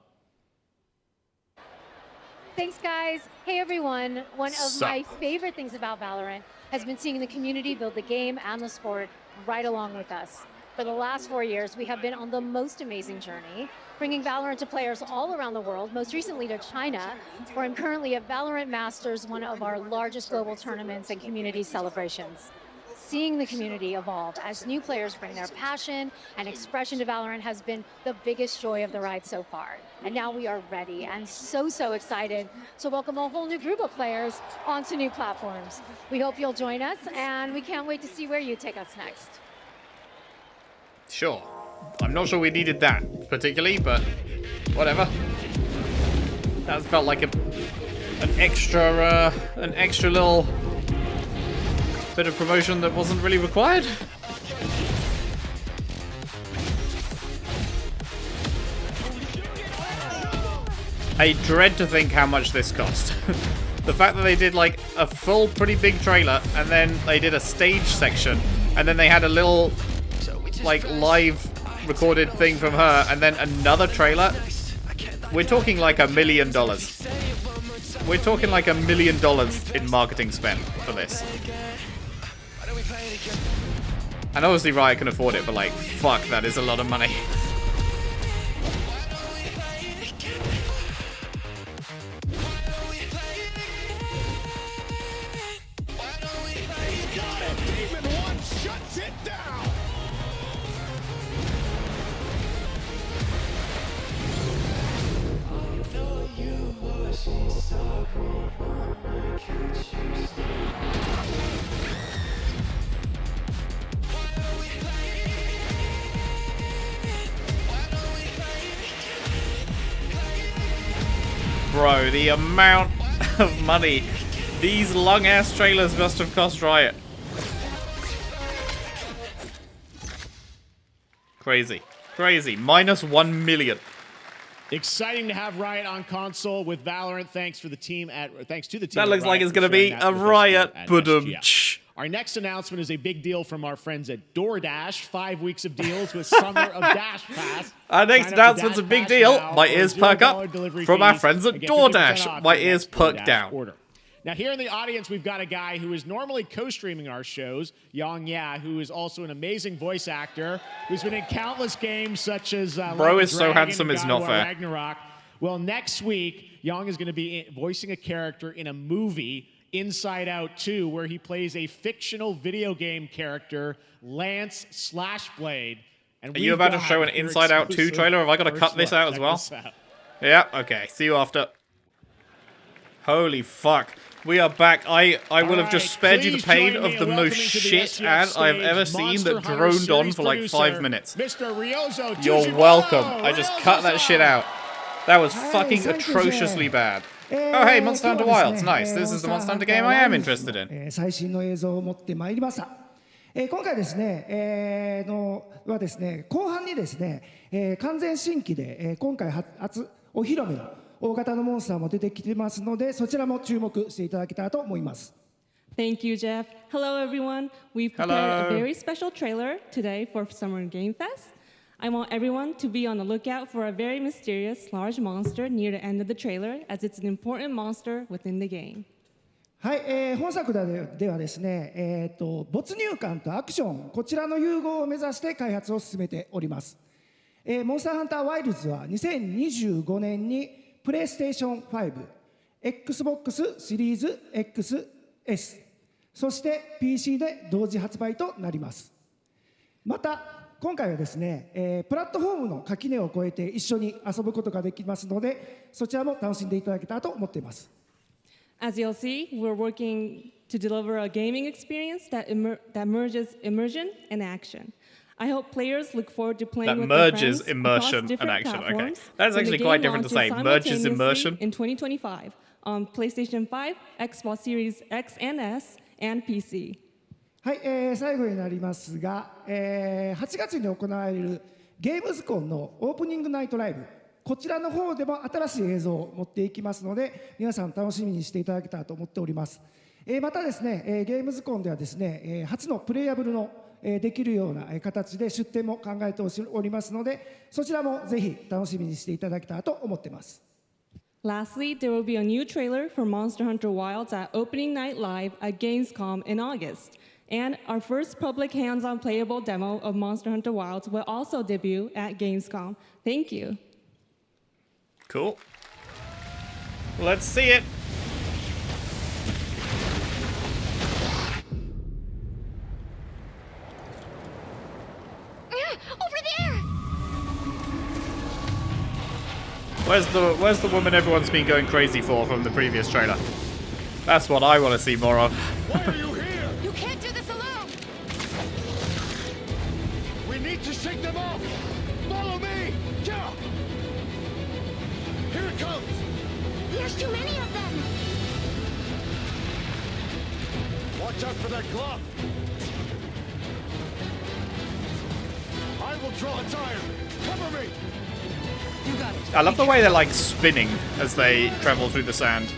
[SPEAKER 18] Thanks, guys. Hey, everyone. One of my favorite things about Valorant has been seeing the community build the game and the sport right along with us. For the last 4 years, we have been on the most amazing journey, bringing Valorant to players all around the world, most recently to China, where I'm currently at Valorant Masters, one of our largest global tournaments and community celebrations. Seeing the community evolve as new players bring their passion and expression to Valorant has been the biggest joy of the ride so far. And now we are ready and so excited to welcome a whole new group of players onto new platforms. We hope you'll join us, and we can't wait to see where you take us next.
[SPEAKER 1] Sure. I'm not sure we needed that particularly, but whatever. That felt like an extra little bit of promotion that wasn't really required. I dread to think how much this cost. The fact that they did like a full pretty big trailer, and then they did a stage section, and then they had a little like live recorded thing from her, and then another trailer. We're talking like $1 million. We're talking like $1 million in marketing spend for this. And obviously Riot can afford it, but like, fuck, that is a lot of money. Bro, the amount of money these long-ass trailers must have cost Riot. Crazy. Crazy. Minus 1 million.
[SPEAKER 3] Exciting to have Riot on console with Valorant. Thanks to the team at
[SPEAKER 1] That looks like it's going to be a Riot.
[SPEAKER 3] Our next announcement is a big deal from our friends at DoorDash. 5 weeks of deals with Summer of Dash Pass.
[SPEAKER 1] Our next announcement's a big deal. My ears perk up from our friends at DoorDash. My ears perk down.
[SPEAKER 3] Now, here in the audience, we've got a guy who is normally co-streaming our shows, Yang Ya, who is also an amazing voice actor, who's been in countless games such as
[SPEAKER 1] Bro is so handsome, it's not fair.
[SPEAKER 3] Ragnarok. Well, next week, Yang is going to be voicing a character in a movie, Inside Out 2, where he plays a fictional video game character, Lance Slashblade. And
[SPEAKER 1] are you about to show an Inside Out 2 trailer? Have I got to cut this out as well? Yeah, okay. See you after. Holy fuck. We are back. I will have just spared you the pain of the most shit ad I've ever seen that droned on for like 5 minutes. You're welcome. I just cut that shit out. That was fucking atrociously bad. Oh, hey, Monster Hunter Wilds. Nice. This is the Monster Hunter game I am interested in.
[SPEAKER 19] 最新の映像を持ってまいりました。今回ですね、はですね、後半にですね、完全新規で、今回初お披露目の大型のモンスターも出てきてますので、そちらも注目していただけたらと思います。
[SPEAKER 7] Thank you, Jeff. Hello, everyone. We've prepared a very special trailer today for Summer Game Fest. I want everyone to be on the lookout for a very mysterious large monster near the end of the trailer, as it's an important monster within the game.
[SPEAKER 19] はい、本作ではですね、没入感とアクション、こちらの融合を目指して開発を進めております。モンスターハンターワイルズは2025年にプレイステーション5、Xbox シリーズ XS、そして PC で同時発売となります。また今回はですね、プラットフォームの垣根を越えて一緒に遊ぶことができますので、そちらも楽しんでいただけたらと思っています。
[SPEAKER 7] As you'll see, we're working to deliver a gaming experience that merges immersion and action. I hope players look forward to playing with their friends across different platforms.
[SPEAKER 1] That's actually quite different to say. Merges immersion
[SPEAKER 7] in 2025 on PlayStation 5, Xbox Series X and S, and PC.
[SPEAKER 19] はい、最後になりますが、8月に行われるゲームズコンのオープニングナイトライブ、こちらの方でも新しい映像を持っていきますので、皆さん楽しみにしていただけたらと思っております。またですね、ゲームズコンではですね、初のプレイヤブルのできるような形で出展も考えておりますので、そちらもぜひ楽しみにしていただけたらと思っています。
[SPEAKER 7] Lastly, there will be a new trailer for Monster Hunter Wilds at Opening Night Live at Gamescom in August. And our first public hands-on playable demo of Monster Hunter Wilds will also debut at Gamescom. Thank you.
[SPEAKER 1] Cool. Let's see it.
[SPEAKER 15] Over there!
[SPEAKER 1] Where's the woman everyone's been going crazy for from the previous trailer? That's what I want to see more of.
[SPEAKER 15] Why are you here? You can't do this alone!
[SPEAKER 16] We need to shake them off! Follow me! Yeah! Here it comes!
[SPEAKER 15] There's too many of them!
[SPEAKER 16] Watch out for that glove! I will draw a tire! Cover me!
[SPEAKER 15] You got it.
[SPEAKER 1] I love the way they're like spinning as they travel through the sand.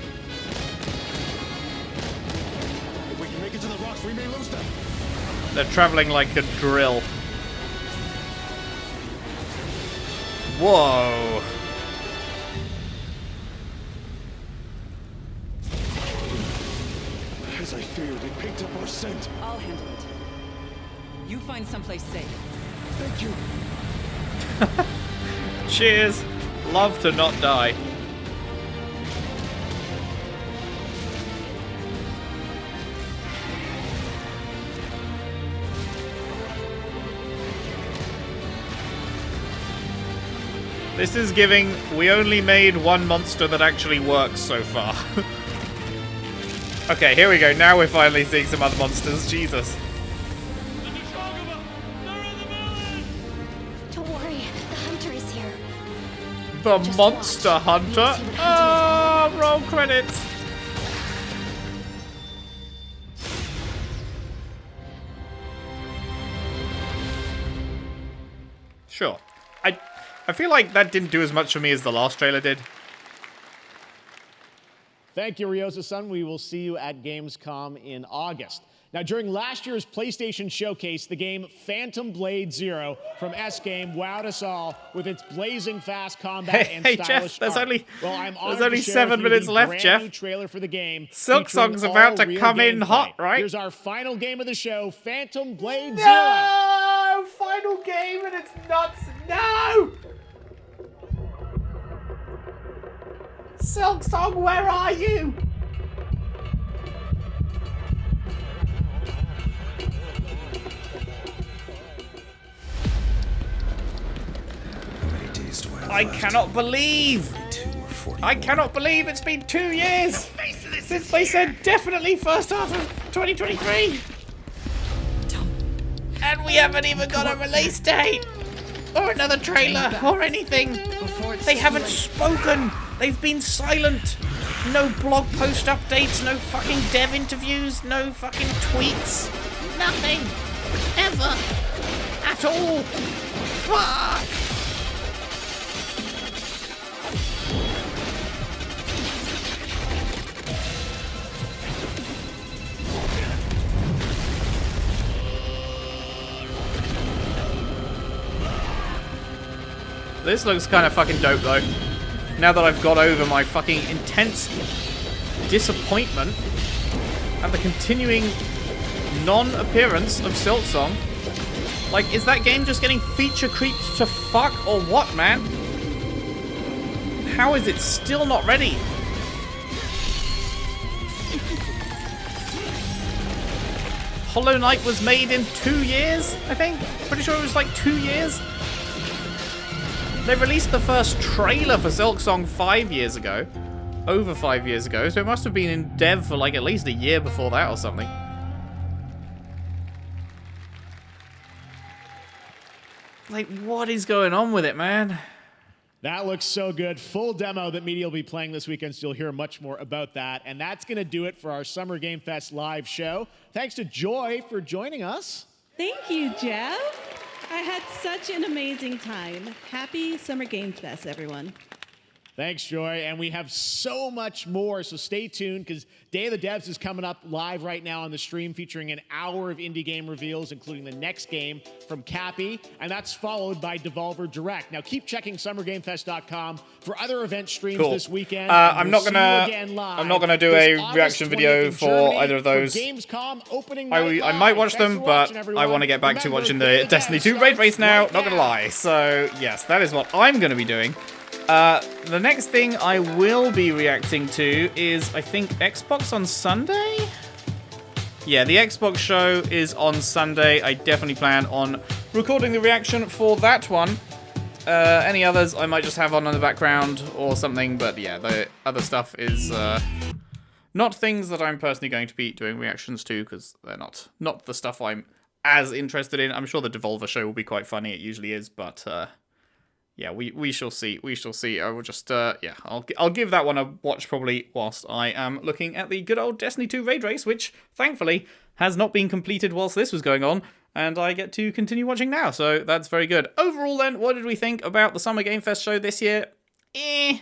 [SPEAKER 16] If we can make it to the rocks, we may lose them.
[SPEAKER 1] They're traveling like a drill. Whoa.
[SPEAKER 16] As I feared, it picked up our scent.
[SPEAKER 21] I'll handle it. You find someplace safe.
[SPEAKER 16] Thank you.
[SPEAKER 1] Cheers. Love to not die. This is giving, we only made one monster that actually works so far. Okay, here we go. Now we're finally seeing some other monsters. Jesus.
[SPEAKER 15] Don't worry, the hunter is here.
[SPEAKER 1] The Monster Hunter? Oh, roll credits. Sure. I feel like that didn't do as much for me as the last trailer did.
[SPEAKER 3] Thank you, Ryosa-san. We will see you at Gamescom in August. Now, during last year's PlayStation Showcase, the game Phantom Blade Zero from S-Game wowed us all with its blazing fast combat and
[SPEAKER 1] hey,
[SPEAKER 3] stylish
[SPEAKER 1] Jeff,
[SPEAKER 3] art.
[SPEAKER 1] there's only 7 minutes left, Jeff.
[SPEAKER 3] New trailer for the game.
[SPEAKER 1] Silk Song's about to come in hot, right?
[SPEAKER 3] Here's our final game of the show, Phantom Blade Zero.
[SPEAKER 1] No! Final game and it's nuts. No! Silk Song, where are you? I cannot believe! I cannot believe it's been 2 years since they said definitely first half of 2023! And we haven't even got a release date! Or another trailer, or anything! They haven't spoken! They've been silent! No blog post updates, no fucking dev interviews, no fucking tweets. Nothing. Ever. At all. Fuck. This looks kind of fucking dope though. Now that I've got over my fucking intense disappointment at the continuing non-appearance of Silksong. Like, is that game just getting feature creeped to fuck or what, man? How is it still not ready? Hollow Knight was made in 2 years, I think? Pretty sure it was like 2 years. They released the first trailer for Silksong 5 years ago. Over 5 years ago, so it must have been in dev for like at least a year before that or something. Like, what is going on with it, man?
[SPEAKER 3] That looks so good. Full demo that media will be playing this weekend, so you'll hear much more about that. And that's going to do it for our Summer Game Fest live show. Thanks to Joy for joining us.
[SPEAKER 7] Thank you, Jeff. I had such an amazing time. Happy Summer Game Fest, everyone.
[SPEAKER 3] Thanks, Joy. And we have so much more, so stay tuned, because Day of the Devs is coming up live right now on the stream, featuring an hour of indie game reveals, including the next game from Cappy, and that's followed by Devolver Direct. Now, keep checking SummerGameFest.com for other event streams this weekend.
[SPEAKER 1] I'm not gonna do a reaction video for either of those.
[SPEAKER 3] Gamescom opening
[SPEAKER 1] I might watch them, but I want to get back to watching the Destiny 2 raid race now. Not gonna lie. So yes, that is what I'm gonna be doing. The next thing I will be reacting to is, I think, Xbox on Sunday? Yeah, the Xbox show is on Sunday. I definitely plan on recording the reaction for that one. Any others I might just have on in the background or something, but yeah, the other stuff is not things that I'm personally going to be doing reactions to, because they're not the stuff I'm as interested in. I'm sure the Devolver show will be quite funny, it usually is, but yeah, we shall see. We shall see. I will just, yeah, I'll give that one a watch probably whilst I am looking at the good old Destiny 2 raid race, which thankfully has not been completed whilst this was going on, and I get to continue watching now, so that's very good. Overall then, what did we think about the Summer Game Fest show this year? It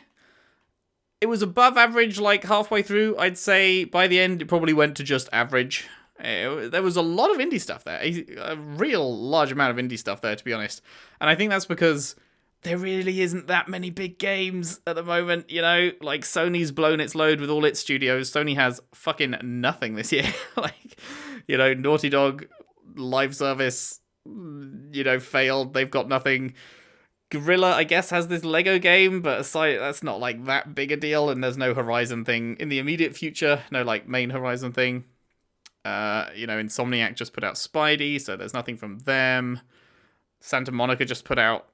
[SPEAKER 1] was above average like halfway through. I'd say by the end it probably went to just average. There was a lot of indie stuff there, a real large amount of indie stuff there, to be honest, and I think that's because there really isn't that many big games at the moment, you know? Like, Sony's blown its load with all its studios. Sony has fucking nothing this year. Like, you know, Naughty Dog, live service, you know, failed. They've got nothing. Guerrilla, I guess, has this Lego game, but aside, that's not, like, that big a deal, and there's no Horizon thing in the immediate future. No, like, main Horizon thing. You know, Insomniac just put out Spidey, so there's nothing from them. Santa Monica just put out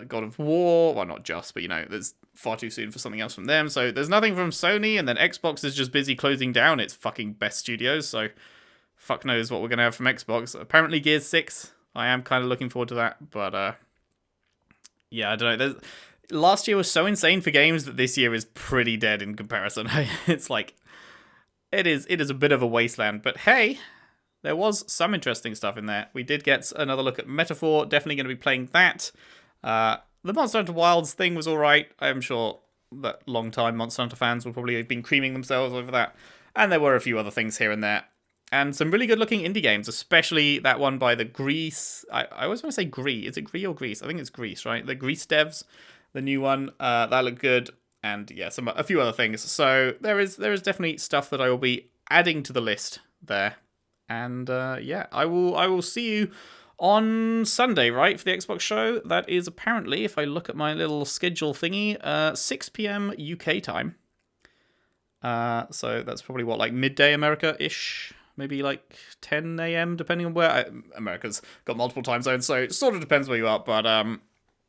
[SPEAKER 1] God of War, well, not just, but you know, there's far too soon for something else from them, so there's nothing from Sony, and then Xbox is just busy closing down its fucking best studios, so fuck knows what we're gonna have from Xbox. Apparently Gears 6, I am kind of looking forward to that, but yeah, I don't know, last year was so insane for games that this year is pretty dead in comparison. It's like, it is a bit of a wasteland, but hey, there was some interesting stuff in there. We did get another look at Metaphor, definitely going to be playing that. The Monster Hunter Wilds thing was alright. I'm sure that long-time Monster Hunter fans will probably have been creaming themselves over that. And there were a few other things here and there. And some really good-looking indie games, especially that one by the Greece... I always want to say Greece. Is it Greece or Greece? I think it's Greece, right? The Greece devs, the new one. That looked good. And yeah, a few other things. So there is definitely stuff that I will be adding to the list there. And yeah, I will see you on Sunday, right, for the Xbox show. That is apparently, if I look at my little schedule thingy, 6 p.m. UK time. So that's probably what, like midday America-ish? Maybe like 10 a.m. depending on where. America's got multiple time zones, so it sort of depends where you are. But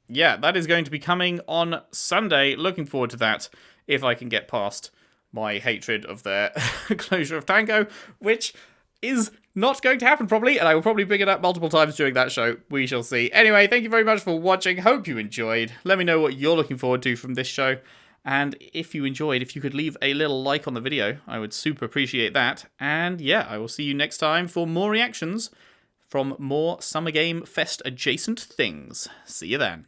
[SPEAKER 1] yeah, that is going to be coming on Sunday. Looking forward to that, if I can get past my hatred of their closure of Tango, which is not going to happen probably, and I will probably bring it up multiple times during that show. We shall see. Anyway, thank you very much for watching. Hope you enjoyed. Let me know what you're looking forward to from this show, And if you enjoyed, if you could leave a little like on the video, I would super appreciate that. And yeah, I will see you next time for more reactions from more Summer Game Fest adjacent things. See you then.